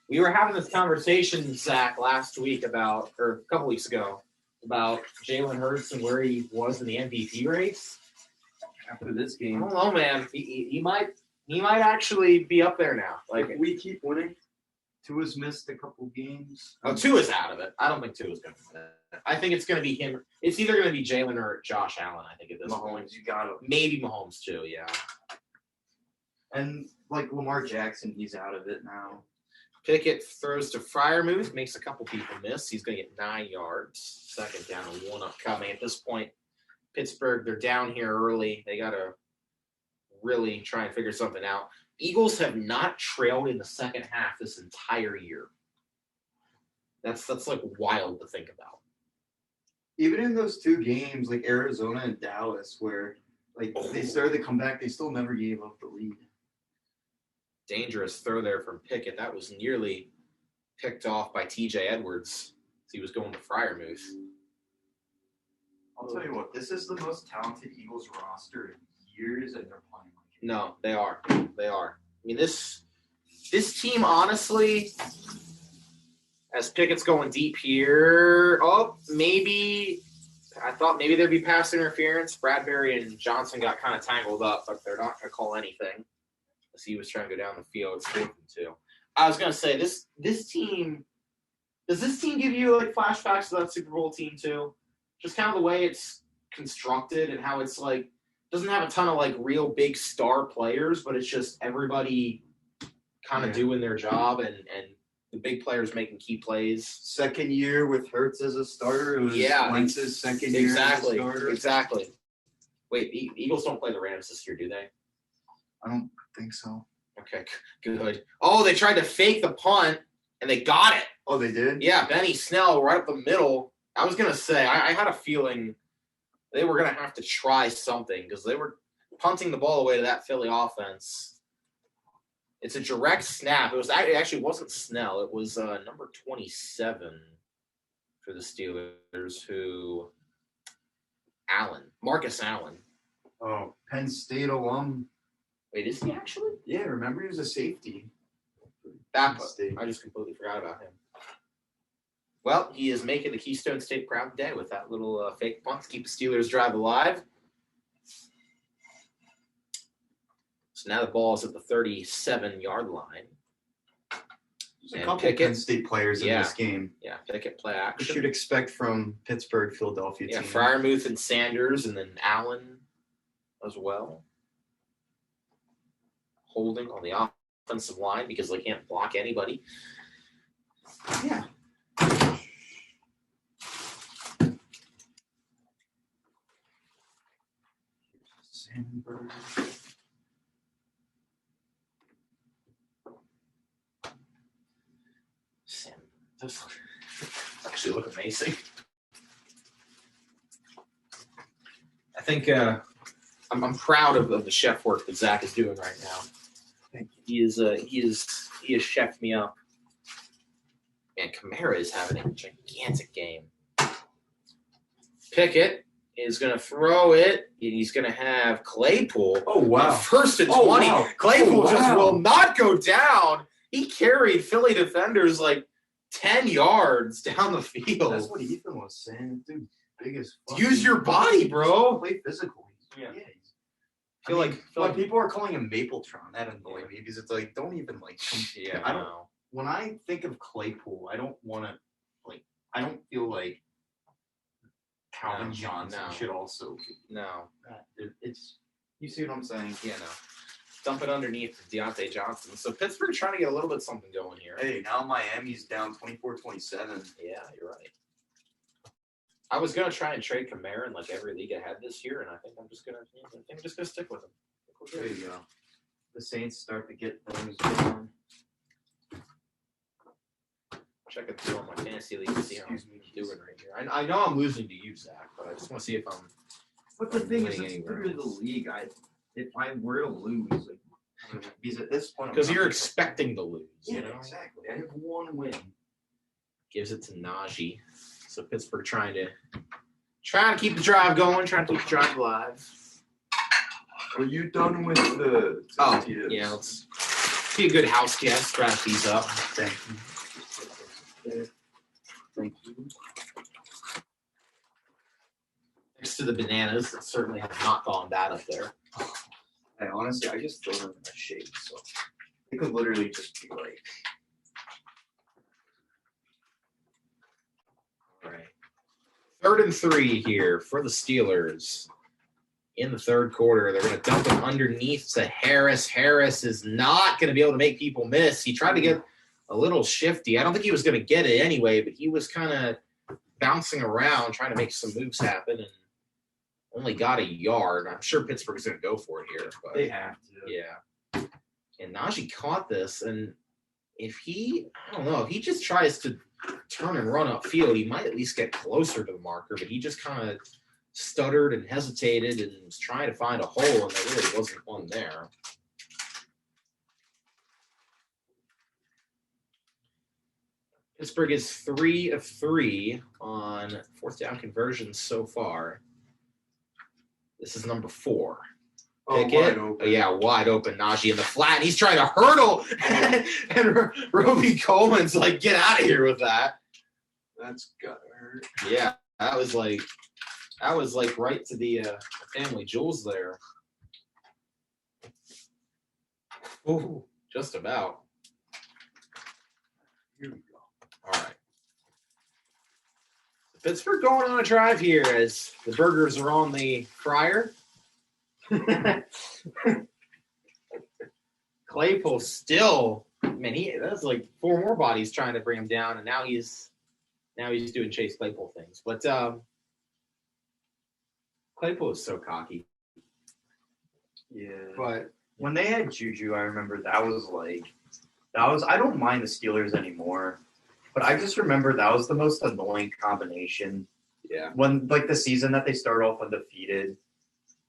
We were having this conversation, Zach, last week or a couple weeks ago, about Jalen Hurts and where he was in the MVP race. After this I game, don't know, man. He might actually be up there now. Like if we keep winning, Tua's missed a couple games. Tua's out of it. I don't think Tua's going to win it. I think it's going to be him. It's either going to be Jalen or Josh Allen, I think, at this point. Mahomes, you got him. Maybe Mahomes, too, yeah. And like Lamar Jackson, he's out of it now. Pickett throws to Freiermuth, makes a couple people miss. He's going to get 9 yards. Second down and 1 upcoming. At this point, Pittsburgh, they're down here early. They got to really try and figure something out. Eagles have not trailed in the second half this entire year. That's like wild to think about. Even in those 2 games, like Arizona and Dallas, where like they started to come back, they still never gave up the lead. Dangerous throw there from Pickett. That was nearly picked off by TJ Edwards as he was going to Freiermuth. I'll tell you what, this is the most talented Eagles roster in years, and they're playing like it. No, they are. They are. I mean, this team, honestly, as Pickett's going deep here. Oh, maybe I thought maybe there'd be pass interference. Bradbury and Johnson got kind of tangled up, but they're not going to call anything. As he was trying to go down the field, it's 4th and 2. I was going to say this team. Does this team give you like flashbacks to that Super Bowl team too? Just kind of the way it's constructed and how it's like doesn't have a ton of like real big star players, but it's just everybody kind of doing their job and the big players making key plays. Second year with Hurts as a starter. It was Wentz's second year as a starter. Exactly. Wait, the Eagles don't play the Rams this year, do they? I don't think so. Okay, good. Oh, they tried to fake the punt, and they got it. Oh, they did? Yeah, Benny Snell right up the middle. I was going to say, I had a feeling they were going to have to try something because they were punting the ball away to that Philly offense. It's a direct snap. It actually wasn't Snell. It was number 27 for the Steelers, Marcus Allen. Oh, Penn State alum. Wait, is he actually? Yeah, remember he was a safety. I just completely forgot about him. Well, he is making the Keystone State proud today with that little fake punt to keep the Steelers drive alive. So now the ball is at the 37-yard line. There's a couple Penn State players in this game. Yeah, Pickett play You action. should expect from Pittsburgh, Philadelphia Yeah, team. Freiermuth and Sanders, and then Allen as well. Holding on the offensive line because they can't block anybody. Yeah. Sandberg. Those actually look amazing. I think I'm proud of the chef work that Zach is doing right now. Thank you. He has chefed me up. And Kamara is having a gigantic game. Pickett is going to throw it. And he's going to have Claypool. Oh, wow. First and 20. Oh, wow. Claypool Oh, wow. just will not go down. He carried Philly defenders like 10 yards down the field. That's what Ethan was saying. Dude, big as fuck. Use your body, bro. Play physical. Yeah. I feel like people are calling him Mapletron. That annoys me because it's like, don't even like. Yeah, I don't. When I think of Claypool, I don't want to like. I don't feel like Calvin Johnson should also. No. It's. You see what I'm saying? Yeah, no. Dump it underneath Deontay Johnson. So Pittsburgh trying to get a little bit something going here. Hey, now Miami's down 24-27. Yeah, you're right. I was gonna try and trade Kamara in like every league I had this year, and I think I'm just gonna stick with him. There you go. The Saints start to get things going. Check it through on my fantasy league to see how I'm doing right here. I know I'm losing to you, Zach, but I just want to see if I'm. But the thing is, winning it's anywhere through the else. league. If I were to lose, like, because at this point, Because you're expecting to lose, yeah, you know. exactly. I have one win. Gives it to Najee. So Pittsburgh trying to keep the drive going, trying to keep the drive alive. Are you done with the? Oh, tortillas? yeah. Let's be a good house guest. Wrap these up. Thank you. Thank you. Next to the bananas that certainly have not gone bad up there. Hey, honestly, I just throw them in a shake, so it could literally just be like. All right. 3rd and 3 here for the Steelers. In the third quarter, they're going to dump it underneath to Harris. Harris is not going to be able to make people miss. He tried to get a little shifty. I don't think he was going to get it anyway, but he was kind of bouncing around trying to make some moves happen and only got a yard. I'm sure Pittsburgh's going to go for it here. But They have to. yeah. And Najee caught this, and if he just tries to turn and run upfield, he might at least get closer to the marker, but he just kind of stuttered and hesitated and was trying to find a hole, and there really wasn't one there. Pittsburgh is 3 of 3 on on fourth down conversions so far. This is number 4. Pick it. Yeah, wide open. Najee in the flat. And he's trying to hurdle. And Roby Coleman's like, get out of here with that. That's gotta hurt. Yeah, that was like right to the family jewels there. Ooh, just about. Here we go. All right. Pittsburgh going on a drive here as the burgers are on the fryer. Claypool still, man, that's like 4 more bodies trying to bring him down, and now he's doing Chase Claypool things. But Claypool is so cocky. Yeah. But When they had Juju, I remember that was I don't mind the Steelers anymore, but I just remember that was the most annoying combination. yeah, When like the season that they start off undefeated,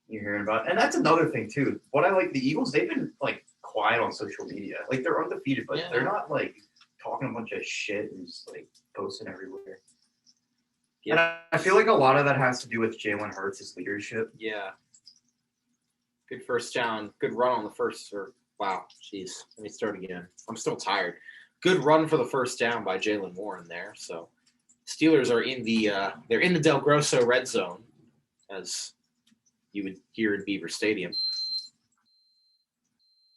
you're hearing about, and that's another thing too. What I like, the Eagles, they've been like quiet on social media, like they're undefeated, but Yeah. they're not like talking a bunch of shit and just like posting everywhere. And I feel like a lot of that has to do with Jalen Hurts' leadership. yeah. Good first down. Good run on the first. Wow, jeez. Let me start again. I'm still tired. Good run for the first down by Jalen Warren there. So Steelers are in the they're in the Del Grosso red zone, as you would hear in Beaver Stadium.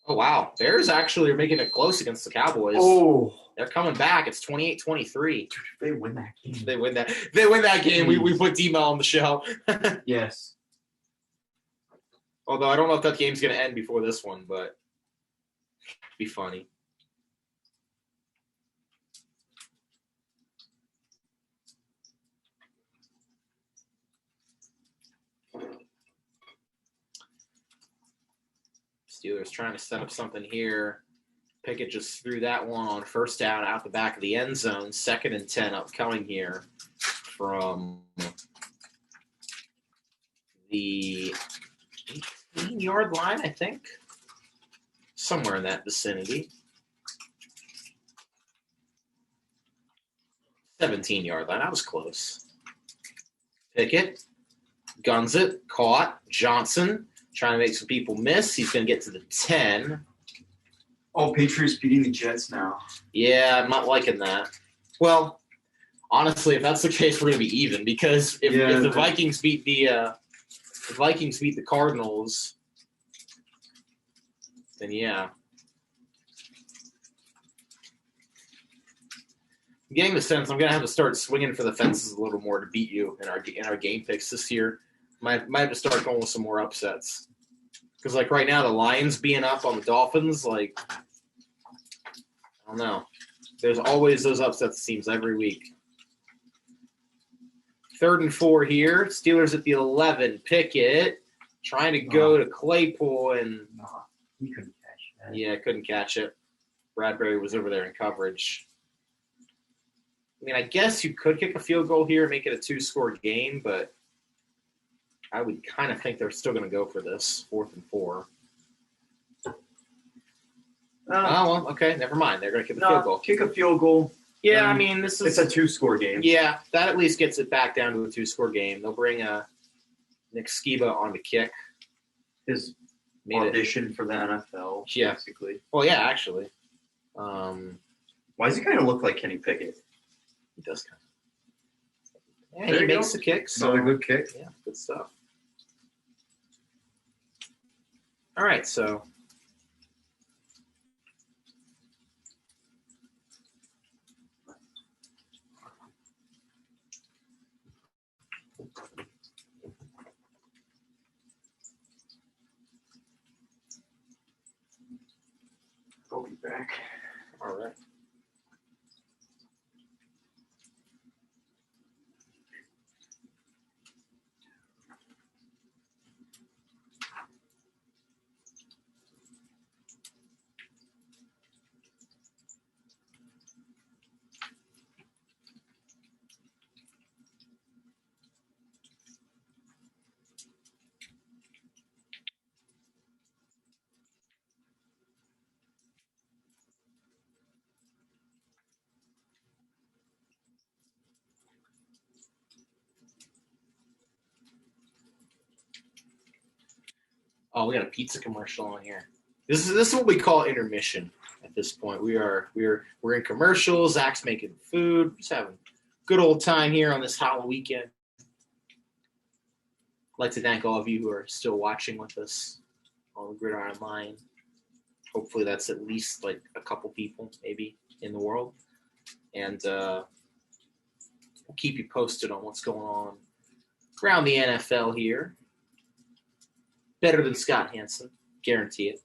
Oh, wow. Bears actually are making it close against the Cowboys. Oh, They're coming back. It's 28-23. they win that game. They win that game. We put D-Mel on the show. Yes. Although I don't know if that game's going to end before this one, but it'd be funny. Steelers trying to set up something here. Pickett just threw that one on first down out the back of the end zone. 2nd and 10 upcoming here from the 18-yard line, I think. Somewhere in that vicinity. 17-yard line. I was close. Pickett guns it. Caught. Johnson trying to make some people miss. He's going to get to the 10. Oh, Patriots beating the Jets now. Yeah, I'm not liking that. Well, honestly, if that's the case, we're going to be even because if the Vikings beat the Cardinals, then yeah. I'm getting the sense I'm going to have to start swinging for the fences a little more to beat you in our game picks this year. Might have to start going with some more upsets. Because, like, right now, the Lions being up on the Dolphins, like, I don't know. There's always those upsets, it seems, every week. 3rd and 4 here. Steelers at the 11. Pickett trying to go to Claypool, and No, he couldn't catch that. yeah, couldn't catch it. Bradbury was over there in coverage. I mean, I guess you could kick a field goal here and make it a 2-score game, but I would kind of think they're still going to go for this 4th and 4. Oh, well, okay, never mind. They're going to kick a field goal. Kick a field goal. Yeah, I mean, this is It's a 2-score game. yeah, that at least gets it back down to a 2-score game. They'll bring Nick Skiba on the kick. His Made it. audition for the NFL, Yeah. basically. Well, yeah, actually, Why does he kind of look like Kenny Pickett? he does kind of. Yeah, There he you makes go. the kick. So Another good kick. yeah, good stuff. All right, so. I'll be back. All right. Oh, we got a pizza commercial on here. This is what we call intermission at this point. We're in commercials. Zach's making food. Just having a good old time here on this Halloween weekend. I'd like to thank all of you who are still watching with us on the Gridiron Line. Hopefully that's at least like a couple people maybe in the world. And we'll keep you posted on what's going on around the NFL here. Better than Scott Hansen, guarantee it.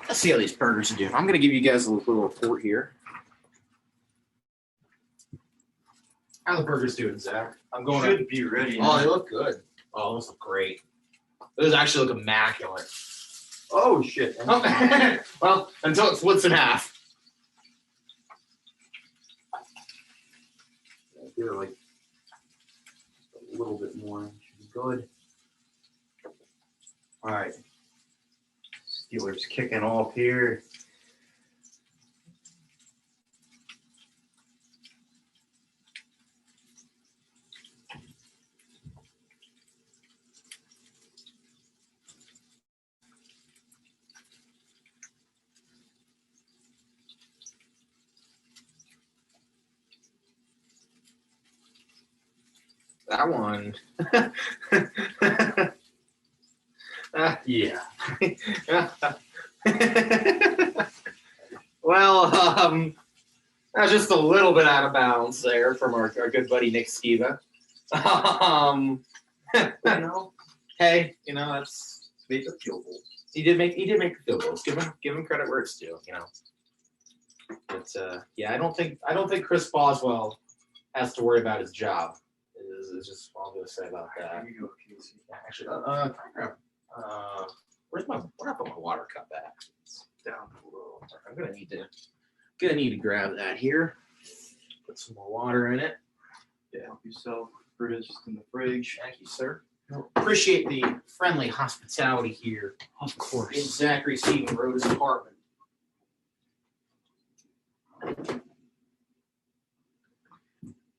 Let's see how these burgers are doing. I'm going to give you guys a little report here. How the burgers doing, Zach? I'm going Should be ready. Oh, they look good. Oh, those look great. Those actually look immaculate. Oh shit. Well, until it splits in half. They're like a little bit more. Should be good. All right. Steelers kicking off here. That one. Yeah. Well, that's just a little bit out of bounds there from our good buddy Nick Skiba. Hey, that's Make a field goal. he did make the field goals. Give him credit where it's due, But yeah, I don't think Chris Boswell has to worry about his job. Is just all I'm gonna say about that. Here you go, Kasey. Actually, where I put my water cup at? It's Down below. I'm gonna need to grab that here. Put some more water in it. Yeah, help yourself. Fruit is just in the fridge. Thank you, sir. Appreciate the friendly hospitality here. Of In course. Zachary Stephen Rhodes' apartment.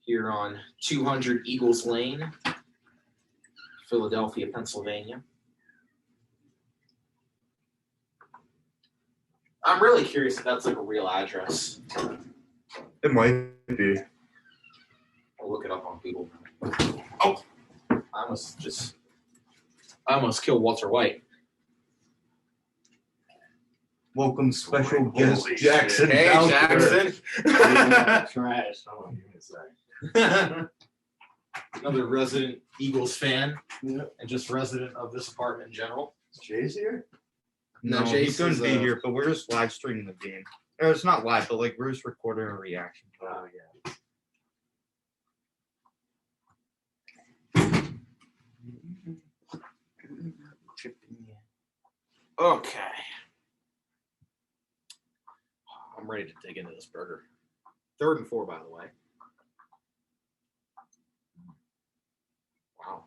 Here on 200 Eagles Lane, Philadelphia, Pennsylvania. I'm really curious if that's like a real address. It might be. I'll look it up on Google. Oh, I almost killed Walter White. Welcome, special guest Holy Jackson. shit. Hey, Bowser. Jackson. Trash. I don't even say. Another resident Eagles fan, Yeah. and just resident of this apartment in general. Is Jay's here? No, Jason's, he's going to be here, but we're just live streaming the game. Or it's not live, but like we're just recording a reaction. Oh yeah. Okay. I'm ready to dig into this burger. 3rd and 4, by the way. Wow.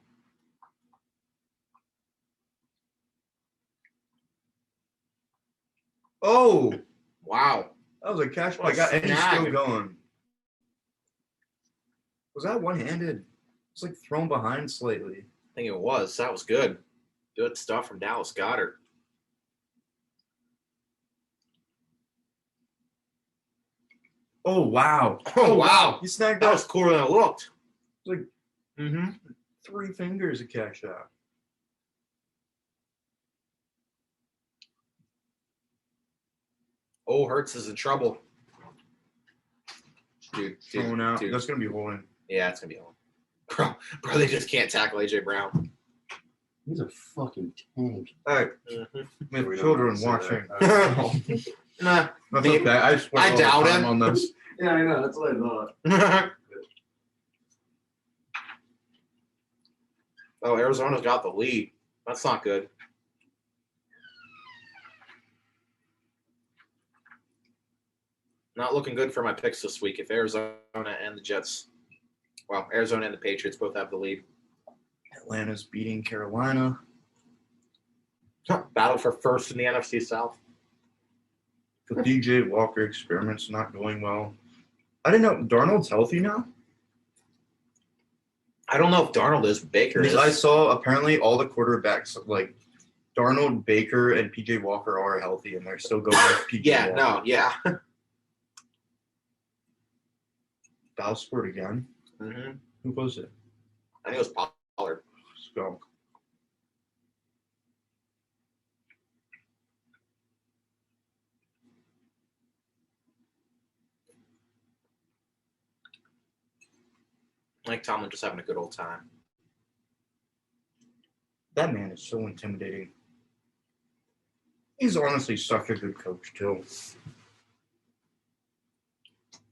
Oh, Wow. that was a catch What a play. Got and he's still snag. going. Was that one-handed? It's like thrown behind slightly. I think it was. That was good. Good stuff from Dallas Goedert. Oh wow! Oh, wow. He snagged That that. was cooler than it looked. Like Mm-hmm. 3 fingers of cash out. Oh, Hurts is in trouble. Dude. Thrown out. That's gonna be holding. Yeah, it's going to be on. Bro, they just can't tackle A.J. Brown. He's a fucking tank. All right, Mm-hmm. we have We don't children know to say watching. that. Nah. That's Maybe- okay. I swear I all the doubt time it. on this. Yeah, I know. That's what I thought. Oh, Arizona's got the lead. That's not good. Not looking good for my picks this week if Arizona and the Jets, well, Arizona and the Patriots both have the lead. Atlanta's beating Carolina. Battle for first in the NFC South. The DJ Walker experiment's not going well. I didn't know Darnold's healthy now. I don't know if Darnold is, Baker is. I saw apparently all the quarterbacks like Darnold, Baker, and PJ Walker are healthy, and they're still going with PJ Yeah, Walker. no, yeah. Dow scored again. Mm-hmm. Who was it? I think it was Pollard. Skunk. Mike Tomlin just having a good old time. That man is so intimidating. He's honestly such a good coach, too.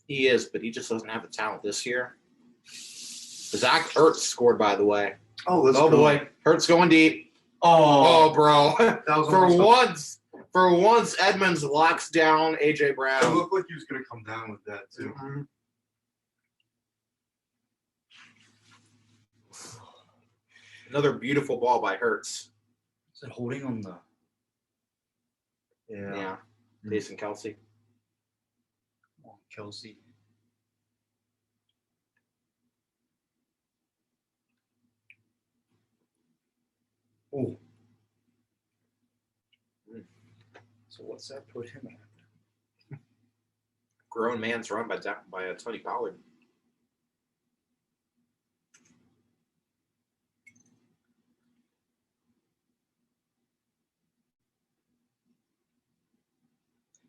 He is, but he just doesn't have the talent this year. Zach Ertz scored, by the way. Oh, let's Oh, go. boy. Ertz going deep. Oh, Oh, bro. that was For once, Edmonds locks down A.J. It Brown. looked like he was going to come down with that, too. Mhm. Another beautiful ball by Hurts. Is it holding on the... Yeah. Jason Kelsey. Come on, Kelsey. Oh. So what's that put him at? Grown man's run by Tony Pollard.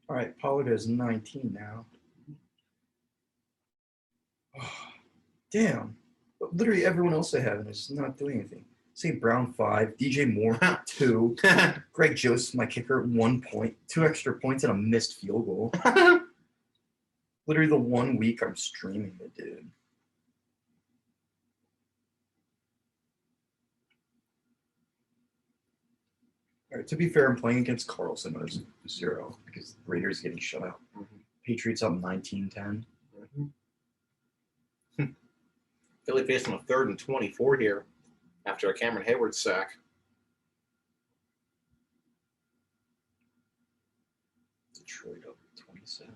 All right, Pollard has 19 now. Damn. But literally everyone else I have is not doing anything. St. Brown 5, DJ Moore 2, Greg Joseph, my kicker, 1 point, 2 extra points, and a missed field goal. Literally the 1 week I'm streaming it, dude. All right, to be fair, I'm playing against Carlson as 0 because the Raiders getting shut out. Patriots up 19-10. Philly facing a 3rd and 24 here after a Cameron Hayward sack. Detroit up 27-20.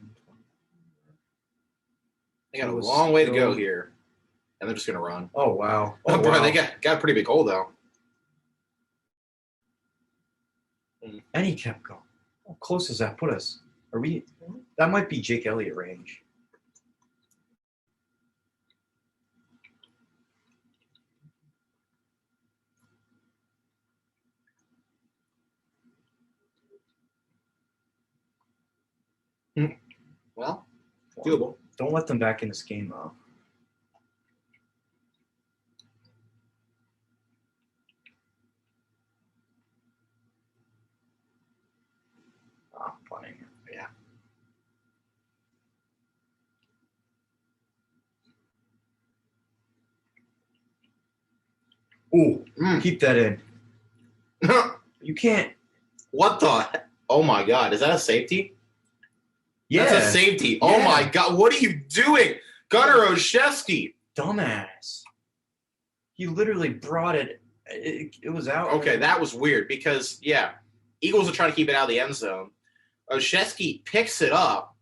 They got a It was long way to go still- here, and they're just going to run. Oh, wow. Oh, boy, wow. they got a pretty big hole, though. And he kept going. How close does that put us? Are we? That might be Jake Elliott range. Well, doable. Don't let them back in this game, though. I'm playing. Yeah. Ooh, Mm. keep that in. You can't. What the? Oh, my God. Is that a safety? Yeah, That's a safety. Oh, Yeah. my God. What are you doing? Gunnar Olszewski. dumbass. He literally brought it. It was out. Okay, that was weird because, yeah, Eagles are trying to keep it out of the end zone. Olszewski picks it up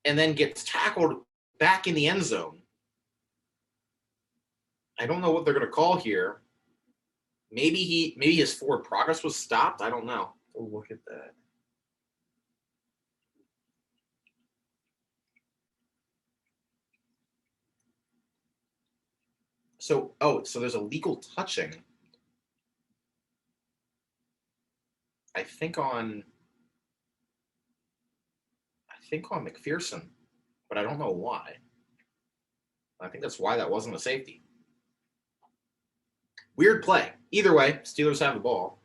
and then gets tackled back in the end zone. I don't know what they're going to call here. Maybe his forward progress was stopped. I don't know. Oh, look at that. So there's a legal touching. I think on McPherson, but I don't know why. I think that's why that wasn't a safety. Weird play. Either way, Steelers have the ball.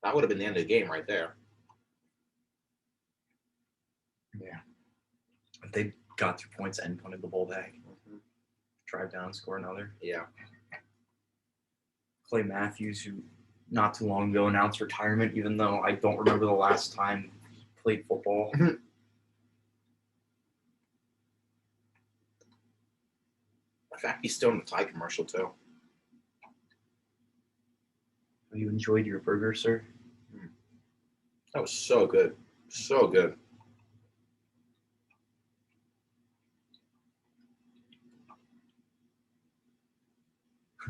That would have been the end of the game right there. Yeah. If they got 2 points and punted the ball back. drive down, score another. Yeah. Clay Matthews, who not too long ago announced retirement, even though I don't remember the last time he played football. In fact, he's still in the Thai commercial, too. Have you enjoyed your burger, sir? That was so good. So good.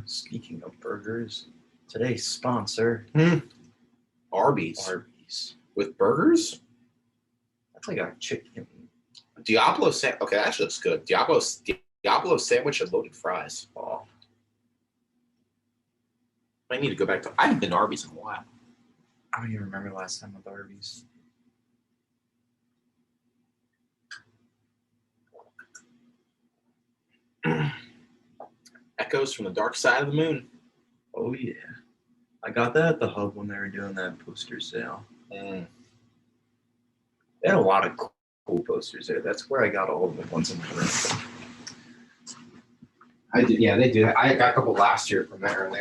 Speaking of burgers, today's sponsor, Arby's. Arby's. With burgers? That's like a chicken. Diablo okay, that looks good. Diablo sandwich and loaded fries. Oh. I need to go back to. I haven't been to Arby's in a while. I don't even remember the last time with Arby's. Echoes from the dark side of the moon. Oh yeah, I got that at the Hub when they were doing that poster sale. Mm. They had a lot of cool posters there. That's where I got all of the ones in my room. I did. Yeah, they do. I got a couple last year from there, and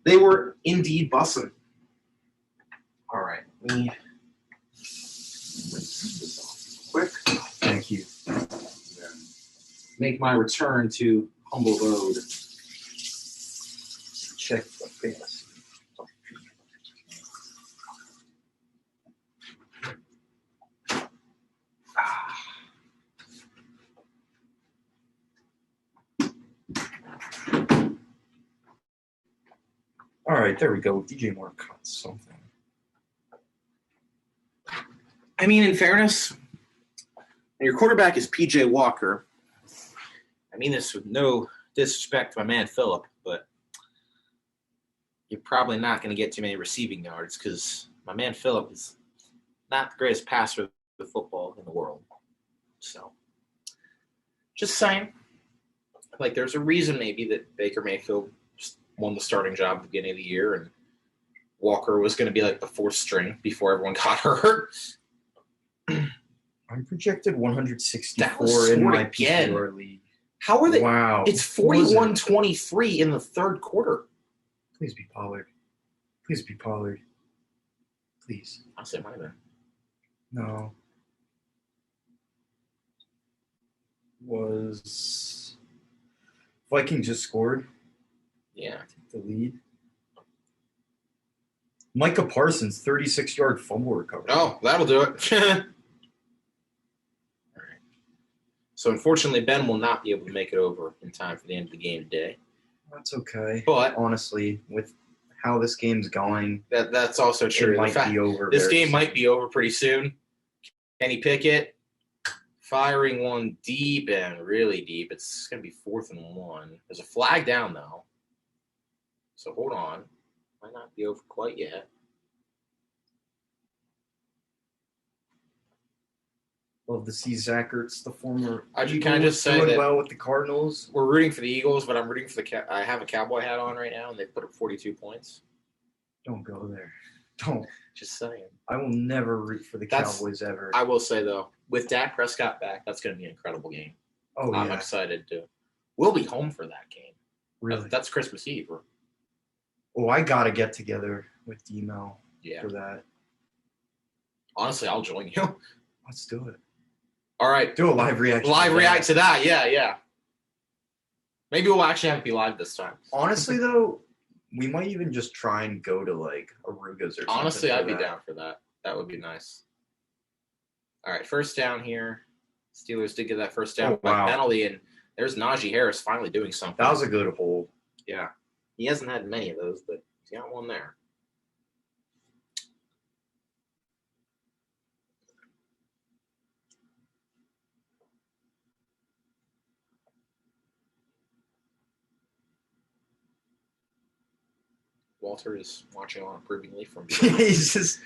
they were indeed bussin'. All right, let me rinse this off quick. Thank you. Make my return to humble abode. Check the face. All right, there we go. DJ Moore caught something. I mean, in fairness, when your quarterback is PJ Walker, I mean this with no disrespect to my man Phillip, but you're probably not going to get too many receiving yards because my man Phillip is not the greatest passer of the football in the world. So, just saying. Like, there's a reason maybe that Baker Mayfield won the starting job at the beginning of the year, and Walker was going to be like the fourth string before everyone got hurt. I'm projected That was 164 in scored my again. PPR league. How are they? Wow. It's What was it? 41-23 in the third quarter. Please be Pollard. Please be Pollard. Please. I'll say my man. No. Was Viking just scored? Yeah. Take the lead. Micah Parsons, 36-yard fumble recovery. Oh, that'll do it. All right. So unfortunately, Ben will not be able to make it over in time for the end of the game today. That's okay. But Honestly, with how this game's going, that's also true. it The might fact- be over. This very game soon. might be over pretty soon. Kenny Pickett firing one deep and really deep. It's going to be 4th and 1. There's a flag down, though. So hold on. Might not be over quite yet. Love to see Zach Ertz, the former. Can I Eagles, just say doing that well with the Cardinals? we're rooting for the Eagles, but I'm rooting for I have a Cowboy hat on right now, and they put up 42 points. Don't go there. Don't. Just saying. I will never root for the That's- Cowboys ever. I will say, though, with Dak Prescott back, that's going to be an incredible game. Oh I'm yeah, excited to. We'll be home for that game. really. That's Christmas Eve. Oh, I gotta get together with D-Mel Yeah. for that. Honestly, I'll join you. Let's do it. All right. Do a live reaction. Live to that. react to that. Yeah. Maybe we'll actually have it be live this time. Honestly, though, we might even just try and go to like Aruga's or something. Honestly, for I'd be that. down for that. That would be nice. All right, first down here. Steelers did get that first down Oh, wow. by penalty, and there's Najee Harris finally doing something. That was a good hold. Yeah. He hasn't had many of those, but he's got one there. Walter is watching on approvingly from behind. He's just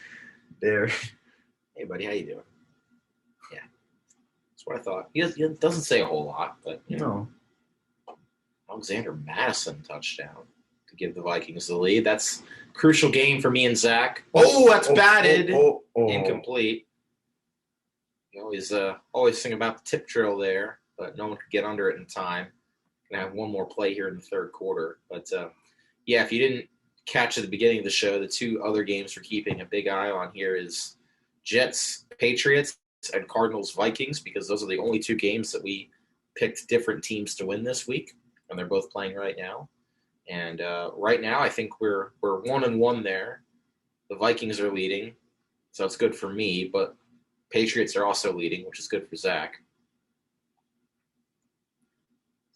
there. Hey, buddy, how you doing? Yeah. That's what I thought. He doesn't say a whole lot, but, you know. No. Alexander Madison touchdown to give the Vikings the lead. That's a crucial game for me and Zach. Oh, that's batted. Oh. Incomplete. You always think about the tip drill there. but no one could get under it in time. Gonna have one more play here in the third quarter. But yeah, if you didn't catch at the beginning of the show, the two other games we're keeping a big eye on here is Jets, Patriots, and Cardinals, Vikings, because those are the only two games that we picked different teams to win this week, and they're both playing right now. And right now, I think we're 1-1 there. The Vikings are leading, so it's good for me, but Patriots are also leading, which is good for Zach.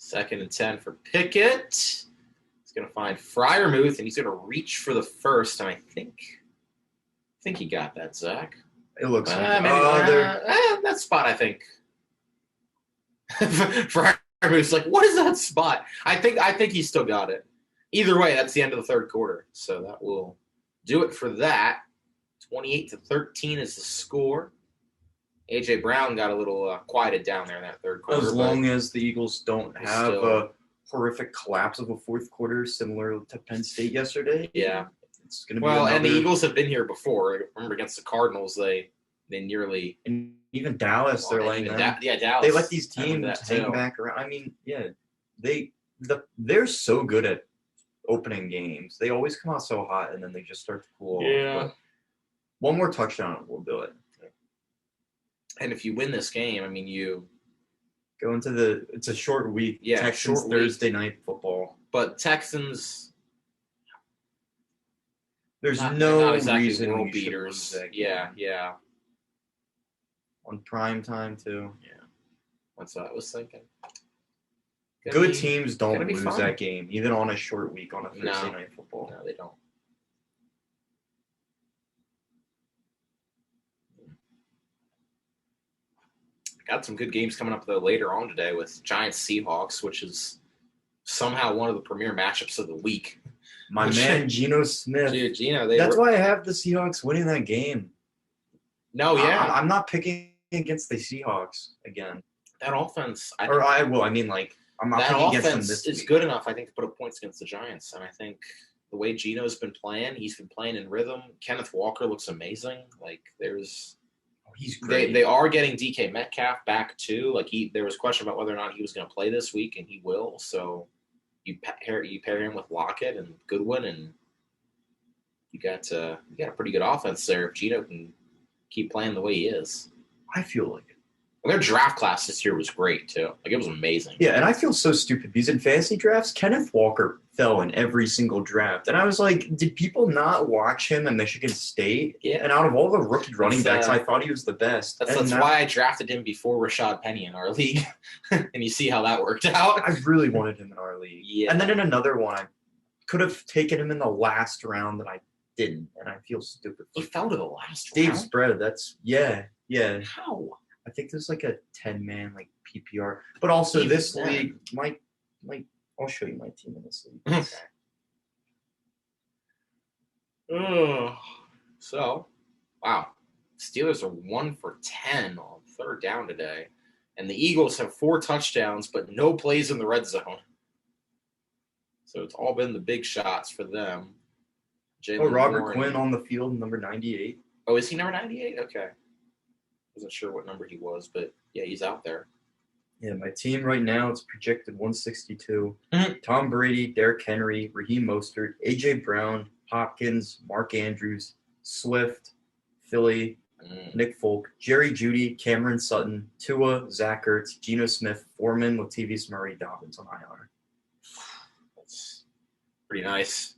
2nd and 10 for Pickett. He's going to find Freiermuth, and he's going to reach for the first, and I think he got that, Zach. It looks like that spot, I think. Freiermuth's like, what is that spot? I think he still got it. Either way, that's the end of the third quarter, so that will do it for that. 28-13 is the score. A.J. Brown got a little quieted down there in that third quarter. As long as the Eagles don't have a horrific collapse of a fourth quarter similar to Penn State yesterday. Yeah. It's going to be another... and the Eagles have been here before. Remember, against the Cardinals, they nearly... And even Dallas, they're laying them. Dallas. They let these teams hang back around. I mean, yeah, they're so good at opening games. They always come out so hot, and then they just start to cool off. But one more touchdown, we'll do it. And if you win this game, I mean, you go into it's a short week. Yeah, Texans short Thursday night football. But Texans, there's not no exactly reason world we should beaters. lose that Yeah. On prime time too. Yeah, that's what I was thinking. Good teams don't lose fun. that game, even on a short week on a Thursday night football. No, they don't. Got some good games coming up though later on today with Giants Seahawks, which is somehow one of the premier matchups of the week. My man Geno Smith. Dude, Geno, that's why I have the Seahawks winning that game. No, yeah. I'm not picking against the Seahawks again. That offense, I'm not picking against them this week. Is good enough, I think, to put up points against the Giants. And I think the way Geno's been playing, he's been playing in rhythm. Kenneth Walker looks amazing. Like he's great. They are getting DK Metcalf back too. Like there was a question about whether or not he was going to play this week, and he will. So you pair him with Lockett and Goodwin, and you got a pretty good offense there. If Geno can keep playing the way he is, I feel like it. Well, their draft class this year was great too. Like it was amazing. Yeah, and I feel so stupid because in fantasy drafts, Kenneth Walker fell in every single draft, and I was like, did people not watch him in Michigan State? Yeah. And out of all the rookie running backs, I thought he was the best. That's why I drafted him before Rashad Penny in our league, and you see how that worked out. I really wanted him in our league. Yeah. And then in another one, I could have taken him in the last round that I didn't, and I feel stupid. He fell to the last Dave round. Spread. That's yeah. How? I think there's like a 10-man like PPR, but also Even this then. league, I'll show you my team in this league. So, wow, Steelers are 1 for 10 on third down today, and the Eagles have 4 touchdowns, but no plays in the red zone. So it's all been the big shots for them. Robert Quinn on the field, number 98. Oh, is he number 98? Okay. Wasn't sure what number he was, but yeah, he's out there. Yeah, my team right now, it's projected 162. Mhm. Tom Brady, Derrick Henry, Raheem Mostert, A.J. Brown, Hopkins, Mark Andrews, Swift, Philly, Nick Folk, Jerry Jeudy, Cameron Sutton, Tua, Zach Ertz, Geno Smith, Foreman, Latavius Murray, Dobbins on IR. That's pretty nice.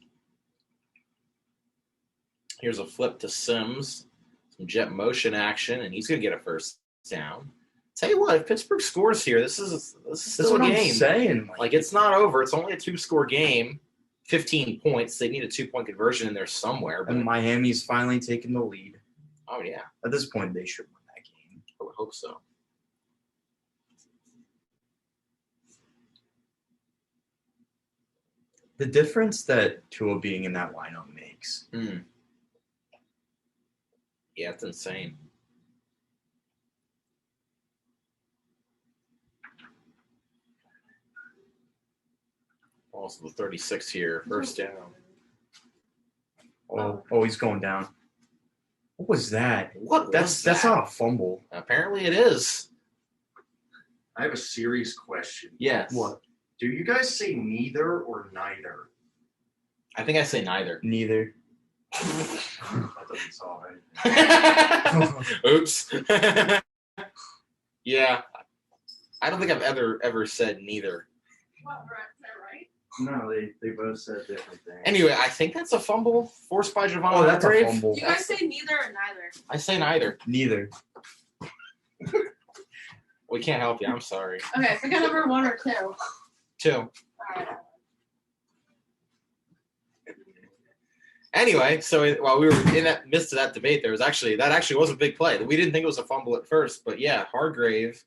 Here's a flip to Sims. Some jet motion action, and he's going to get a first down. Tell you what, if Pittsburgh scores here, this is still a game. I'm saying. Like, it's not over. It's only a 2-score game. 15 points. They need a 2-point conversion in there somewhere. But And Miami's finally taken the lead. oh, yeah. At this point, they should win that game. I would hope so. The difference that Tua being in that lineup makes. Yeah, it's insane. Also the 36 here, first down. Oh, he's going down. What was that? What? That's was that? not a fumble. Apparently it is. I have a serious question. Yes. What? Do you guys say neither or neither? I think I say neither. Neither. That doesn't solve anything. Oops. Yeah. I don't think I've ever said neither. What, is that right? No, they both said different things. Anyway, I think that's a fumble forced by Javon. Oh, that's a Hargrave. fumble. Do you guys say neither or neither? I say neither. Neither. We can't help you. I'm sorry. Okay, pick a number 1 or 2. 2. Alright. Anyway, so while we were in that midst of that debate, that actually was a big play. We didn't think it was a fumble at first, but yeah, Hargrave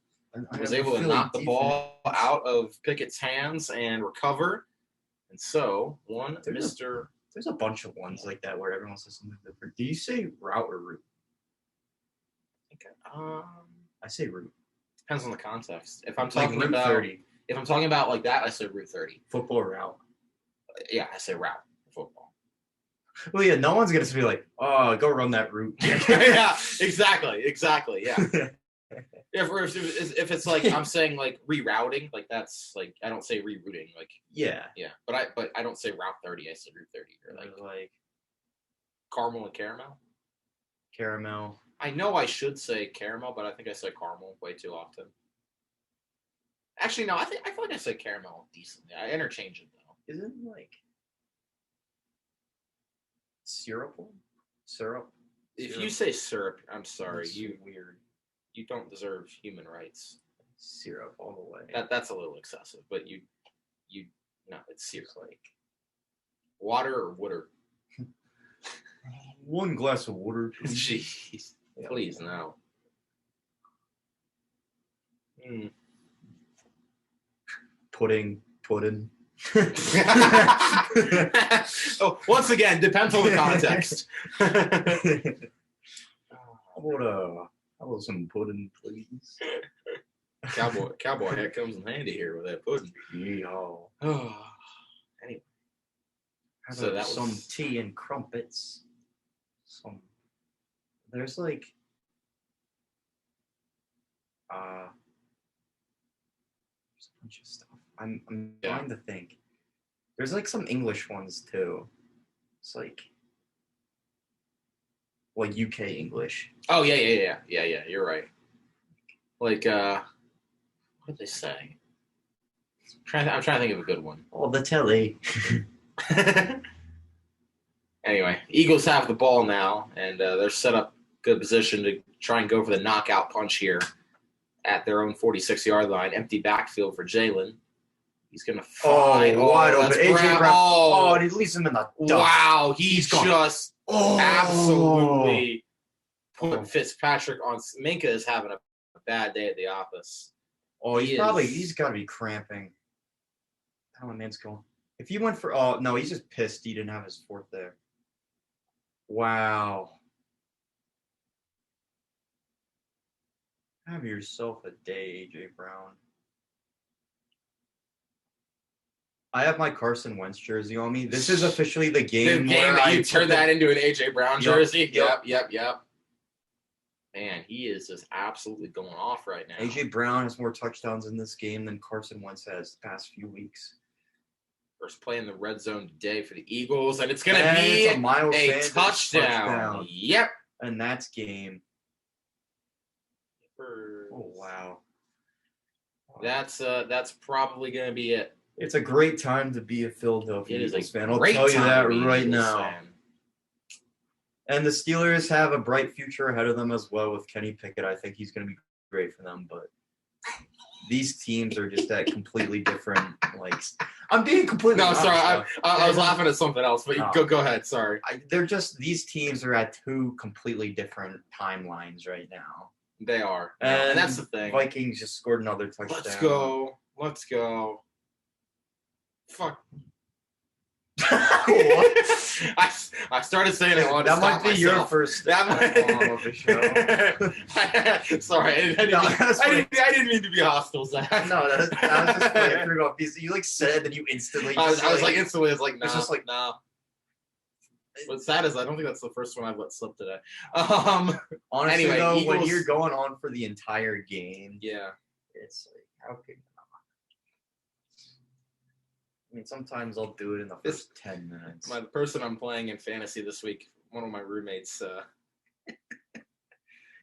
was able to knock the ball out of Pickett's hands and recover. And so, There's a bunch of ones like that where everyone says something different. Do you say route or route? I say route. Depends on the context. If I'm Like talking route about 30. if I'm talking about like that, I say route 30. Football route. Yeah, I say route football. Well, yeah, no one's going to be like, oh, go run that route. Yeah, exactly. Yeah. If it's like I'm saying like rerouting, like that's like I don't say rerouting, like Yeah. but I don't say route 30. I say route 30 or like caramel and caramel. Caramel. I know I should say caramel, but I think I say caramel way too often. Actually, no, I feel like I say caramel decently. I interchange it though. Isn't like syrup? Syrup? If you say syrup, I'm sorry, That's weird. you don't deserve human rights. Syrup all the way. That's a little excessive, but you no, it's syrup. Like water or water. One glass of water. Please. Jeez, please no. Pudding. Oh, once again, depends on the context. How about some pudding, please? Cowboy hat comes in handy here with that pudding. Yeehaw. Anyway, How So about that was- some tea and crumpets? There's like there's a bunch of stuff. I'm Yeah. trying to think. There's like some English ones too. It's like UK English. oh yeah. You're right. Like what did they say? I'm trying to think of a good one. Oh, the telly. Anyway, Eagles have the ball now, and they're set up good position to try and go for the knockout punch here at their own 46-yard line. Empty backfield for Jalen. He's going to find. wide open. that's AJ Brown. Brown. Oh, Oh, and he leaves him in the dust. wow. He's gone. just absolutely put Fitzpatrick on. Minka is having a bad day at the office. Oh, He he's is. got to be cramping. How my man's going? If he went for, oh no, he's just pissed he didn't have his fourth there. Wow. Have yourself a day, AJ Brown. I have my Carson Wentz jersey on me. This is officially the The game, game where that I you put turned the- that into an AJ Brown Yup, jersey. yup. Yep. Man, he is just absolutely going off right now. AJ Brown has more touchdowns in this game than Carson Wentz has the past few weeks. First play in the red zone today for the Eagles, and it's going to And be it's a Miles a Sanders touchdown. Yep. And that's game. Oh wow. That's probably going to be it. It's a great time to be a Philadelphia It is Eagles a fan. I'll great tell you time that to be an right Eagles now. fan. And the Steelers have a bright future ahead of them as well with Kenny Pickett. I think he's going to be great for them, but these teams are just at completely different. Like, I'm being completely No, honest, sorry, though. I was laughing at something else, but Oh. go ahead. Sorry. They're just these teams are at two completely different timelines right now. They are, and that's the thing. Vikings just scored another touchdown. Let's go. Fuck. What? I started saying I wanted to That might stop be your myself. first That might... of the show. Sorry, I didn't mean to be hostile, Zach. No, that was just like I threw off because you like said that you instantly. I was just, like instantly, I was like, no, It's just like- no. What's sad is I don't think that's the first one I've let slip today. honestly anyway, though, when Eagles- you're going on for the entire game, Yeah. it's like How could I mean, sometimes I'll do it in the first 10 minutes. The person I'm playing in fantasy this week, one of my roommates,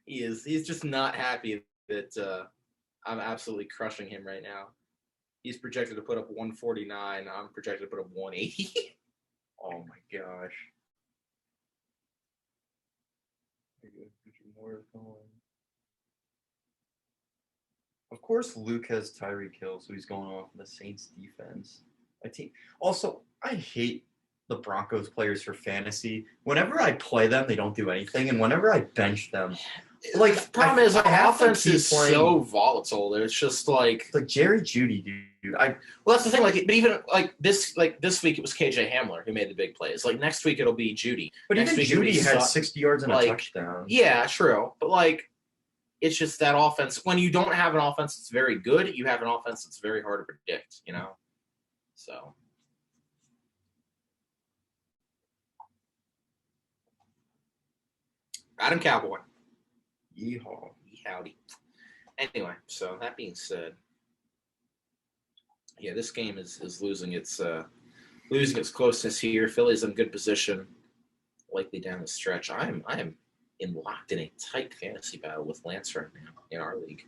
he's just not happy that I'm absolutely crushing him right now. He's projected to put up 149. I'm projected to put up 180. Oh my gosh. Of course, Luke has Tyreek Hill, so he's going off the Saints defense. Also, I hate the Broncos players for fantasy. Whenever I play them, they don't do anything, and whenever I bench them, like the problem is, I have to offense keep is playing. so volatile. It's just like It's like Jerry Jeudy, dude. well, that's the thing. Like, but even like this week, it was KJ Hamler who made the big plays. Like next week, it'll be Jeudy. But Next even week it'll be Jeudy had Sutton. 60 yards and like, a touchdown. Yeah, true. But like, it's just that offense. When you don't have an offense that's very good, you have an offense that's very hard to predict. You know, so. Adam Cowboy. Yeehaw. Howdy. Anyway, so that being said, yeah, this game is losing its closeness here. Philly's in good position, likely down the stretch. I am locked in a tight fantasy battle with Lance right now in our league.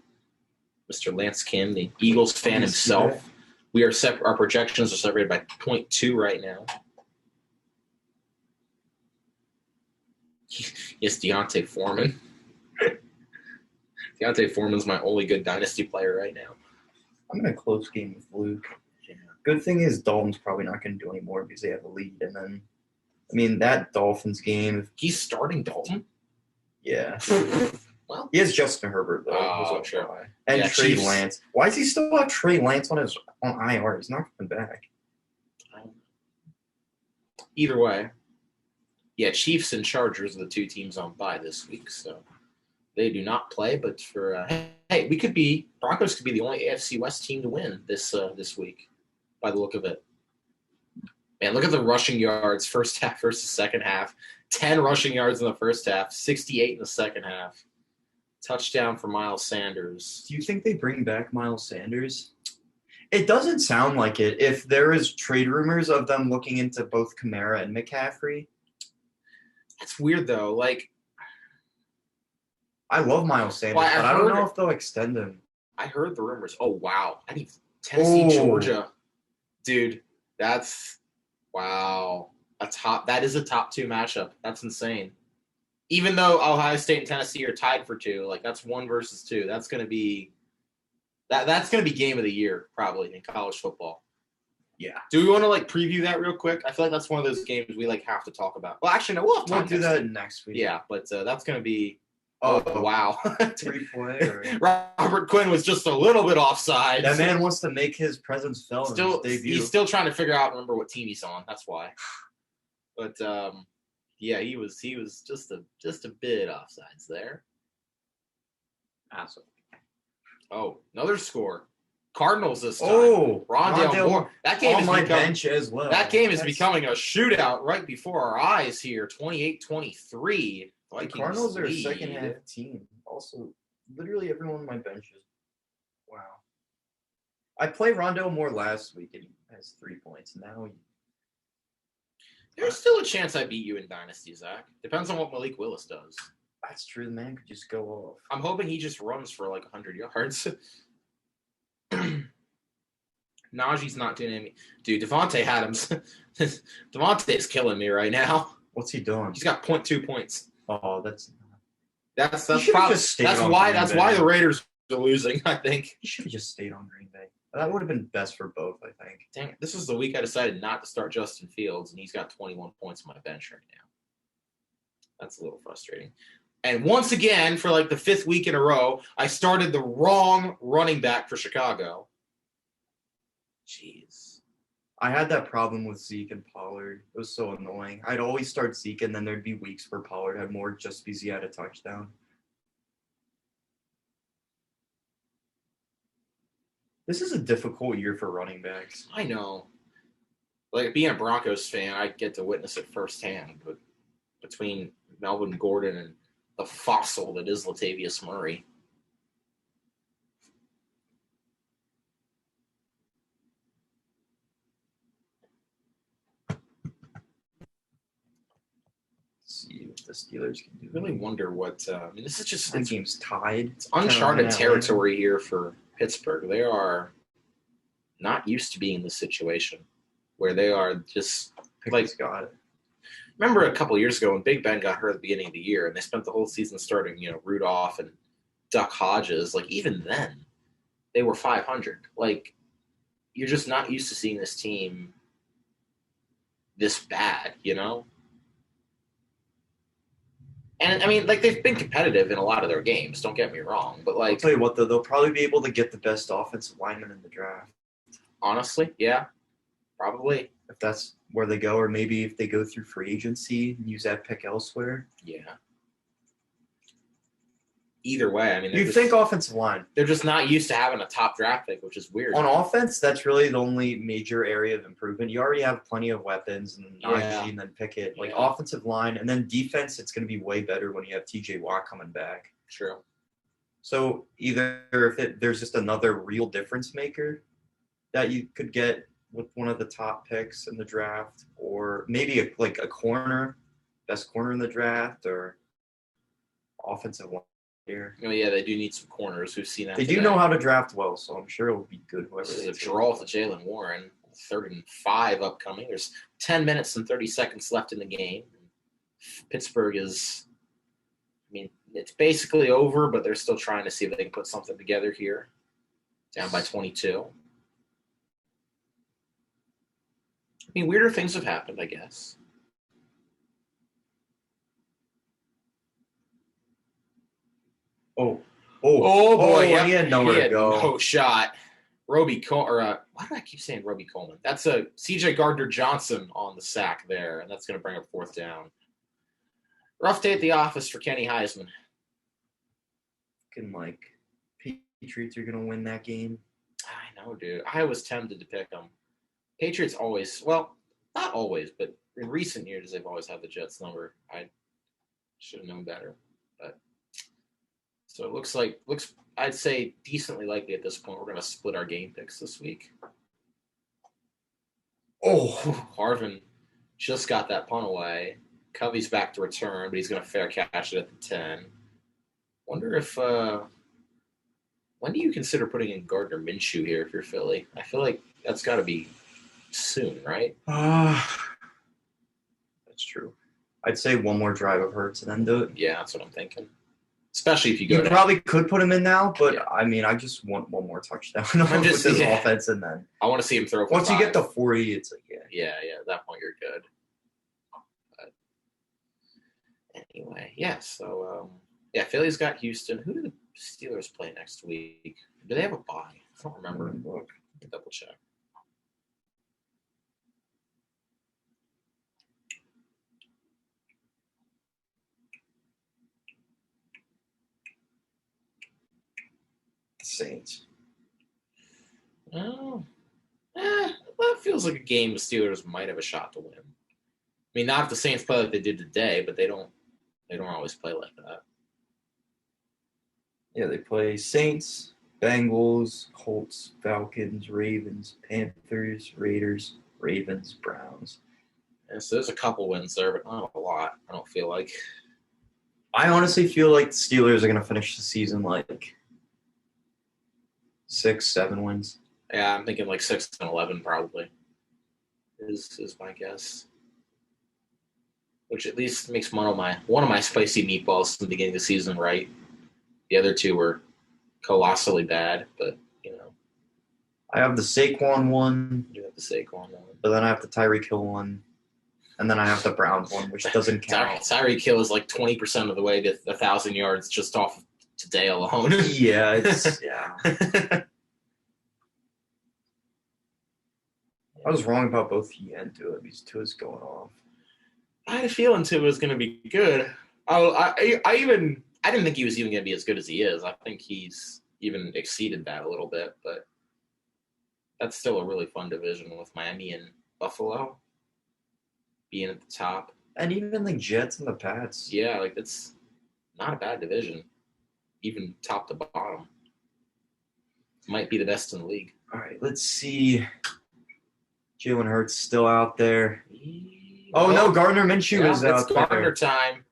Mr. Lance Kim, the Eagles fan himself. We are our projections are separated by 0.2 right now. Yes, Deontay Foreman. Deontay Foreman's my only good dynasty player right now. I'm in a close game with Luke. Yeah. Good thing is Dalton's probably not going to do any more because they have a lead. And then, I mean, that Dolphins game. He's starting Dalton? Yeah. Well, He has Justin Herbert, though. Oh, who's sure. okay. And Yeah, Trey Chiefs. Lance. Why does he still have Trey Lance on IR? He's not coming back. Either way, yeah, Chiefs and Chargers are the two teams on bye this week, so they do not play. But for hey, Broncos could be the only AFC West team to win this week, by the look of it. Man, look at the rushing yards first half versus second half. 10 rushing yards in the first half, 68 in the second half. Touchdown for Miles Sanders. Do you think they bring back Miles Sanders? It doesn't sound like it. If there is trade rumors of them looking into both Kamara and McCaffrey. That's weird though. Like, I love Miles Sanders, Well, but I don't know if they'll extend him. I heard the rumors. Oh wow, I need Tennessee, Georgia, dude. That's wow. That is a top 2 matchup. That's insane. Even though Ohio State and Tennessee are tied for 2, like that's 1 versus 2. That's gonna be game of the year probably in college football. Yeah. Do we want to like preview that real quick? I feel like that's one of those games we like have to talk about. Well, actually, no, we'll have time We'll do next that week. next week. Yeah, but that's gonna be. Oh, Wow. Replay. Or... Robert Quinn was just a little bit offside. That man wants to make his presence felt in his debut. He's still trying to figure out, remember what team he's on. That's why. But yeah, he was just a bit offsides there. Asshole. Oh, another score. Cardinals this time. Oh, Rondale Moore. That game on is my becoming, bench as well. That game is That's- becoming a shootout right before our eyes here. 28-23. The Vikings Cardinals are a lead. second half team. Also, literally everyone on my bench is wow. I played Rondale Moore last week and he has 3 points. Now There's still a chance I beat you in Dynasty, Zach. Depends on what Malik Willis does. that's true. The man could just go off. I'm hoping he just runs for like 100 yards. Najee's not doing any. Dude, Devontae Adams. Devontae's killing me right now. What's he doing? He's got 0.2 points. Oh, that's That's should've probably just stayed that's on why Green that's Bay. why the Raiders are losing. I think. he should have just stayed on Green Bay. That would have been best for both, I think. Dang it! This is the week I decided not to start Justin Fields, and he's got 21 points on my bench right now. That's a little frustrating. And once again, for like the 5th week in a row, I started the wrong running back for Chicago. Jeez. I had that problem with Zeke and Pollard. It was so annoying. I'd always start Zeke, and then there'd be weeks where Pollard had more just because he had a touchdown. This is a difficult year for running backs. I know. Like being a Broncos fan, I get to witness it firsthand. But between Melvin Gordon and the fossil that is Latavius Murray. the Steelers can do. I really wonder what. I mean, this is just That game's tied. it's uncharted Carolina, territory here for Pittsburgh. They are not used to being in this situation where they are just Pickett's got it. remember a couple of years ago when Big Ben got hurt at the beginning of the year and they spent the whole season starting, Rudolph and Duck Hodges. Like, even then, they were 500. Like, you're just not used to seeing this team this bad, And, I mean, like, they've been competitive in a lot of their games, don't get me wrong. But, I'll like, tell you what, though, they'll probably be able to get the best offensive lineman in the draft. honestly, yeah, probably. If that's where they go, or maybe if they go through free agency and use that pick elsewhere. Yeah. Either way, I mean, You think offensive line. they're just not used to having a top draft pick, which is weird. On offense, that's really the only major area of improvement. You already have plenty of weapons and Yeah. Najee and then Pickett. Like, Yeah. offensive line, and then defense, it's going to be way better when you have TJ Watt coming back. True. So either if there's just another real difference maker that you could get with one of the top picks in the draft, or maybe a corner, best corner in the draft, or offensive line here. Oh, yeah, they do need some corners. We've seen that. They do today. know how to draft well, so I'm sure it will be good. Whoever This is they a take. draw to Jalen Warren. 3rd and 5 upcoming. There's 10 minutes and 30 seconds left in the game. Pittsburgh is, I mean, it's basically over, but they're still trying to see if they can put something together here. Down by 22. I mean, weirder things have happened, I guess. Oh, boy, he had nowhere to go. No shot. Roby Coleman, why do I keep saying Roby Coleman? That's a CJ Gardner-Johnson on the sack there, and that's going to bring up 4th down. Rough day at the office for Kenny Heisman. Fucking Patriots are gonna win that game. I know, dude. I was tempted to pick them. Patriots always, well, not always, but in recent years, they've always had the Jets number. I should have known better. But so it looks, I'd say, decently likely at this point. We're going to split our game picks this week. Oh, Harvin just got that punt away. Covey's back to return, but he's going to fair catch it at the 10. Wonder if when do you consider putting in Gardner Minshew here if you're Philly? I feel like that's got to be soon, right? that's true. I'd say one more drive of Hurts and then do it. Yeah, that's what I'm thinking. Especially if you go You to probably could put him in now, but Yeah. I mean, I just want one more touchdown I'm with just- this yeah. offense, and then I want to see him throw for once you 5. get to 40, it's like Yeah, at that point you're good. But anyway, yeah, so Philly's got Houston. Who do the Steelers play next week? Do they have a bye? I don't remember. Look. Let me double check. The Saints. Oh, that feels like a game the Steelers might have a shot to win. I mean, not if the Saints play like they did today, but they don't always play like that. Yeah, they play Saints, Bengals, Colts, Falcons, Ravens, Panthers, Raiders, Ravens, Browns. And so there's a couple wins there, but not a lot. I don't feel like. I honestly feel like the Steelers are going to finish the season like 6-7 wins. Yeah, I'm thinking like 6-11 probably. Is my guess. Which at least makes one of my spicy meatballs from the beginning of the season right. The other two were colossally bad, but I have the Saquon one, you have the Saquon one. but then I have the Tyreek Hill one, and then I have the Browns one, which doesn't count. Tyreek Hill is like 20% of the way to 1,000 yards just off of today alone. Yeah, it's yeah. I was wrong about both he and Tua. These Tua's going off. I had a feeling Tua was going to be good. I didn't think he was even going to be as good as he is. I think he's even exceeded that a little bit, but that's still a really fun division with Miami and Buffalo being at the top. And even the Jets and the Pats. Yeah, like that's not a bad division, even top to bottom. Might be the best in the league. All right, let's see. Jalen Hurts still out there. Oh, no, Gardner Minshew is it's out there. Gardner time.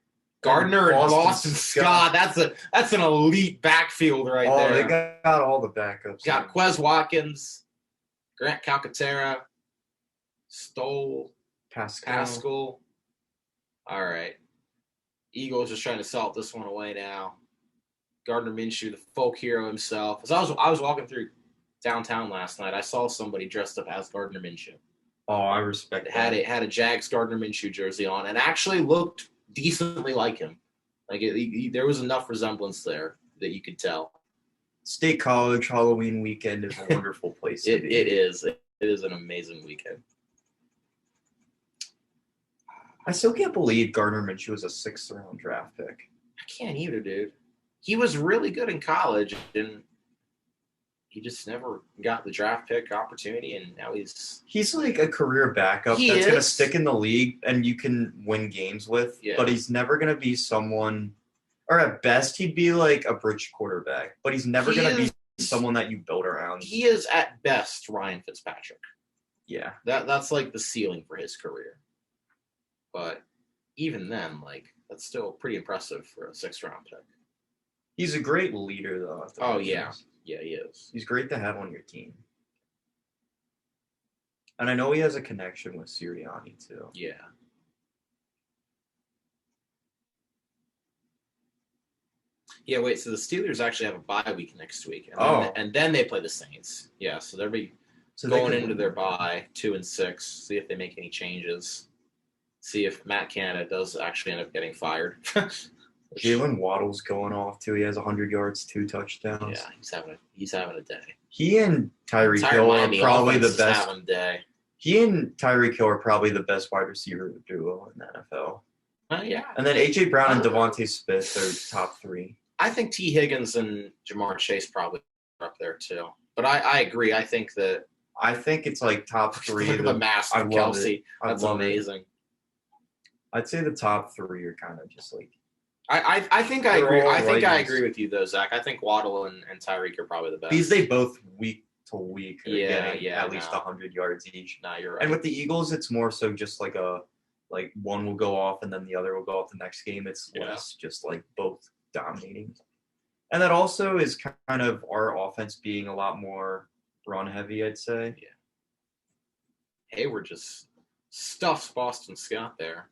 Gardner and Boston Boston Scott. That's an elite backfield right Oh, there. they got all the backups. Got Quez Watkins, Grant Calcaterra, Stoll, Pascal. All right. Eagles just trying to salt this one away now. Gardner Minshew, the folk hero himself. As I was walking through downtown last night, I saw somebody dressed up as Gardner Minshew. Oh, I respect It that. had a Jags Gardner Minshew jersey on, and actually looked decently like him. Like there was enough resemblance there that you could tell. State College Halloween weekend is a wonderful place. It is. It is an amazing weekend. I still can't believe Gardner Minshew was a 6th round draft pick. I can't either, dude. He was really good in college, and he just never got the draft pick opportunity, and now he's like a career backup He that's going to is. stick in the league and you can win games with, Yeah. but he's never going to be someone, or at best, he'd be like a bridge quarterback, but he's never He going to is- be someone that you build around. he is at best Ryan Fitzpatrick. Yeah. That's like the ceiling for his career. But even then, like that's still pretty impressive for a 6th round pick. He's a great leader, though. at the Oh, Raiders. yeah. Yeah, he is. He's great to have on your team. And I know he has a connection with Sirianni, too. Yeah. Yeah, wait, so the Steelers actually have a bye week next week. And then they play the Saints. Yeah, so they'll be So they going could into win. their bye 2-6, see if they make any changes. See if Matt Canada does actually end up getting fired. Jalen Waddle's going off, too. He has 100 yards, 2 touchdowns. Yeah, he's having a day. He and Tyreek Entire Hill are Miami probably the offense is best. having a day. He and Tyreek Hill are probably the best wide receiver duo in the NFL. Yeah. And then A.J. Brown and Devontae Smith are top 3. I think T. Higgins and Jamar Chase probably are up there too. But I agree. I think that I think it's like top 3. look at the mask I of love Kelsey. I That's love it. amazing. I'd say the top 3 are kind of just like I think I They're agree. all I think I Ravens. agree with you though, Zach. I think Waddle and Tyreek are probably the best. these. They both week to week are Yeah, getting yeah, at least no. 100 yards each. Nah, you're right. And with the Eagles, it's more so just like one will go off and then the other will go off the next game. It's Yeah. less just like both dominating. And that also is kind of our offense being a lot more run heavy, I'd say. Hayward just stuffs Boston Scott there.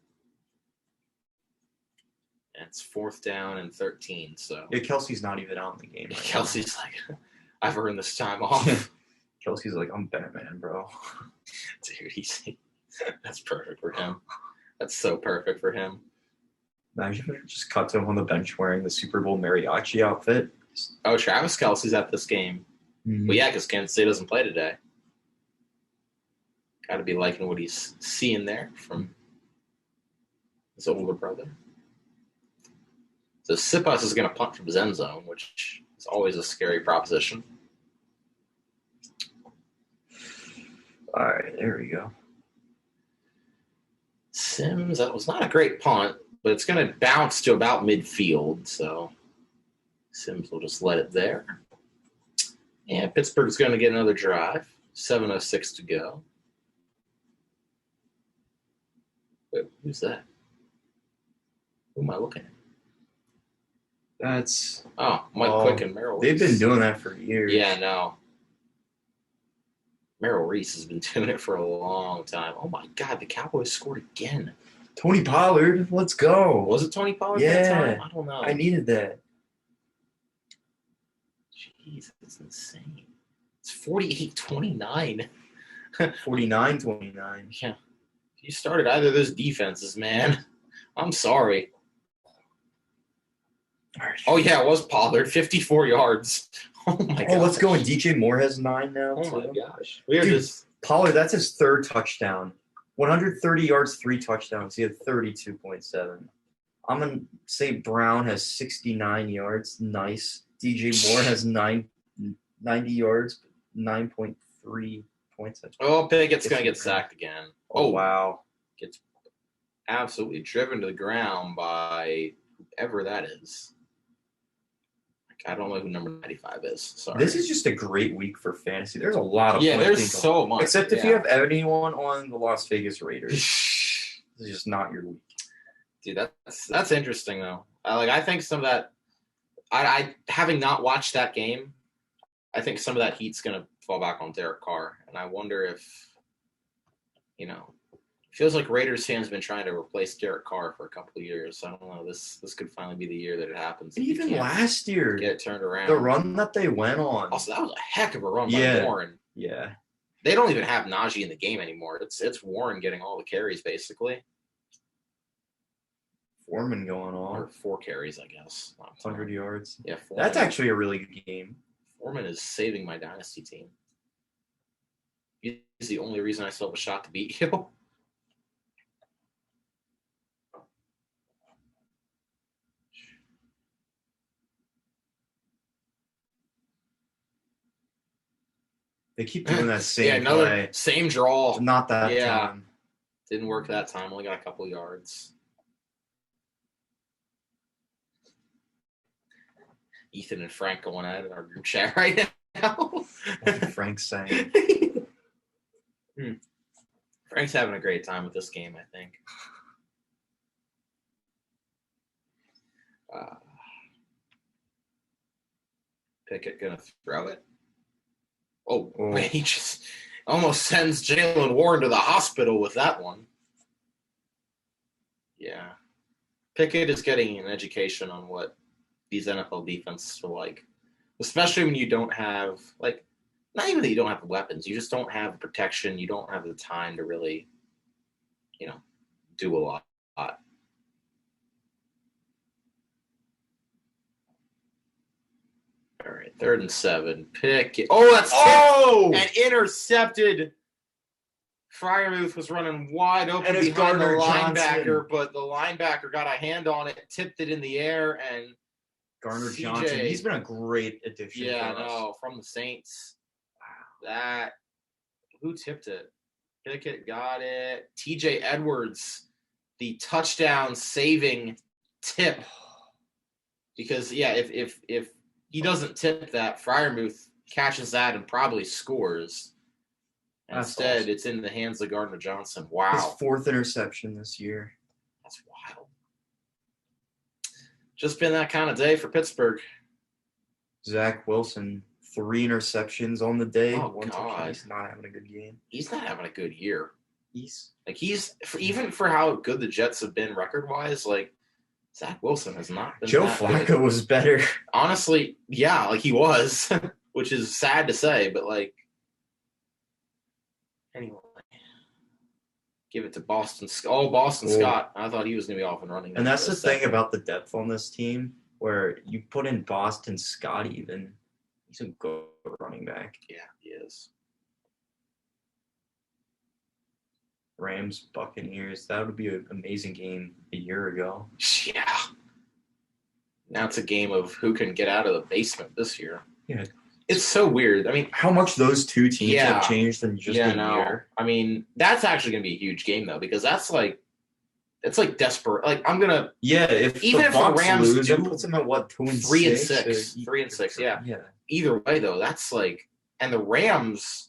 And it's 4th down and 13. So Yeah, Kelsey's not even out in the game. Right Kelsey's like, I've earned this time off. now. Kelsey's like, I'm Batman, bro. Dude, that's perfect for him. That's so perfect for him. Imagine if it just cut to him on the bench wearing the Super Bowl mariachi outfit. Oh, Travis Kelsey's at this game. Well, yeah, because Kansas State doesn't play today. Got to be liking what he's seeing there from his older brother. So Sipas is going to punt from his end zone, which is always a scary proposition. All right, there we go. Sims, that was not a great punt, but it's going to bounce to about midfield, so Sims will just let it there. And Pittsburgh's going to get another drive. 7:06 to go. Wait, who's that? Who am I looking at? That's Oh, Mike Oh, Quick and Merrill they've Reese. been doing that for years. Yeah, no. Merrill Reese has been doing it for a long time. Oh, my God, the Cowboys scored again. Tony Pollard, let's go. Was it Tony Pollard Yeah. that time? I don't know. I needed that. Jeez, it's insane. It's 48-29. 49-29. Yeah. You started either of those defenses, man. I'm sorry. All right. Oh, yeah, it was Pollard. 54 yards. Oh, my God. let's go. And DJ Moore has 9 now. Oh, my too. gosh. We are Dude. just Pollard, that's his 3rd touchdown. 130 yards, 3 touchdowns. He had 32.7. I'm going to say Brown has 69 yards. Nice. DJ Moore has 90 yards, 9.3 points. Oh, Pickett's going to get sacked again. Oh, wow. Gets absolutely driven to the ground by whoever that is. Like, I don't know who number 95 is. Sorry. This is just a great week for fantasy. There's a lot of yeah, fun there's things going so much. Except if yeah. you have anyone on the Las Vegas Raiders. This is just not your week. Dude, that's interesting though. I think some of that. I having not watched that game, I think some of that heat's gonna fall back on Derek Carr, and I wonder if, it feels like Raiders fans have been trying to replace Derek Carr for a couple of years. I don't know. This could finally be the year that it happens. And even last year, get it turned around. the run that they went on. Also, that was a heck of a run by Warren. Yeah. They don't even have Najee in the game anymore. It's Warren getting all the carries basically. Foreman going Or on. 4 carries, I guess. 100 yards. Yeah, Foreman. That's actually a really good game. Foreman is saving my dynasty team. He's the only reason I still have a shot to beat you. They keep doing that same play. Same draw. Not that Yeah. time. Didn't work that time. Only got a couple yards. Ethan and Frank going at it in our group chat right now. What did Frank saying? Frank's having a great time with this game, I think. Pickett gonna throw it. Oh, he just almost sends Jalen Warren to the hospital with that one. Yeah. Pickett is getting an education on what these NFL defenses are like, especially when you don't have, not even that you don't have weapons, you just don't have protection, you don't have the time to really, do a lot. All right, 3rd and 7. Pickett. Oh, that's and intercepted. Freiermuth was running wide open And it's behind the Gardner linebacker, Johnson. but the linebacker got a hand on it, tipped it in the air, and Garner CJ. Johnson. He's been a great addition. yeah, for us. no, from the Saints. Wow. Who tipped it? Pickett got it. TJ Edwards, the touchdown saving tip. Because if he doesn't tip that, Freiermuth catches that and probably scores. That's Instead, awesome. it's in the hands of Gardner Johnson. His Wow. 4th interception this year. That's wild. Just been that kind of day for Pittsburgh. Zach Wilson, 3 interceptions on the day. Oh, One God. touchdown. He's not having a good game. He's not having a good year. He's Even for how good the Jets have been record-wise, Zach Wilson has not been Joe that Flacco good. was better. Honestly, yeah, he was, which is sad to say, but anyway, give it to Boston. Boston Cool. Scott. I thought he was going to be off and running. And that's for the a thing second. about the depth on this team, where you put in Boston Scott even. He's a good running back. Yeah, he is. Rams, Buccaneers. That would be an amazing game a year ago. Yeah. Now it's a game of who can get out of the basement this year. Yeah. It's so weird. I mean, How much those two teams Yeah. have changed in just a year. I mean, that's actually going to be a huge game, though, because it's desperate. I'm going to Yeah, if Even the if the Bucs Rams lose, do it puts them at what, 2-6? 3-6. 3-6, yeah. Yeah. Either way, though, that's and the Rams,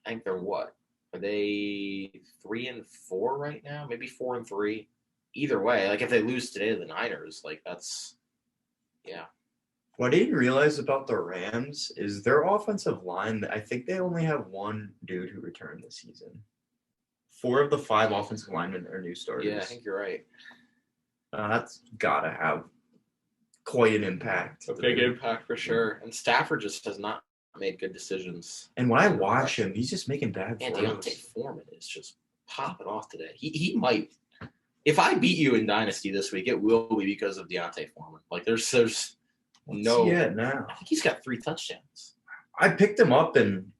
I think they're what? Are they 3-4 right now? Maybe 4-3. Either way, if they lose today to the Niners, that's, yeah. What I didn't realize about the Rams is their offensive line, I think they only have one dude who returned this season. 4 of the 5 offensive linemen are new starters. Yeah, I think you're right. That's got to have quite an impact. A big impact for sure. And Stafford just has not made good decisions. And when I watch him, he's just making bad And throws. Deontay Foreman is just popping off today. He might. If I beat you in Dynasty this week, it will be because of Deontay Foreman. There's no. Yeah, now. I think he's got 3 touchdowns. I picked him up in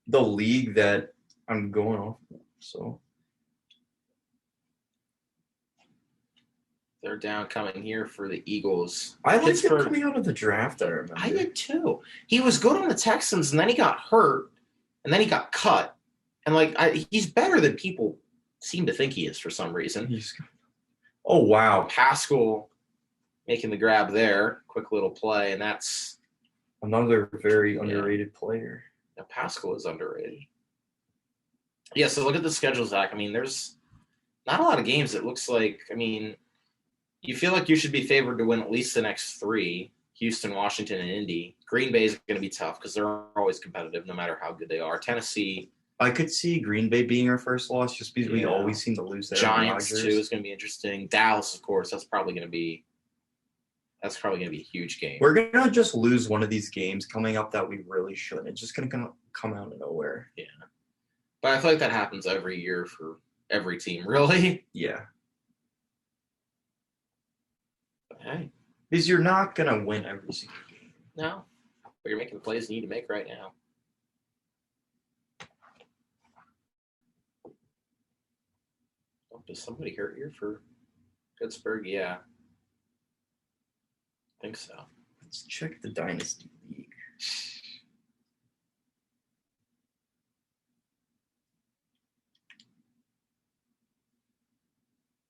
the league that I'm going off. So They're down coming here for the Eagles. I liked him Pittsburgh- coming out of the draft. I remember. I did too. He was good on the Texans, and then he got hurt, and then he got cut. And he's better than people seem to think he is for some reason. Oh wow! Pascal making the grab there, quick little play, and that's Another very underrated player. Pascal is underrated. Yeah, so look at the schedule, Zach. I mean, there's not a lot of games. It looks like, I mean, You feel like you should be favored to win at least the next 3. Houston, Washington, and Indy. Green Bay is going to be tough because they're always competitive no matter how good they are. Tennessee, I could see Green Bay being our first loss just because we Yeah. always seem to lose there. Giants too is going to be interesting. Dallas, of course, that's probably going to be a huge game. We're gonna just lose one of these games coming up that we really shouldn't. It's just gonna come out of nowhere. Yeah. But I feel like that happens every year for every team, really. Yeah, But hey, because you're not gonna win every single game. no. But you're making the plays you need to make right now. Oh, does somebody hurt here for Pittsburgh? Yeah. I think so. Let's check the Dynasty League.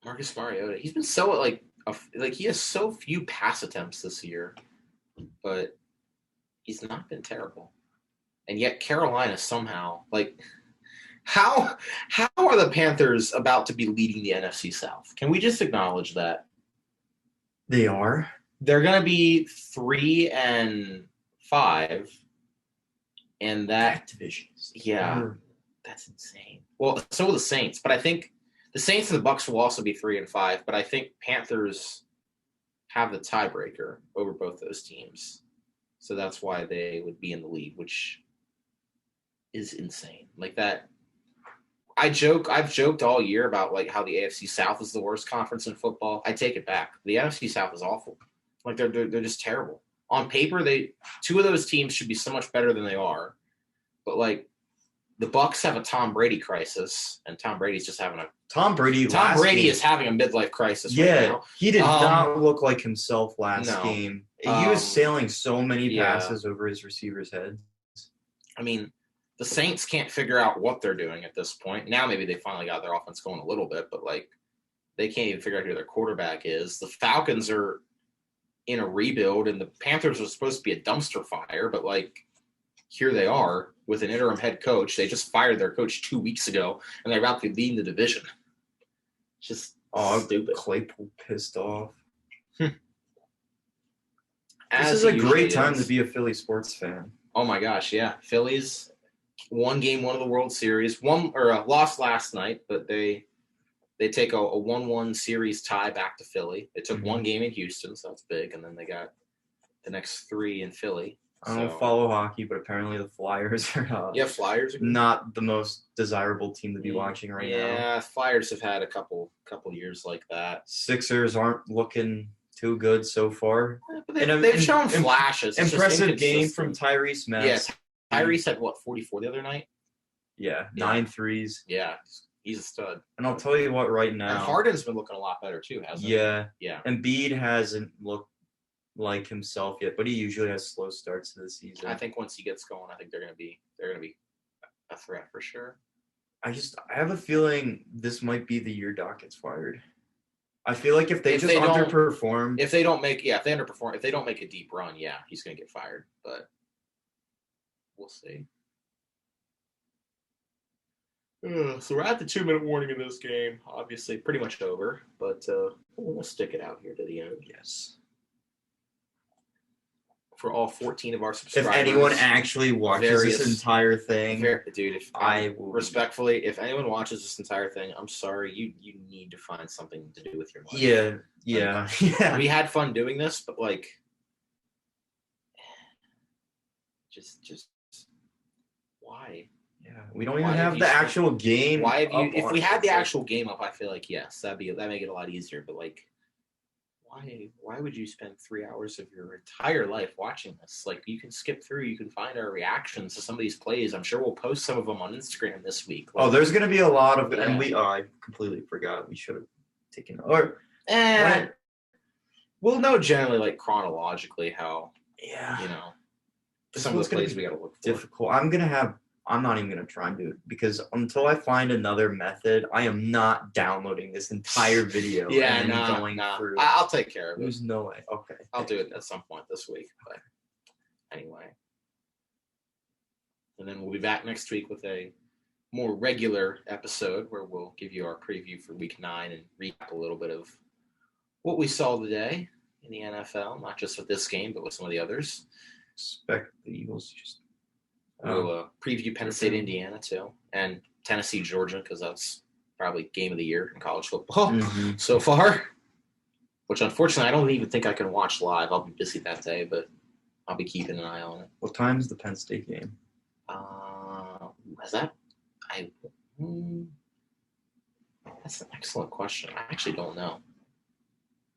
Marcus Mariota. He's been so like he has so few pass attempts this year, but he's not been terrible. And yet Carolina somehow how are the Panthers about to be leading the NFC South? Can we just acknowledge that? They are. They're going to be 3-5, and that divisions. Yeah, that's insane. Well, so will the Saints, but I think the Saints and the Bucks will also be 3-5. But I think Panthers have the tiebreaker over both those teams, so that's why they would be in the lead, which is insane. Like that. I've joked all year about like how the AFC South is the worst conference in football. I take it back. The NFC South is awful. Like they're just terrible. On paper, two of those teams should be so much better than they are. But like the Bucks have a Tom Brady crisis, and Tom Brady's just having a Tom Brady is having a midlife crisis right now. He did not look like himself last No. game. He was sailing so many passes over his receivers' heads. I mean, the Saints can't figure out what they're doing at this point. Now maybe they finally got their offense going a little bit, but like they can't even figure out who their quarterback is. The Falcons are in a rebuild, and the Panthers are supposed to be a dumpster fire, but like here they are with an interim head coach. They just fired their coach 2 weeks ago, and they're about to be leading the division. Just stupid. Claypool pissed off. As This is it a great usually time is. to be a Philly sports fan. Oh my gosh, yeah. Phillies won game 1 of the World Series. Lost last night, but they take a 1-1 series tie back to Philly. They took one game in Houston, so that's big, and then they got the next 3 in Philly. I don't follow hockey, but apparently the Flyers are Flyers are not the most desirable team to be watching right now. Yeah, Flyers have had a couple years like that. Sixers aren't looking too good so far. But they've shown flashes. It's just Impressive game from inconsistent. Tyrese Maxey. Yeah, Tyrese had 44 the other night? Yeah, 9 threes. Yeah, he's a stud. And I'll tell you what, right now. And Harden's been looking a lot better too, hasn't he? Yeah. Yeah. Embiid hasn't looked like himself yet, but he usually has slow starts to the season. I think once he gets going, I think they're gonna be a threat for sure. I have a feeling this might be the year Doc gets fired. I feel like if they underperform, if they underperform, if they don't make a deep run, yeah, he's gonna get fired. But we'll see. So we're at the 2-minute warning in this game. Obviously, pretty much over, but we'll stick it out here to the end. yes. For all 14 of our subscribers. If anyone actually watches this entire thing, dude, respectfully, if anyone watches this entire thing, I'm sorry, you need to find something to do with your life. Yeah. We had fun doing this, but like, just why? Yeah, we don't even have the actual game. Why have you? If we had the actual game up, I feel like yes, that'd make it a lot easier. But like, why would you spend 3 hours of your entire life watching this? Like, you can skip through, you can find our reactions to some of these plays. I'm sure we'll post some of them on Instagram this week. Like, there's gonna be a lot of, and I completely forgot. We should have taken we'll know generally, like chronologically, how some of the plays we got to look for. Difficult. I'm not even going to try and do it because until I find another method, I am not downloading this entire video. I'll take care of it. There's no way. Okay. I'll do it at some point this week. But anyway. And then we'll be back next week with a more regular episode where we'll give you our preview for week 9 and recap a little bit of what we saw today in the NFL, not just with this game, but with some of the others. Expect the Eagles to just. We'll preview Penn State, Indiana, too, and Tennessee, Georgia, because that's probably game of the year in college football so far, which unfortunately I don't even think I can watch live. I'll be busy that day, but I'll be keeping an eye on it. What time's the Penn State game? Is that that's an excellent question. I actually don't know.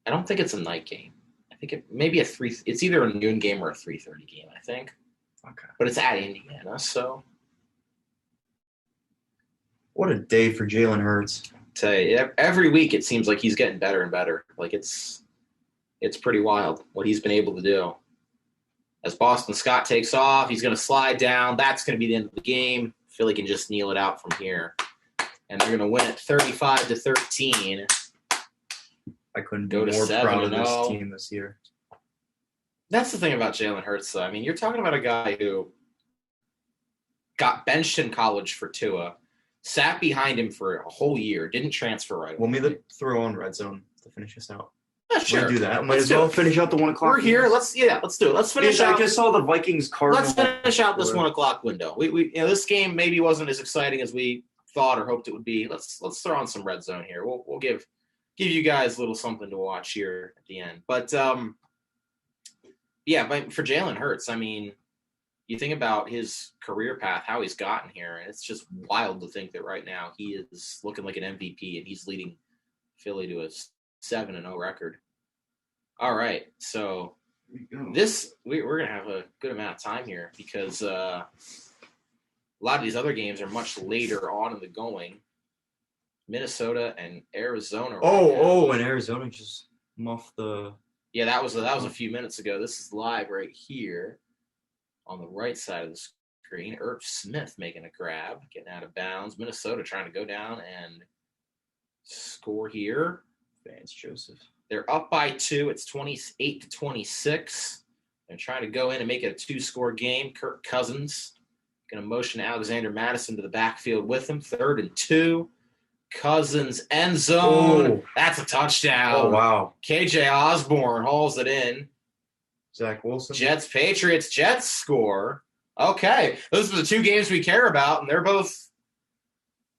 I don't think it's a night game. I think it maybe a 3. It's either a noon game or a 3:30 game, I think. Okay. But it's at Indiana, so. What a day for Jalen Hurts. Tell you, every week it seems like he's getting better and better. Like it's pretty wild what he's been able to do. As Boston Scott takes off, he's going to slide down. That's going to be the end of the game. Philly can just kneel it out from here, and they're going to win it 35-13. I couldn't Go be to more proud of 7-0. this team this year. That's the thing about Jalen Hurts, though. I mean, you're talking about a guy who got benched in college for Tua, sat behind him for a whole year, didn't transfer right away. Want me to throw on Red Zone to finish this out? Yeah, sure. We do that. Might Let's as do well it. finish out the 1 o'clock. We're here. Let's do it. Let's finish I out. just saw the Vikings Cardinals. Let's finish out this 1 o'clock window. We this game maybe wasn't as exciting as we thought or hoped it would be. Let's throw on some Red Zone here. We'll give you guys a little something to watch here at the end. But but for Jalen Hurts, I mean, you think about his career path, how he's gotten here, and it's just wild to think that right now he is looking like an MVP and he's leading Philly to a 7-0 record. All right, so we're gonna have a good amount of time here because a lot of these other games are much later on in the going. Minnesota and Arizona. And Arizona just muffed the. Yeah, that was a few minutes ago. This is live right here on the right side of the screen. Irv Smith making a grab, getting out of bounds. Minnesota trying to go down and score here. Vance Joseph. They're up by 2. It's 28-26. They're trying to go in and make it a 2-score game. Kirk Cousins going to motion Alexander Madison to the backfield with him. 3rd and 2. Cousins end zone. Oh. That's a touchdown. Oh, wow. KJ Osborne hauls it in. Zach Wilson. Jets score. Okay. Those are the 2 games we care about, and they're both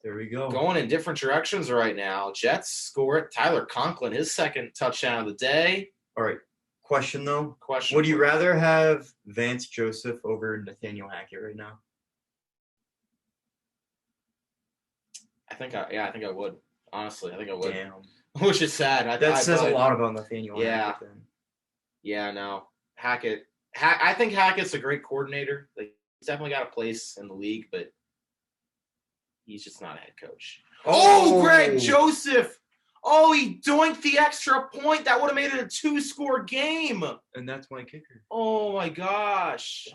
There we go. going in different directions right now. Jets score it. Tyler Conklin, his 2nd touchdown of the day. All right. Question, though. Question. Would you rather have Vance Joseph over Nathaniel Hackett right now? I think I would. Honestly, I think I would. Damn. Which is sad. That says a lot about Nathaniel Yeah. Hackett then. Yeah, no. Hackett. I think Hackett's a great coordinator. Like, he's definitely got a place in the league, but he's just not a head coach. Oh, Greg Joseph. Oh, he doinked the extra point. That would have made it a 2-score game. And that's my kicker. Oh, my gosh.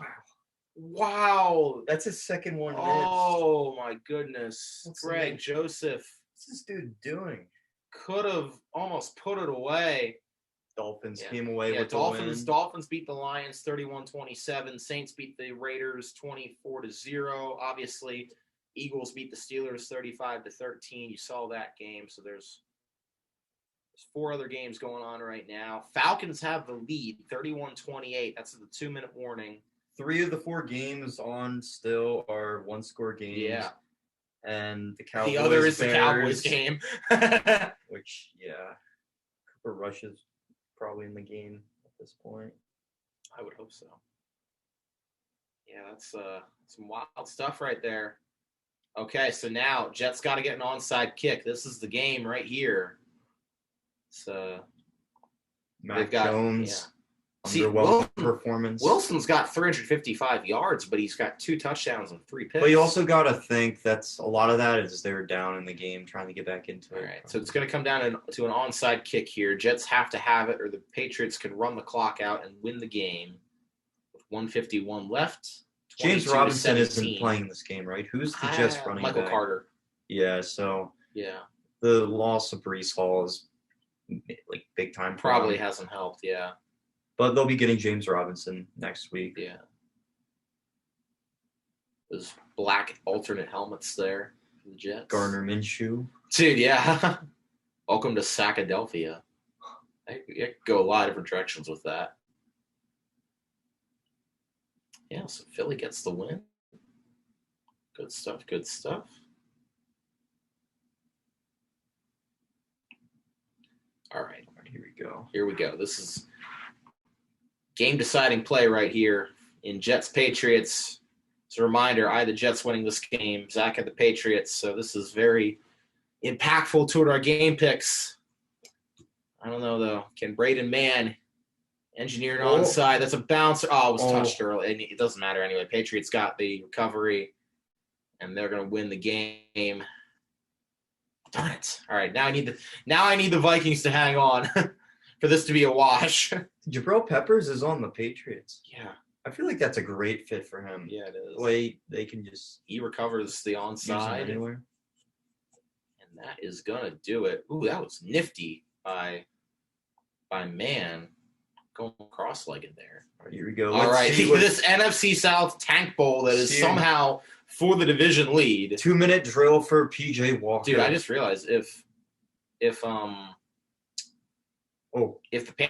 Wow. That's his second one. Oh, my goodness. What's the Greg name? Joseph What's this dude doing? could have almost put it away. Dolphins Yeah. came away Yeah, with Dolphins. the win. Dolphins beat the Lions 31-27. Saints beat the Raiders 24-0. Obviously, Eagles beat the Steelers 35-13. You saw that game. So there's 4 other games going on right now. Falcons have the lead 31-28. That's the 2-minute warning. 3 of the 4 games on still are 1-score games. Yeah. And the Cowboys. The other is the Bears, Cowboys game. Which, yeah. Cooper Rush is probably in the game at this point. I would hope so. Yeah, that's some wild stuff right there. Okay, so now Jets got to get an onside kick. This is the game right here. So Mac they've got Jones. See, Underwhelming performance. Wilson's got 355 yards, but he's got 2 touchdowns and 3 picks. But you also got to think that's a lot of that is they're down in the game trying to get back into All it. right, so it's going to come down to an onside kick here. Jets have to have it, or the Patriots can run the clock out and win the game with 151 left. James Robinson 22-17. isn't playing this game, right? Who's the Jets running Michael back? Carter. Yeah, so Yeah, the loss of Brees Hall is like big time. for probably them. hasn't helped. Yeah, But they'll be getting James Robinson next week. yeah. Those black alternate helmets there for the Jets. Gardner Minshew. Dude, yeah. Welcome to Sackadelphia. I could go a lot of different directions with that. Yeah, so Philly gets the win. Good stuff, good stuff. All right, Here we go. here we go. This is game-deciding play right here in Jets-Patriots. As a reminder, I had the Jets winning this game. Zach had the Patriots, so this is very impactful toward our game picks. I don't know, though. Can Braden Mann engineer an onside? That's a bouncer. Oh, it was touched early. It doesn't matter anyway. Patriots got the recovery, and they're going to win the game. Darn it. All right, now I need the Vikings to hang on for this to be a wash. Jabril Peppers is on the Patriots. Yeah. I feel like that's a great fit for him. Yeah, it is. The way they can just He recovers the use him onside, anywhere. and that is going to do it. Ooh, that was nifty by Mann going cross-legged there. Here we go. All Let's right, see what- this NFC South tank bowl that is See. somehow for the division lead. 2-minute drill for PJ Walker. Dude, I just realized if the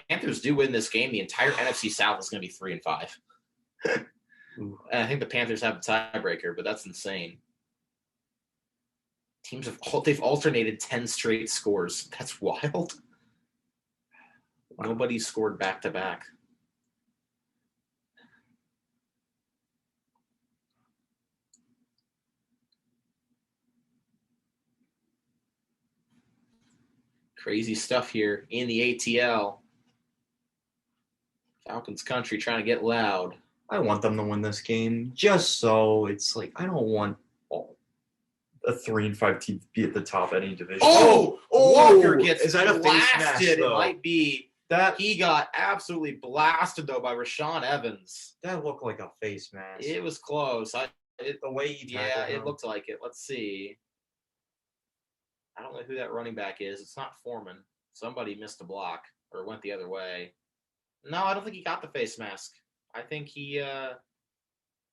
Panthers do win this game, the entire NFC South is going to be 3-5. Ooh. And I think the Panthers have a tiebreaker, but that's insane. Teams they've alternated 10 straight scores. That's wild. Wow. Nobody scored back to back. Crazy stuff here in the ATL. Falcons country trying to get loud. I want them to win this game just so it's like I don't want a 3-5 team to be at the top of any division. Walker gets is that a face blasted. mask, It though? might be. That He got absolutely blasted, though, by Rashawn Evans. that looked like a face mask. It was close. The way he Yeah, tackled it him. looked like it. Let's see. I don't know who that running back is. It's not Foreman. Somebody missed a block or went the other way. No, I don't think he got the face mask. I think he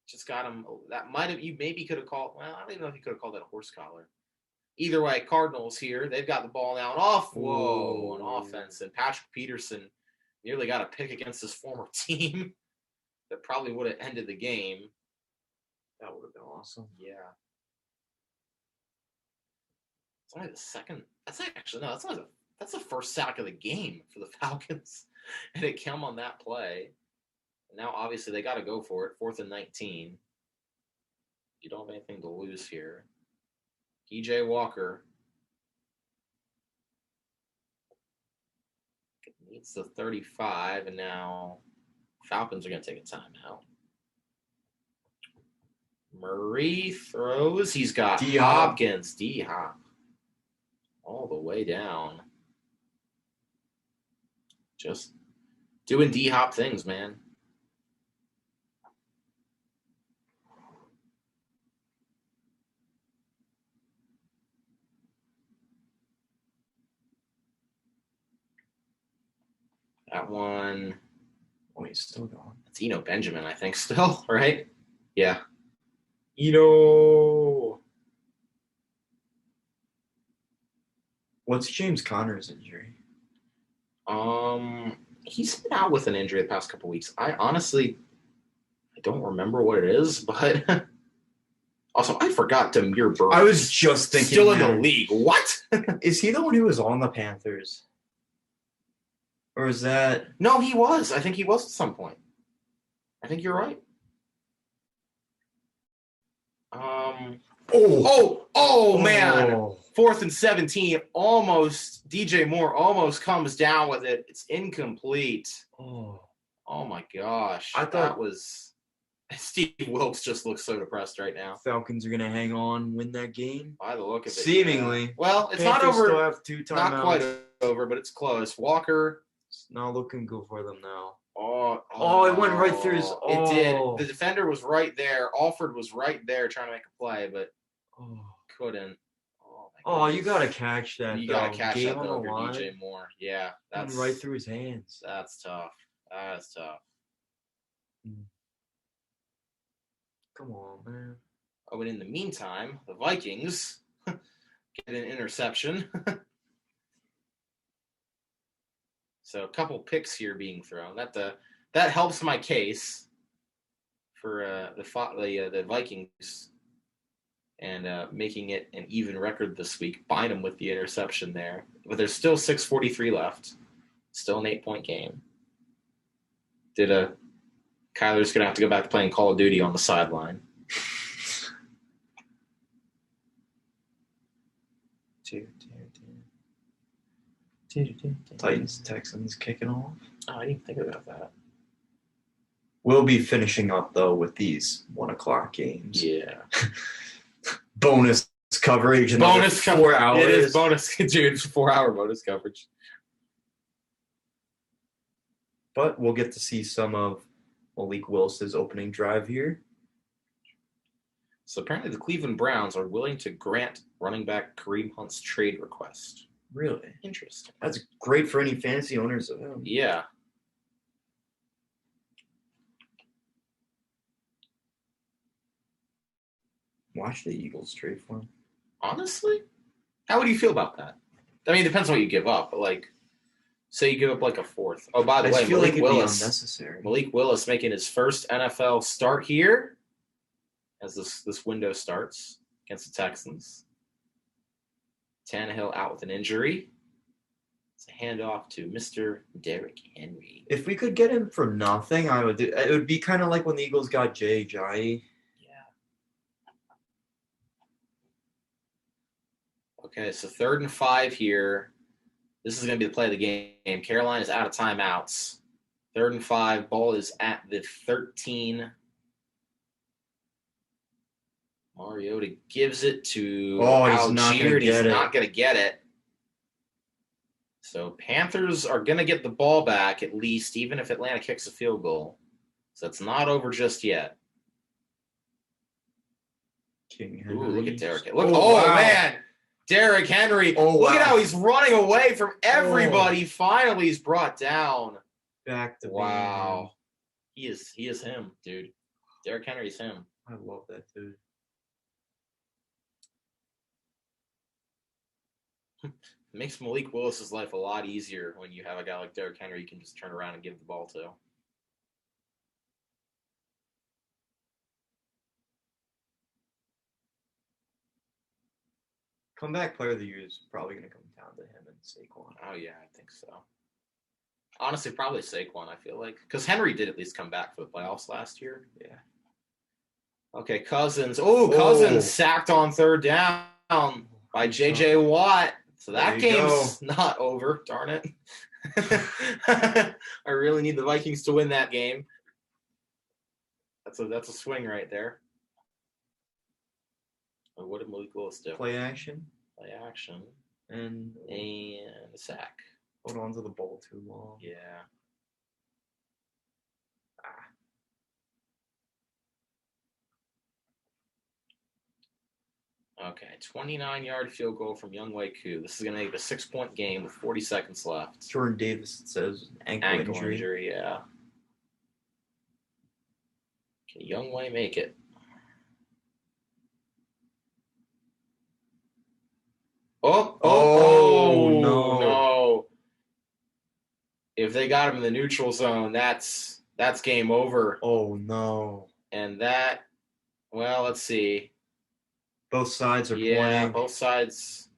just got him. That might have. You maybe could have called. Well, I don't even know if he could have called that a horse collar. Either way, Cardinals here. They've got the ball now and off. Whoa, an offense. And Patrick Peterson nearly got a pick against his former team that probably would have ended the game. That would have been awesome. Yeah. It's only the second. That's actually no. That's the first sack of the game for the Falcons, and it came on that play. And now, obviously, they got to go for it. 4th and 19. You don't have anything to lose here. PJ Walker needs the 35, and now Falcons are going to take a timeout. Murray throws. He's got D-Hop. Hopkins. D-Hop. All the way down. Just doing D-Hop things, man. That one. Oh, he's still going. It's Eno Benjamin, I think, still, right? Yeah. Eno. What's James Conner's injury? He's been out with an injury the past couple weeks. I don't remember what it is, but also I forgot Demir Burke. I was just thinking. still in the that. league. What? Is he the one who was on the Panthers? Or is that No, he was. I think he was at some point. I think you're right. Oh man. Oh. 4th and 17. Almost. DJ Moore almost comes down with it. It's incomplete. Oh. Oh my gosh. I thought- that was. Steve Wilkes just looks so depressed right now. Falcons are gonna hang on, win that game. By the look of it. Seemingly. Yeah. Well, it's Panthers not over. Still have 2 timeouts. Not quite over, but it's close. Walker. It's not looking good for them now. Oh, it went right through his. It did. Oh. The defender was right there. Alford was right there trying to make a play, but Oh. couldn't. Oh, my Oh, you goodness. gotta catch that. You gotta though. catch Game that on though, the if you're line. DJ Moore. Yeah, Went that's right through his hands. That's tough. That's tough. Come on, man. Oh, and in the meantime, the Vikings get an interception. So a couple picks here being thrown. That helps my case for the Vikings and making it an even record this week. Bynum with the interception there. But there's still 6:43 left. Still an 8-point game. Kyler's going to have to go back to playing Call of Duty on the sideline. Titans, Texans kicking off. Oh, I didn't think about that. We'll be finishing up, though, with these 1 o'clock games. Yeah. Bonus coverage. Bonus 4 hours. It is bonus, dude. It's 4-hour bonus coverage. But we'll get to see some of Malik Willis's opening drive here. So apparently the Cleveland Browns are willing to grant running back Kareem Hunt's trade request. Really? Interesting. That's great for any fantasy owners of him. Yeah. Watch the Eagles trade for him. Honestly? How would you feel about that? I mean, it depends on what you give up, but like, say you give up like a fourth. Oh, by the I way, feel Malik like it'd be Willis. unnecessary. Malik Willis making his first NFL start here as this window starts against the Texans. Tannehill out with an injury. It's a handoff to Mr. Derrick Henry. If we could get him for nothing, I would do. It would be kind of like when the Eagles got Jay Ajayi. Okay, so 3rd and 5 here. This is going to be the play of the game. Carolina is out of timeouts. 3rd and 5. Ball is at the 13. Mariota gives it to Algier. He's not going to get it. So Panthers are going to get the ball back at least, even if Atlanta kicks a field goal. So it's not over just yet. King Henry. Ooh, look at Derrick. Look, wow. Man. Derrick Henry. Look at how he's running away from everybody. Finally, he's brought down. Back to wow. He is him, dude. Derrick Henry's him. I love that dude. It makes Malik Willis's life a lot easier when you have a guy like Derrick Henry you can just turn around and give the ball to. Comeback player of the year is probably going to come down to him and Saquon. Oh, yeah, I think so. Honestly, probably Saquon, I feel like. Because Henry did at least come back for the playoffs last year. Yeah. Okay, Cousins. Oh, Cousins sacked on 3rd down by J.J. Watt. So that game's not over, darn it. I really need the Vikings to win that game. That's a swing right there. What did Malik Willis do? Play action. And a sack. Hold on to the ball too long. Yeah. Okay, 29-yard field goal from Younghoe Koo. This is going to make it a 6-point game with 40 seconds left. Jordan Davis, it says, ankle injury. Yeah. Can Younghoe make it? Oh, no. If they got him in the neutral zone, that's game over. Oh, no. And that, well, let's see. Both sides are playing. Yeah, both sides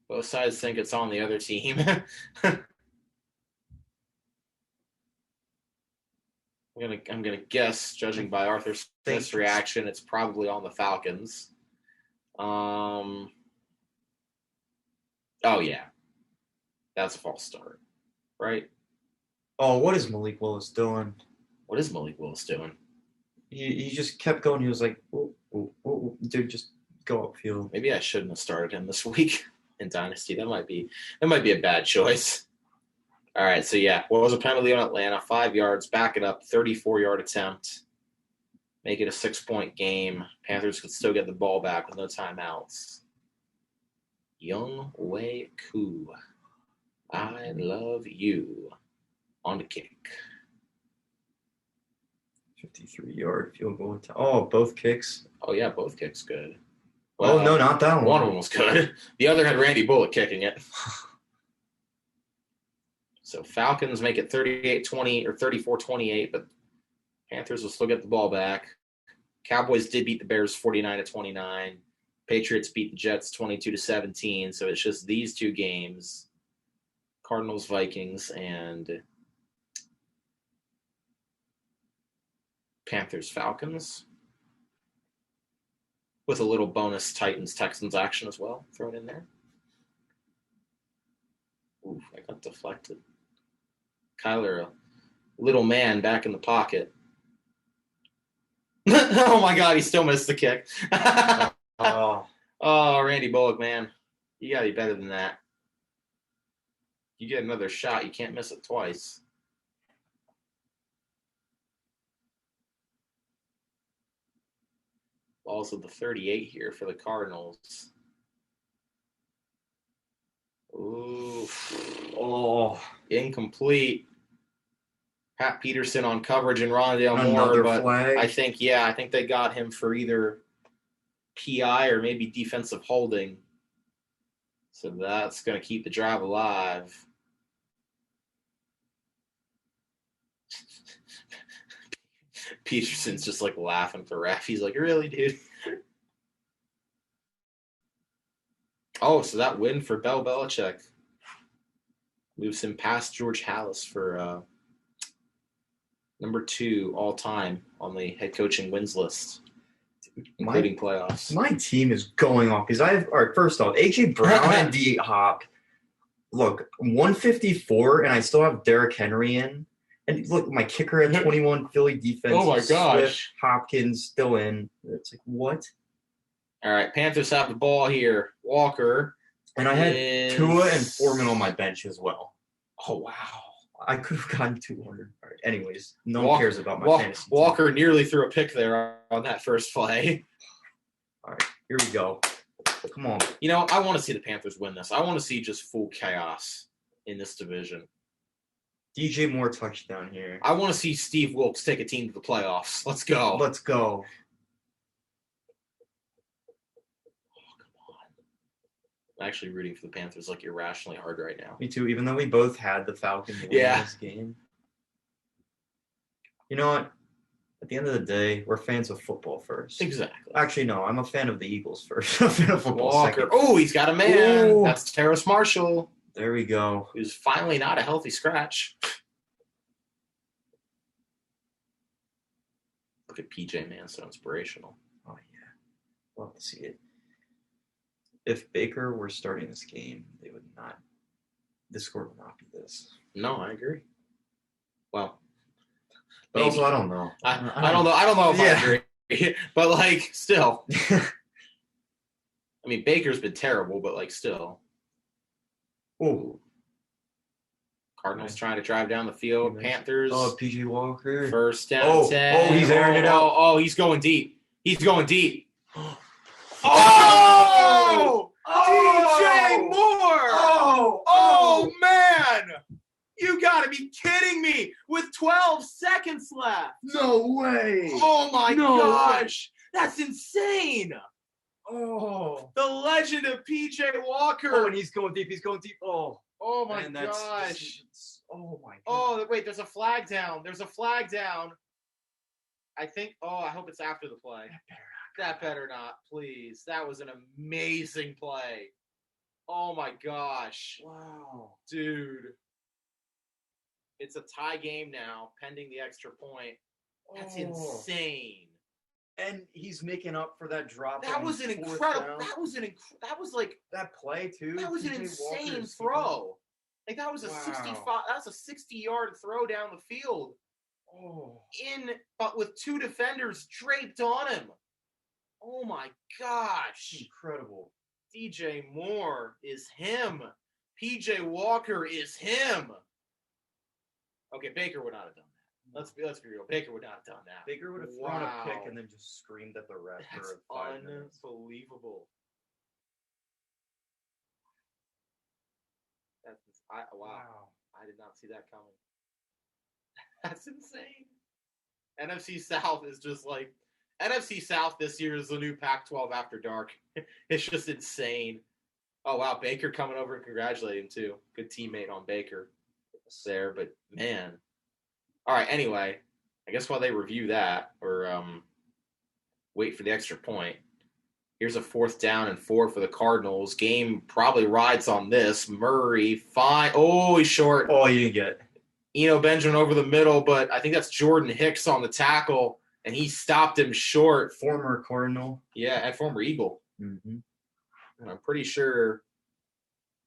think it's on the other team. I'm gonna guess, judging by Arthur Smith's reaction, it's probably on the Falcons. Oh yeah, that's a false start, right? Oh, what is Malik Willis doing? What is Malik Willis doing? He just kept going. He was like, oh, dude, just go upfield. Maybe I shouldn't have started him this week in Dynasty. That might be a bad choice. All right, so yeah, what was a penalty on Atlanta? 5 yards, back it up, 34-yard attempt. Make it a 6-point game. Panthers could still get the ball back with no timeouts. Younghoe Koo, I love you on the kick. 53-yard field goal. Oh, both kicks. Oh, yeah, both kicks good. Well, no, not that one. One of them was good. The other had Randy Bullock kicking it. So Falcons make it 38-20 or 34-28, but Panthers will still get the ball back. Cowboys did beat the Bears 49-29. Patriots beat the Jets 22-17. So it's just these two games, Cardinals, Vikings, and Panthers, Falcons, with a little bonus Titans, Texans action as well thrown in there. Oof, I got deflected. Kyler, a little man back in the pocket. Oh my God, he still missed the kick. Oh, Randy Bullock, man. You got to be better than that. You get another shot, you can't miss it twice. Also the 38 here for the Cardinals. Ooh. Oh, incomplete. Pat Peterson on coverage and Rondale Moore, but flag. I think they got him for either PI or maybe defensive holding. So that's going to keep the drive alive. Peterson's just like laughing at the ref. He's like, really, dude? Oh, so that win for Bill Belichick moves him past George Halas for number 2 all time on the head coaching wins list, including playoffs. My team is going off because first off, AJ Brown and D Hop. Look, 154, and I still have Derrick Henry in. And look, my kicker at 21, Philly defense. Oh my gosh. Swift, Hopkins still in. It's like, what? All right, Panthers have the ball here. Walker. And I had Tua and Foreman on my bench as well. Oh, wow. I could have gotten 200. All right, anyways, no one cares about my fantasy team. Walker nearly threw a pick there on that first play. All right, here we go. Come on. You know, I want to see the Panthers win this. I want to see just full chaos in this division. DJ Moore touchdown here. I want to see Steve Wilkes take a team to the playoffs. Let's go. Let's go. Oh, come on. I'm actually rooting for the Panthers like irrationally hard right now. Me too, even though we both had the Falcons win this game. You know what? At the end of the day, we're fans of football first. Exactly. Actually, no, I'm a fan of the Eagles first. I'm a fan of football Walker. second. Oh, he's got a man. Ooh. That's Terrace Marshall, There we go. who's finally not a healthy scratch. Look at PJ, man, so inspirational. Oh, yeah. Love to see it. If Baker were starting this game, they would not. The score would not be this. No, I agree. Well, But also, I don't know. I don't know. I don't know if Yeah. I agree, but like, still. I mean, Baker's been terrible, but like, still. Oh, Cardinals trying to drive down the field. Nice. Panthers. PJ Walker. First down. Oh, 10. he's airing it out. Oh, he's going deep. He's going deep. Oh! DJ Moore! Oh, man! You got to be kidding me with 12 seconds left. No way. Oh, my No gosh. That's insane. Oh. The legend of PJ Walker. Oh, and he's going deep. He's going deep. Oh. Oh, my And that's- gosh. Oh, my God. Oh, wait, there's a flag down. There's a flag down. I think, I hope it's after the play. That better not, please. That was an amazing play. Oh, my gosh. Wow. Dude. It's a tie game now, pending the extra point. That's insane. And he's making up for that drop. That on was an fourth incredible. down. That was like That play too. that was an PJ insane Walker's throw. Like that was a Wow. 65. That was a 60-yard throw down the field. Oh. But with 2 defenders draped on him. Oh my gosh. Incredible. DJ Moore is him. PJ Walker is him. Okay, Baker would not have done that. Let's be real. Baker would not have done that. Baker would have thrown Wow. a pick and then just screamed at the ref That's for 5 minutes. unbelievable. Wow. I did not see that coming. That's insane. NFC South is just like NFC South this year is the new Pac-12 after dark. It's just insane. Oh wow, Baker coming over and congratulating him too. Good teammate on Baker. there, but man. All right, anyway, I guess while they review that or wait for the extra point, here's a 4th down and 4 for the Cardinals. Game probably rides on this. Murray, fine. Oh, he's short. Oh, you didn't get it. Eno Benjamin over the middle, but I think that's Jordan Hicks on the tackle, and he stopped him short. Former Cardinal. Yeah, and former Eagle. Mm-hmm. And I'm pretty sure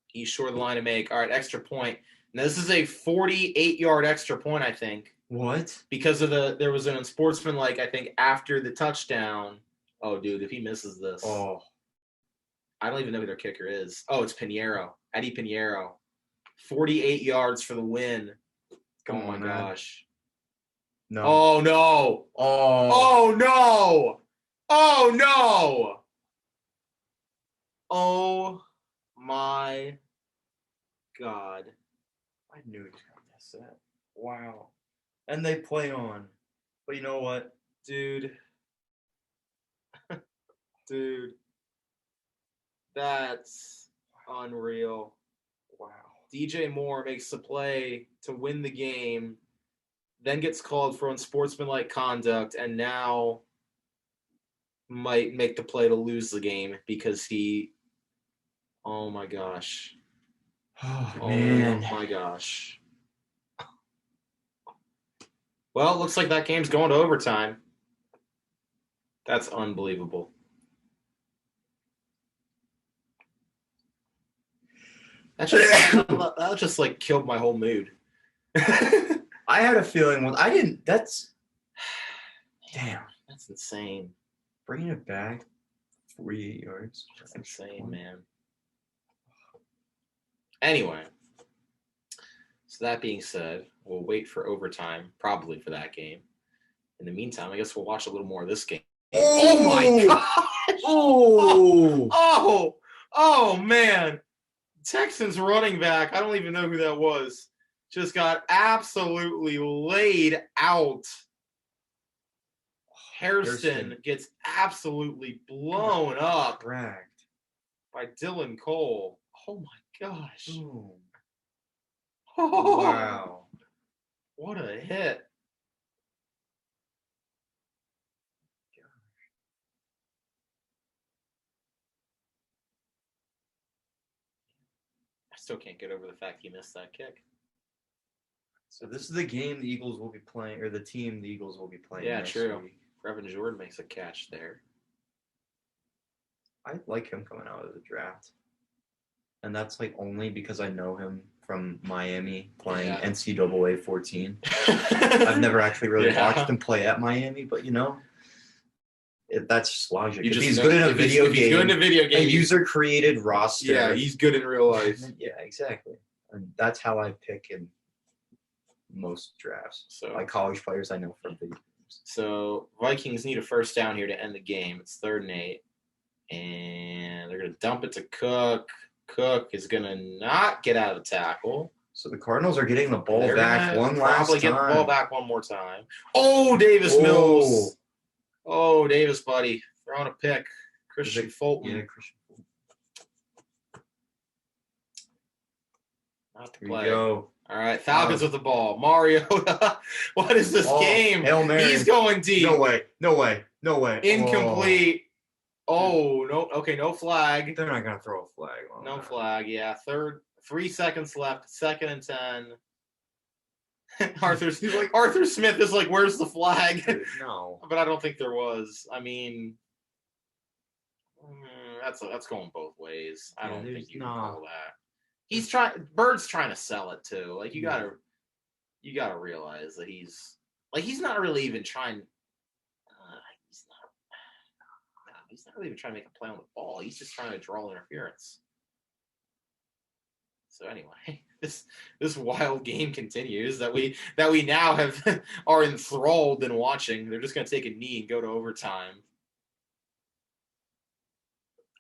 he's short of the line to make. All right, extra point. Now, this is a 48-yard extra point, I think, What? because of there was an unsportsmanlike, I think, after the touchdown. Oh, dude, if he misses this. Oh. I don't even know who their kicker is. Oh, it's Pinheiro. Eddie Pinheiro. 48 yards for the win. Come Oh, my on, man. gosh. No. Oh, no. Oh. Oh, no. Oh, no. Oh, my God. I knew he was going to miss that. Wow. And they play on. But you know what? Dude. Dude. That's unreal. Wow. DJ Moore makes the play to win the game, then gets called for unsportsmanlike conduct, and now might make the play to lose the game because he. Oh my gosh. Oh, Oh man. my gosh. Well, it looks like that game's going to overtime. That's unbelievable. That just like killed my whole mood. I had a feeling I didn't. That's. Damn. That's insane. Bringing it back 48 yards. That's insane, man. Anyway, so that being said, we'll wait for overtime, probably for that game. In the meantime, I guess we'll watch a little more of this game. Oh my gosh! Oh man! Texans running back, I don't even know who that was, just got absolutely laid out. Hairston gets absolutely blown up Dragged. by Dylan Cole. Oh my gosh. Boom. Oh, Wow. what a hit. I still can't get over the fact he missed that kick. So this is the game the Eagles will be playing, or the team the Eagles will be playing. Yeah, next true. week. Brevin Jordan makes a catch there. I like him coming out of the draft. And that's like only because I know him from Miami playing Yeah. NCAA 14. I've never actually really watched him play at Miami, but that's just logic. If he's good in a video If he's good in a video a game, user-created roster. yeah, he's good in real life. Yeah, exactly. And that's how I pick in most drafts. So, Like college players I know from video games. so Vikings need a first down here to end the game. It's 3rd and 8. And they're going to dump it to Cook. Cook is going to not get out of the tackle. So the Cardinals are getting the ball They're back gonna one last probably time. get the ball back one more time. Oh, Davis Mills. Oh, Davis, buddy. Throwing a pick. Christian Fulton. Yeah, Christian Fulton. Not to Here play. you go. All right, Falcons with the ball. Mariota. What is this game? Hail Mary. He's going deep. No way. No way. No way. Incomplete. Oh, no. Okay, no flag. They're not going to throw a flag on No that. flag. Yeah, 3 seconds left. 2nd and 10. Arthur Smith is like, where's the flag? Dude, no. But I don't think there was. I mean, that's going both ways. I Yeah, don't there's think you no- can call that. Bird's trying to sell it too. Like you gotta realize that he's not really even trying. He's not really even trying to make a play on the ball. He's just trying to draw interference. So anyway, this wild game continues that we now are enthralled in watching. They're just gonna take a knee and go to overtime.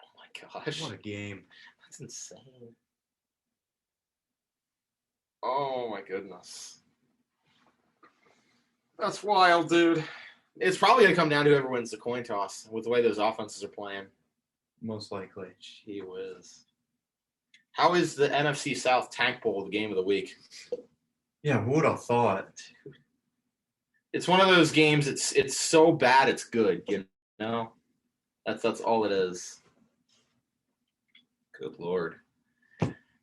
Oh my gosh. What a game. That's insane. Oh my goodness. That's wild, dude. It's probably gonna come down to whoever wins the coin toss with the way those offenses are playing. Most likely. Gee whiz. How is the NFC South Tank Bowl the game of the week? Yeah, who would have thought? It's one of those games. It's so bad it's good. You know, that's all it is. Good Lord.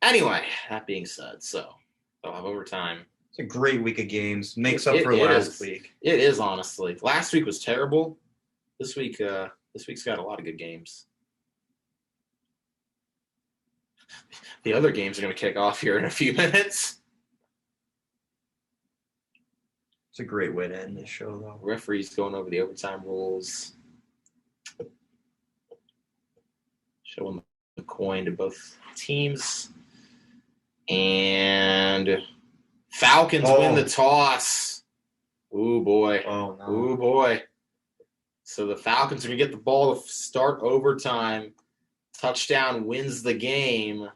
Anyway, that being said, so they'll have overtime. It's a great week of games. Makes It- up for it last is. week. It is honestly. Last week was terrible. This week's got a lot of good games. The other games are going to kick off here in a few minutes. It's a great way to end this show, though. Referees going over the overtime rules. Showing the coin to both teams. And Falcons win the toss. Ooh, boy. Oh, no. Ooh, boy. So the Falcons are going to get the ball to start overtime. Touchdown wins the game.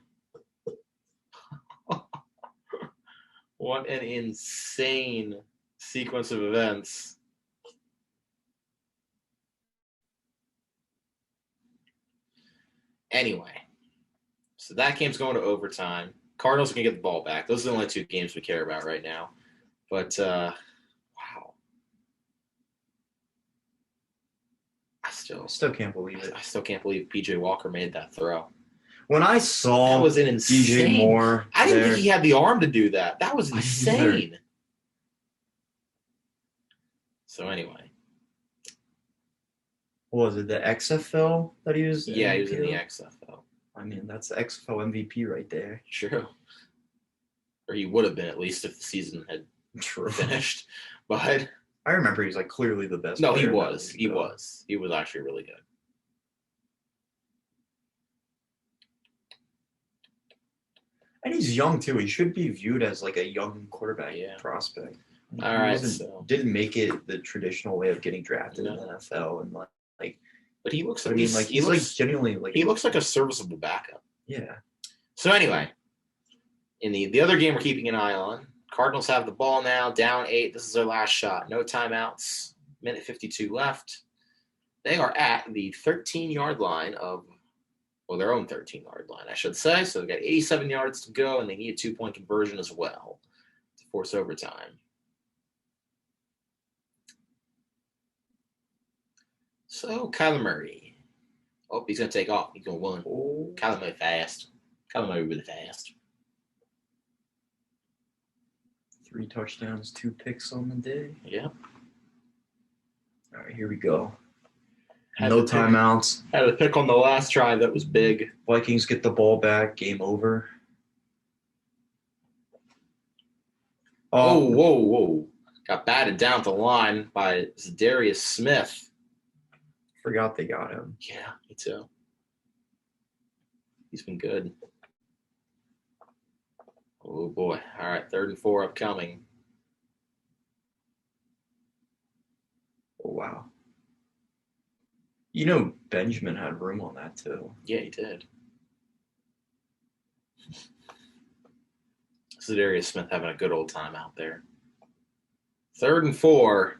What an insane sequence of events. Anyway, so that game's going to overtime. Cardinals can get the ball back. Those are the only two games we care about right now. But, wow. I Still can't believe it. still can't believe PJ Walker made that throw. When I That saw was an insane. DJ Moore, I didn't there, think he had the arm to do that. That was I neither. insane. So anyway, what was it, the XFL that he was? yeah, he was in the MVP? XFL. I mean, that's the XFL MVP right there. True. Or he would have been at least if the season had True. finished. But I remember he was like clearly the best. no, he player in that was. league, He though. was. He was actually really good. And he's young too. He should be viewed as like a young quarterback Yeah. prospect. All He right, wasn't- so- didn't make it the traditional way of getting drafted in No. the NFL, and like But he looks I like mean, like he's like looks, genuinely like he looks like a serviceable backup. yeah. So anyway, in the other game we're keeping an eye on, Cardinals have the ball now, down 8. This is their last shot. No timeouts. Minute 52 left. They are at the 13-yard line of, well, their own 13-yard line, I should say. So they've got 87 yards to go, and they need a 2-point conversion as well to force overtime. So Kyler Murray. Oh, he's going to take off. He's going to win. Oh, Kyler Murray fast. Kyler Murray really fast. 3 touchdowns, 2 picks on the day. Yep. All right, here we go. Had No to pick- timeouts. Had a pick on the last try that was big. Vikings get the ball back. Game over. Oh, whoa. Got batted down at the line by Zadarius Smith. Forgot they got him. Yeah, me too. He's been good. Oh, boy. All right, 3rd and 4 upcoming. Oh, wow. You know, Benjamin had room on that too. Yeah, he did. Zadarius Smith having a good old time out there. 3rd and 4.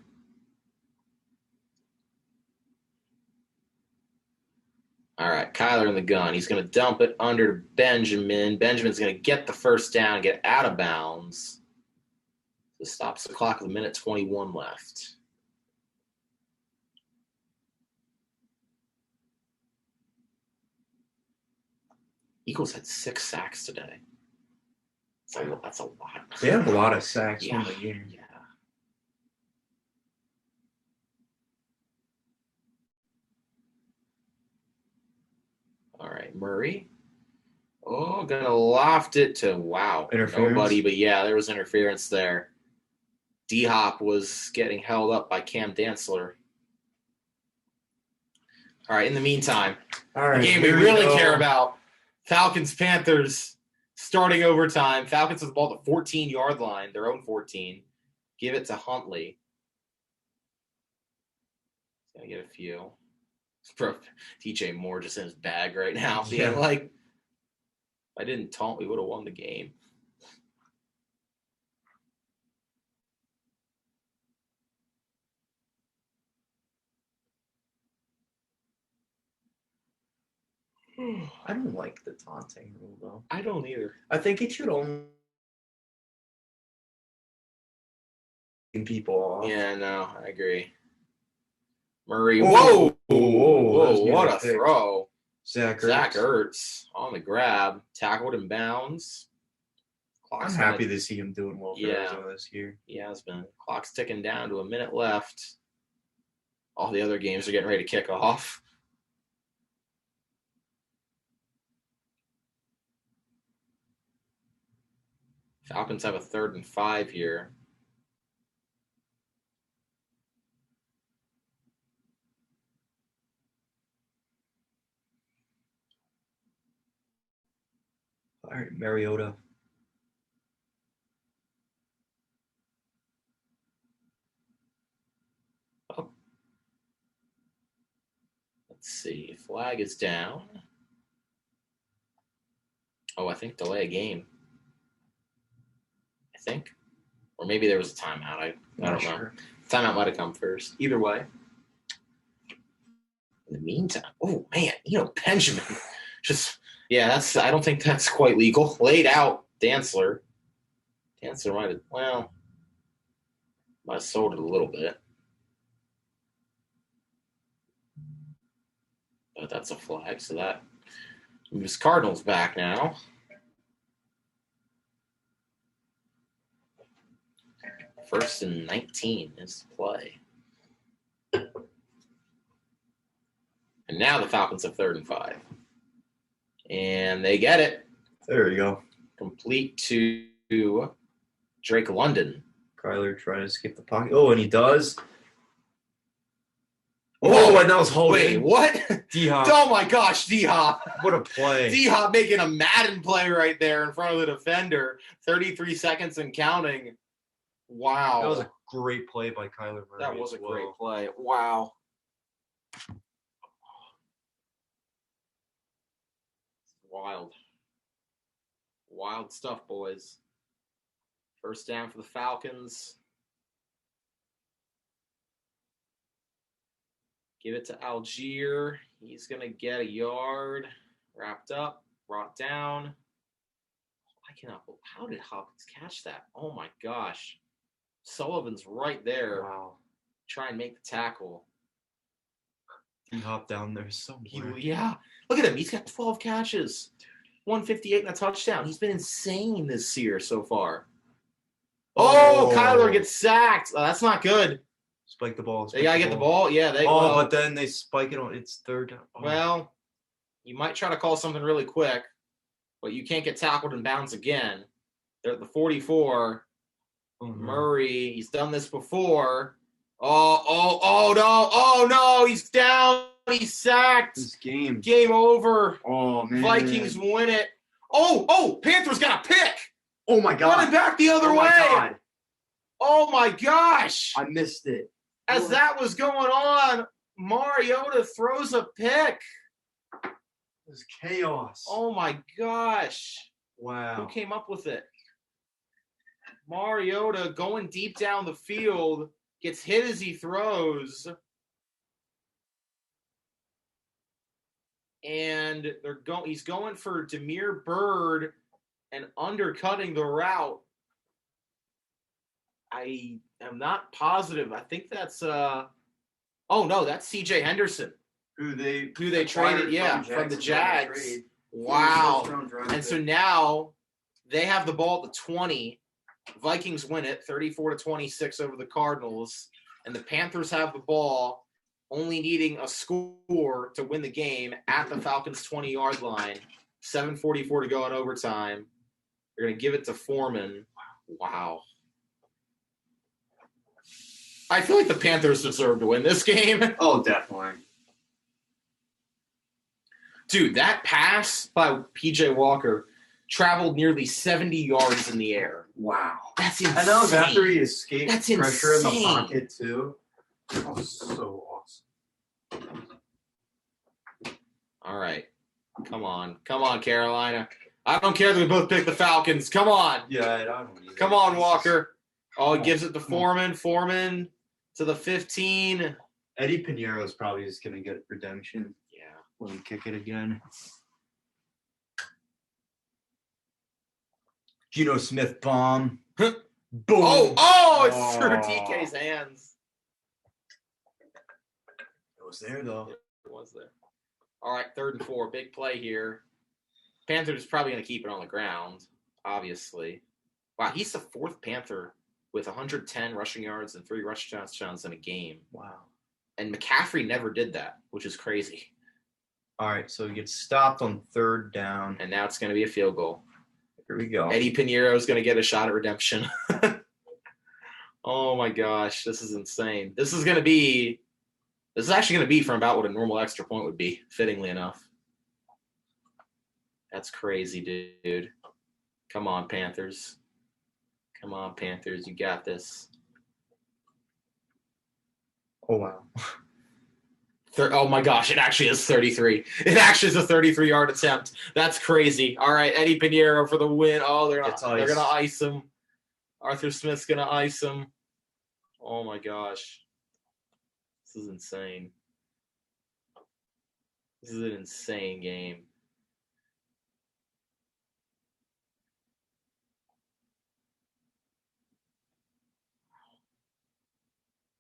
All right, Kyler in the gun. He's going to dump it under to Benjamin. Benjamin's going to get the first down, get out of bounds. This stops the clock with 1:21 left. Eagles had 6 sacks today. That's a lot. They have a lot of sacks Yeah. on the year. Yeah. All right, Murray. Oh, gonna loft it to Interference? nobody, but yeah, there was interference there. D Hop was getting held up by Cam Dantzler. All right, in the meantime, All right, the game we here really go. care about, Falcons Panthers starting overtime. Falcons have the ball at the 14-yard line, their own 14. Give it to Huntley. He's gonna get a few. Bro, DJ Moore just in his bag right now, being Yeah. like, if I didn't taunt, we would have won the game. I don't like the taunting rule though. I don't either. I think it should only people off. Yeah, no, I agree. Murray. Oh, Whoa! that was Whoa! near What the a pick. throw! Zach Zach Ertz. Ertz on the grab, tackled in bounds. I'm Clock's happy gonna- to see him doing well for Yeah. Arizona this year. He has been. Clock's ticking down to a minute left. All the other games are getting ready to kick off. Falcons have a 3rd and 5 here. All right, Mariota. Let's see. Flag is down. Oh, I think delay a game. I think. Or maybe there was a timeout. I don't know. Timeout might have come first. Either way. In the meantime, oh man, Benjamin. I don't think that's quite legal. Laid out Dantzler. Dantzler might have sold it a little bit. But that's a flag, so that moves Cardinals back now. First and 19 is the play. And now the Falcons have 3rd and 5. And they get it. There you go. Complete to Drake London. Kyler trying to escape the pocket. Oh, and he does. Whoa, and that was holding. Wait, what? D-Hop. Oh my gosh, D-Hop. What a play. D-Hop making a Madden play right there in front of the defender. 33 seconds and counting. Wow. That was a great play by Kyler Murray. That was a as great well. play. Wow. Wild. Wild stuff, boys. First down for the Falcons. Give it to Algier. He's going to get a yard. Wrapped up. Brought down. How did Hopkins catch that? Oh my gosh. Sullivan's right there. Wow. Try and make the tackle. D-Hop down there somewhere. Yeah. Look at him. He's got 12 catches. 158 and a touchdown. He's been insane this year so far. Oh, Kyler gets sacked. Oh, that's not good. Spike the ball. They got to get the ball. Yeah. But then they spike it on. It's 3rd down. Oh. Well, you might try to call something really quick, but you can't get tackled in bounds again. They're at the 44. Oh, no. Murray, he's done this before. Oh, no. He's down. He's sacked. This game. Game over. Oh, man. Vikings win it. Oh, Panthers got a pick. Oh, my God. Running back the other Oh, way. my God. Oh, my gosh. I missed it. As that was going on, Mariota throws a pick. It was chaos. Oh, my gosh. Wow. Who came up with it? Mariota going deep down the field, gets hit as he throws. And he's going for Demir Bird and undercutting the route. I am not positive. I think that's that's CJ Henderson. Who they traded, from the Jags. Trade. Wow. First round draft And so pick. now they have the ball at the 20. Vikings win it 34-26 over the Cardinals. And the Panthers have the ball, only needing a score to win the game at the Falcons' 20-yard line. 7:44 to go in overtime. They're going to give it to Foreman. Wow. I feel like the Panthers deserve to win this game. Oh, definitely. Dude, that pass by P.J. Walker traveled nearly 70 yards in the air. Wow. That's insane. And that was after he escaped That's pressure in the insane. pocket, too. That was so awesome. All right. Come on, Carolina. I don't care that we both picked the Falcons. Come on. Yeah, I don't either. Come on, Walker. Oh, he gives it to Foreman. Foreman to the 15. Eddie Piñeiro's probably just going to get redemption. Yeah. Let him kick it again. Geno Smith bomb. Boom. Oh, it's through DK's hands. It was there though. It was there. All right, 3rd and 4. Big play here. Panthers probably going to keep it on the ground, obviously. Wow, he's the 4th Panther with 110 rushing yards and 3 rush touchdowns in a game. Wow. And McCaffrey never did that, which is crazy. All right, so he gets stopped on 3rd down. And now it's going to be a field goal. Here we go. Eddie Pinheiro is going to get a shot at redemption. Oh, my gosh. This is insane. This is actually going to be from about what a normal extra point would be, fittingly enough. That's crazy, dude. Come on, Panthers. Come on, Panthers. You got this. Oh, wow. Oh, my gosh. It actually is 33. It actually is a 33-yard attempt. That's crazy. All right, Eddie Pinheiro for the win. Oh, they're going to ice him. Arthur Smith's going to ice him. Oh, my gosh. This is insane. This is an insane game.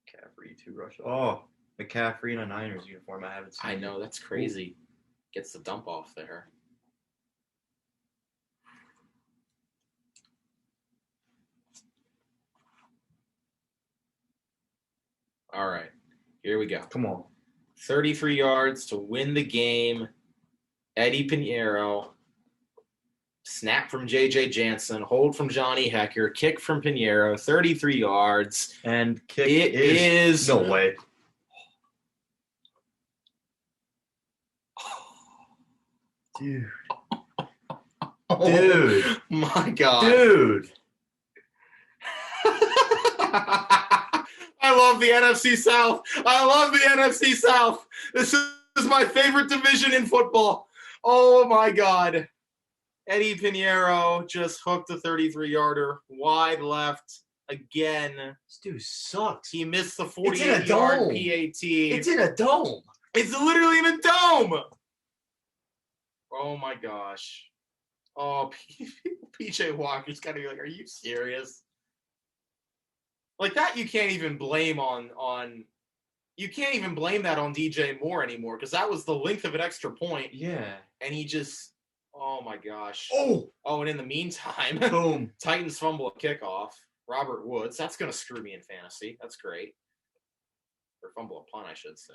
McCaffrey, 2 rush. Oh, McCaffrey in a Niners uniform. I haven't seen. I know, that's crazy. Gets the dump off there. All right, here we go. Come on. 33 yards to win the game. Eddie Pinheiro. Snap from J.J. Jansen. Hold from Johnny Hecker. Kick from Pinheiro. 33 yards. And kick is no way. Dude. Dude. My God. Dude. I love the NFC South. I love the NFC South. This is my favorite division in football. Oh, my God. Eddie Pinheiro just hooked a 33-yarder wide left again. This dude sucks. He missed the It's in a 48-yard dome. PAT. It's in a dome. It's literally in a dome. Oh, my gosh. Oh, PJ Walker's got to be like, are you serious? Like that you can't even blame you can't even blame that on DJ Moore anymore because that was the length of an extra point. Yeah. And he just, oh, my gosh. Oh, and in the meantime, boom. Titans fumble a kickoff. Robert Woods. That's going to screw me in fantasy. That's great. Or fumble a punt, I should say.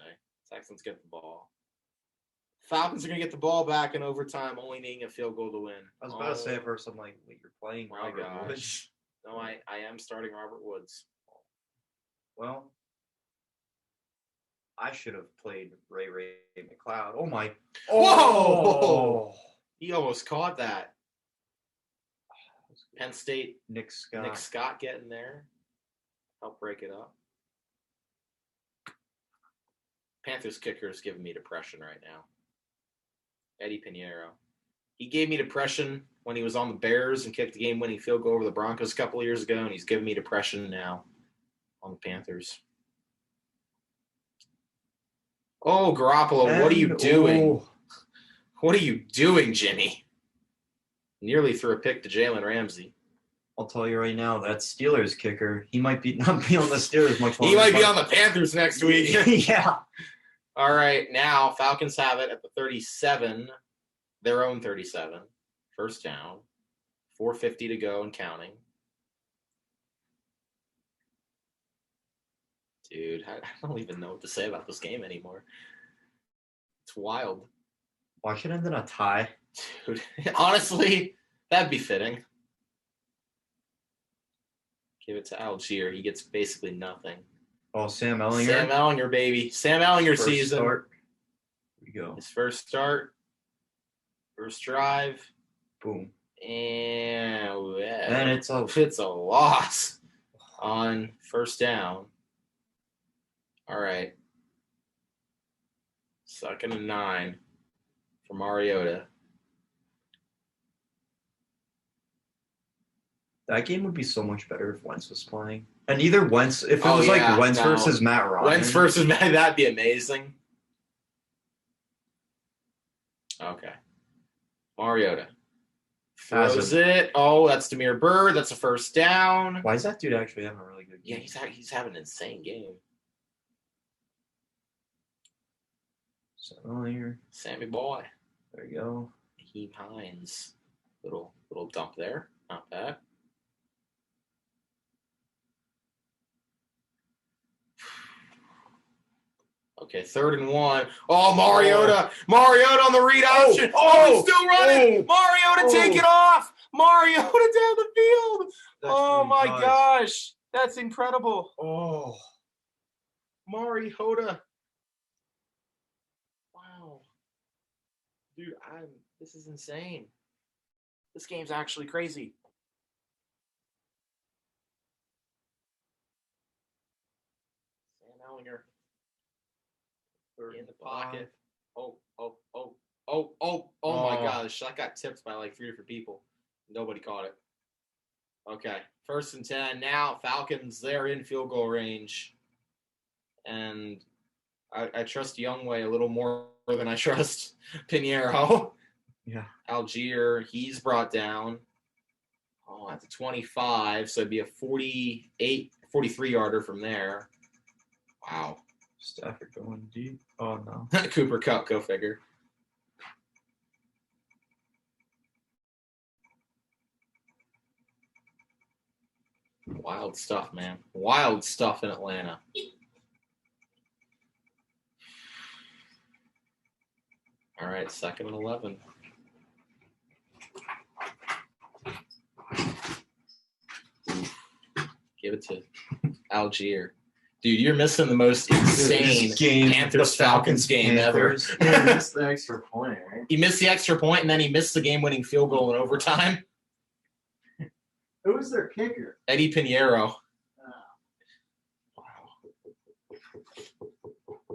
Texans get the ball. Falcons are going to get the ball back in overtime, only needing a field goal to win. I was about to say at first, I'm like, wait, you're playing My Robert gosh. Woods? No, I am starting Robert Woods. Well, I should have played Ray McLeod. Oh, my. Whoa! He almost caught that. Penn State, Nick Scott. Nick Scott getting there. Help break it up. Panthers kicker is giving me depression right now. Eddie Pinheiro. He gave me depression when he was on the Bears and kicked the game-winning field goal over the Broncos a couple of years ago, and he's giving me depression now on the Panthers. Oh, Garoppolo, what are you doing? What are you doing, Jimmy? Nearly threw a pick to Jalen Ramsey. I'll tell you right now, that Steelers kicker, he might not be on the Steelers much longer. He might be on the Panthers next week. Yeah. All right, now Falcons have it at the 37, their own 37. First down, 4:50 to go and counting. Dude, I don't even know what to say about this game anymore. It's wild. Why should it end in a tie? Dude, honestly, that'd be fitting. Give it to Algier. He gets basically nothing. Oh, Sam Ellinger. Sam Ellinger, baby. Sam Ellinger First season. Start. Here we go. His first start. First drive. Boom. And it's a it's a loss on first down. All right. 2nd and 9 for Mariota. That game would be so much better if Wentz was playing. And either Wentz, if it was like Wentz versus Matt Ryan. Wentz versus Matt, that'd be amazing. Okay. Mariota. Throws it. Oh, that's Demir Bird. That's a first down. Why is that dude actually having a really good Yeah, game? he's having an insane game. So here, Sammy boy. there you go. Heem Hines. Little dump there. Not bad. Okay, 3rd and 1. Oh, Mariota. Mariota on the read option. He's still running. Mariota, take it off. Mariota down the field. Oh, my gosh. That's incredible. Oh, Mariota. Wow. Dude, this is insane. This game's actually crazy. Sam Ellinger in the pocket. Oh my gosh. That got tipped by like 3 different people. Nobody caught it. Okay. 1st and 10. Now Falcons, they're in field goal range. And I trust Youngway a little more than I trust Pinheiro. yeah. Algier, he's brought down. Oh, at the 25, so it'd be a 43-yarder from there. Wow. Stafford going deep. Oh no. Cooper Kupp, go figure. Wild stuff, man. Wild stuff in Atlanta. All right, 2nd and 11. Give it to Algier. Dude, you're missing the most insane Panthers-Falcons game ever. Yeah, that's the extra point, right? He missed the extra point, and then he missed the game-winning field goal in overtime. Who was their kicker? Eddie Pinheiro.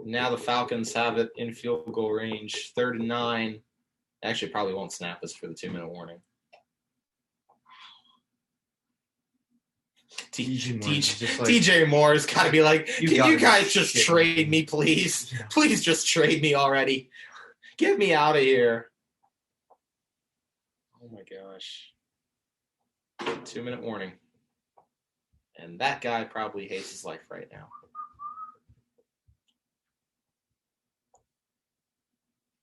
Now the Falcons have it in field goal range. 3rd and 9. Actually, probably won't snap this for the 2-minute warning. TJ Moore's got to be like, can you guys just trade me, please? Yeah. Please just trade me already. Get me out of here. Oh, my gosh. 2-minute warning. And that guy probably hates his life right now.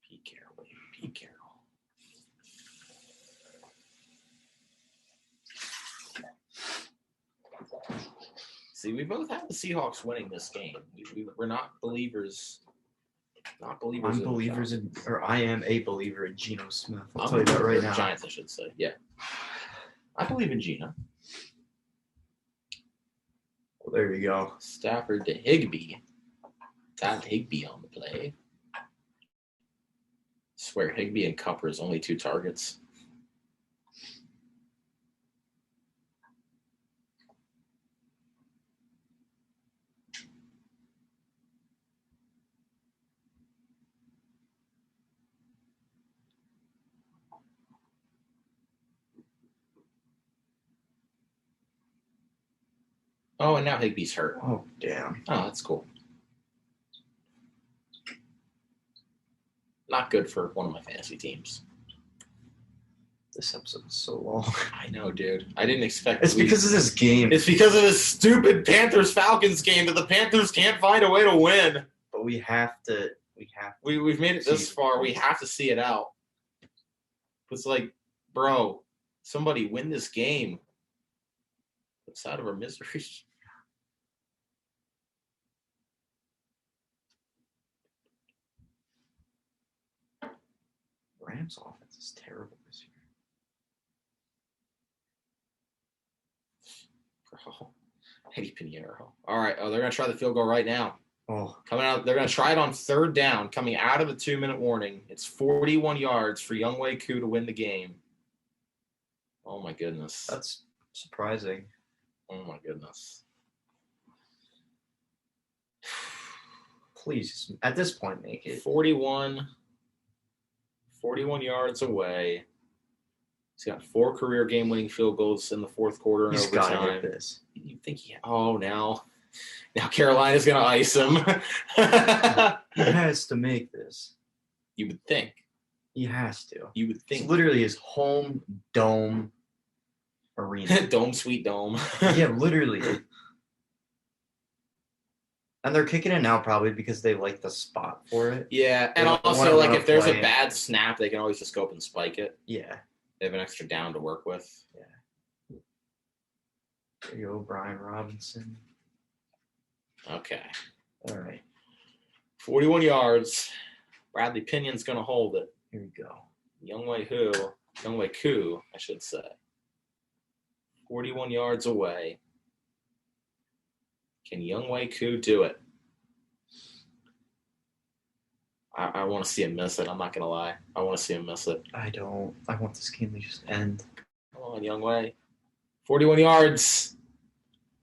Pete Carroll. See, we both have the Seahawks winning this game. We're not believers. Not believers. I am a believer in Geno Smith. I'll tell you that right now. Giants, I should say. Yeah. I believe in Geno. Well, there you go. Stafford to Higbee. Got Higbee on the play. Swear, Higbee and Cupper's only 2 targets. Oh, and now Higbee's hurt. Oh, damn. Oh, that's cool. Not good for one of my fantasy teams. This episode is so long. I know, dude. I didn't expect It's because of this game. It's because of this stupid Panthers-Falcons game that the Panthers can't find a way to win. But we have to. We've made it this far. We have to see it out. It's like, bro, somebody win this game. Let's out of our misery. Rams offense is terrible this year. Bro, Eddie Pinheiro. All right. Oh, they're gonna try the field goal right now. Oh, Coming out, they're gonna try it on 3rd down. Coming out of a 2-minute warning. It's 41 yards for Youngway Koo to win the game. Oh my goodness. that's surprising. Oh my goodness. Please, at this point, make it. 41 yards away. He's got 4 career game-winning field goals in the 4th quarter and He's got to overtime. get this. You think now Carolina's gonna ice him. He has to make this. You would think. He has to. You would It's think. literally his home dome arena. Dome, sweet dome. Yeah, literally. And they're kicking it now probably because they like the spot for it. Yeah, and They don't also wanna like run if a there's a play. bad snap, they can always just go up and spike it. Yeah. They have an extra down to work with. There you go, Brian Robinson. Okay. All right. 41 yards. Bradley Pinion's going to hold it. Here we go. Youngwei Koo, I should say. 41 yards away. Can Youngwei Koo do it? I want to see him miss it. I'm not going to lie. I want to see him miss it. I don't. I want this game to just end. Come on, Youngwei. 41 yards.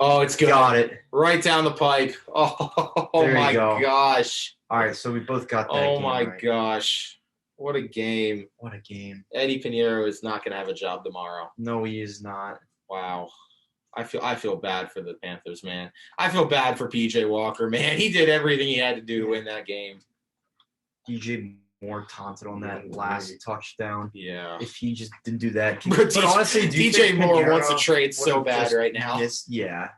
Oh, it's good. Got it. Right down the pipe. Oh, There you my go. gosh. All right, so we both got that Oh, game my right. gosh. What a game. What a game. Eddie Pinheiro is not going to have a job tomorrow. No, he is not. Wow. I feel bad for the Panthers, man. I feel bad for PJ Walker, man. He did everything he had to do to win that game. DJ Moore taunted on that last touchdown. Yeah. If he just didn't do that, But but honestly, do you DJ think Moore Pinheiro wants to trade so would've bad just right now. Yeah,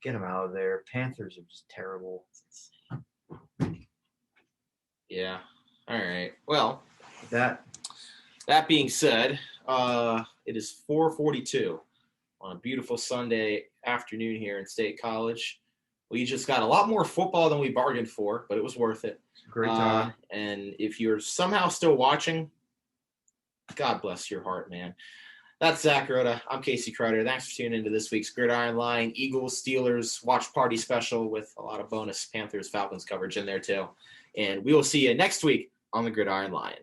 get him out of there. Panthers are just terrible. Yeah. All right. Well, That being said, it is 4:42 on a beautiful Sunday afternoon here in State College. We just got a lot more football than we bargained for, but it was worth it. great time. And if you're somehow still watching, God bless your heart, man. That's Zach Rhoda. I'm Kasey Kreider. Thanks for tuning into this week's Gridiron Line Eagles Steelers watch party special with a lot of bonus Panthers Falcons coverage in there too. And we will see you next week on the Gridiron Lion.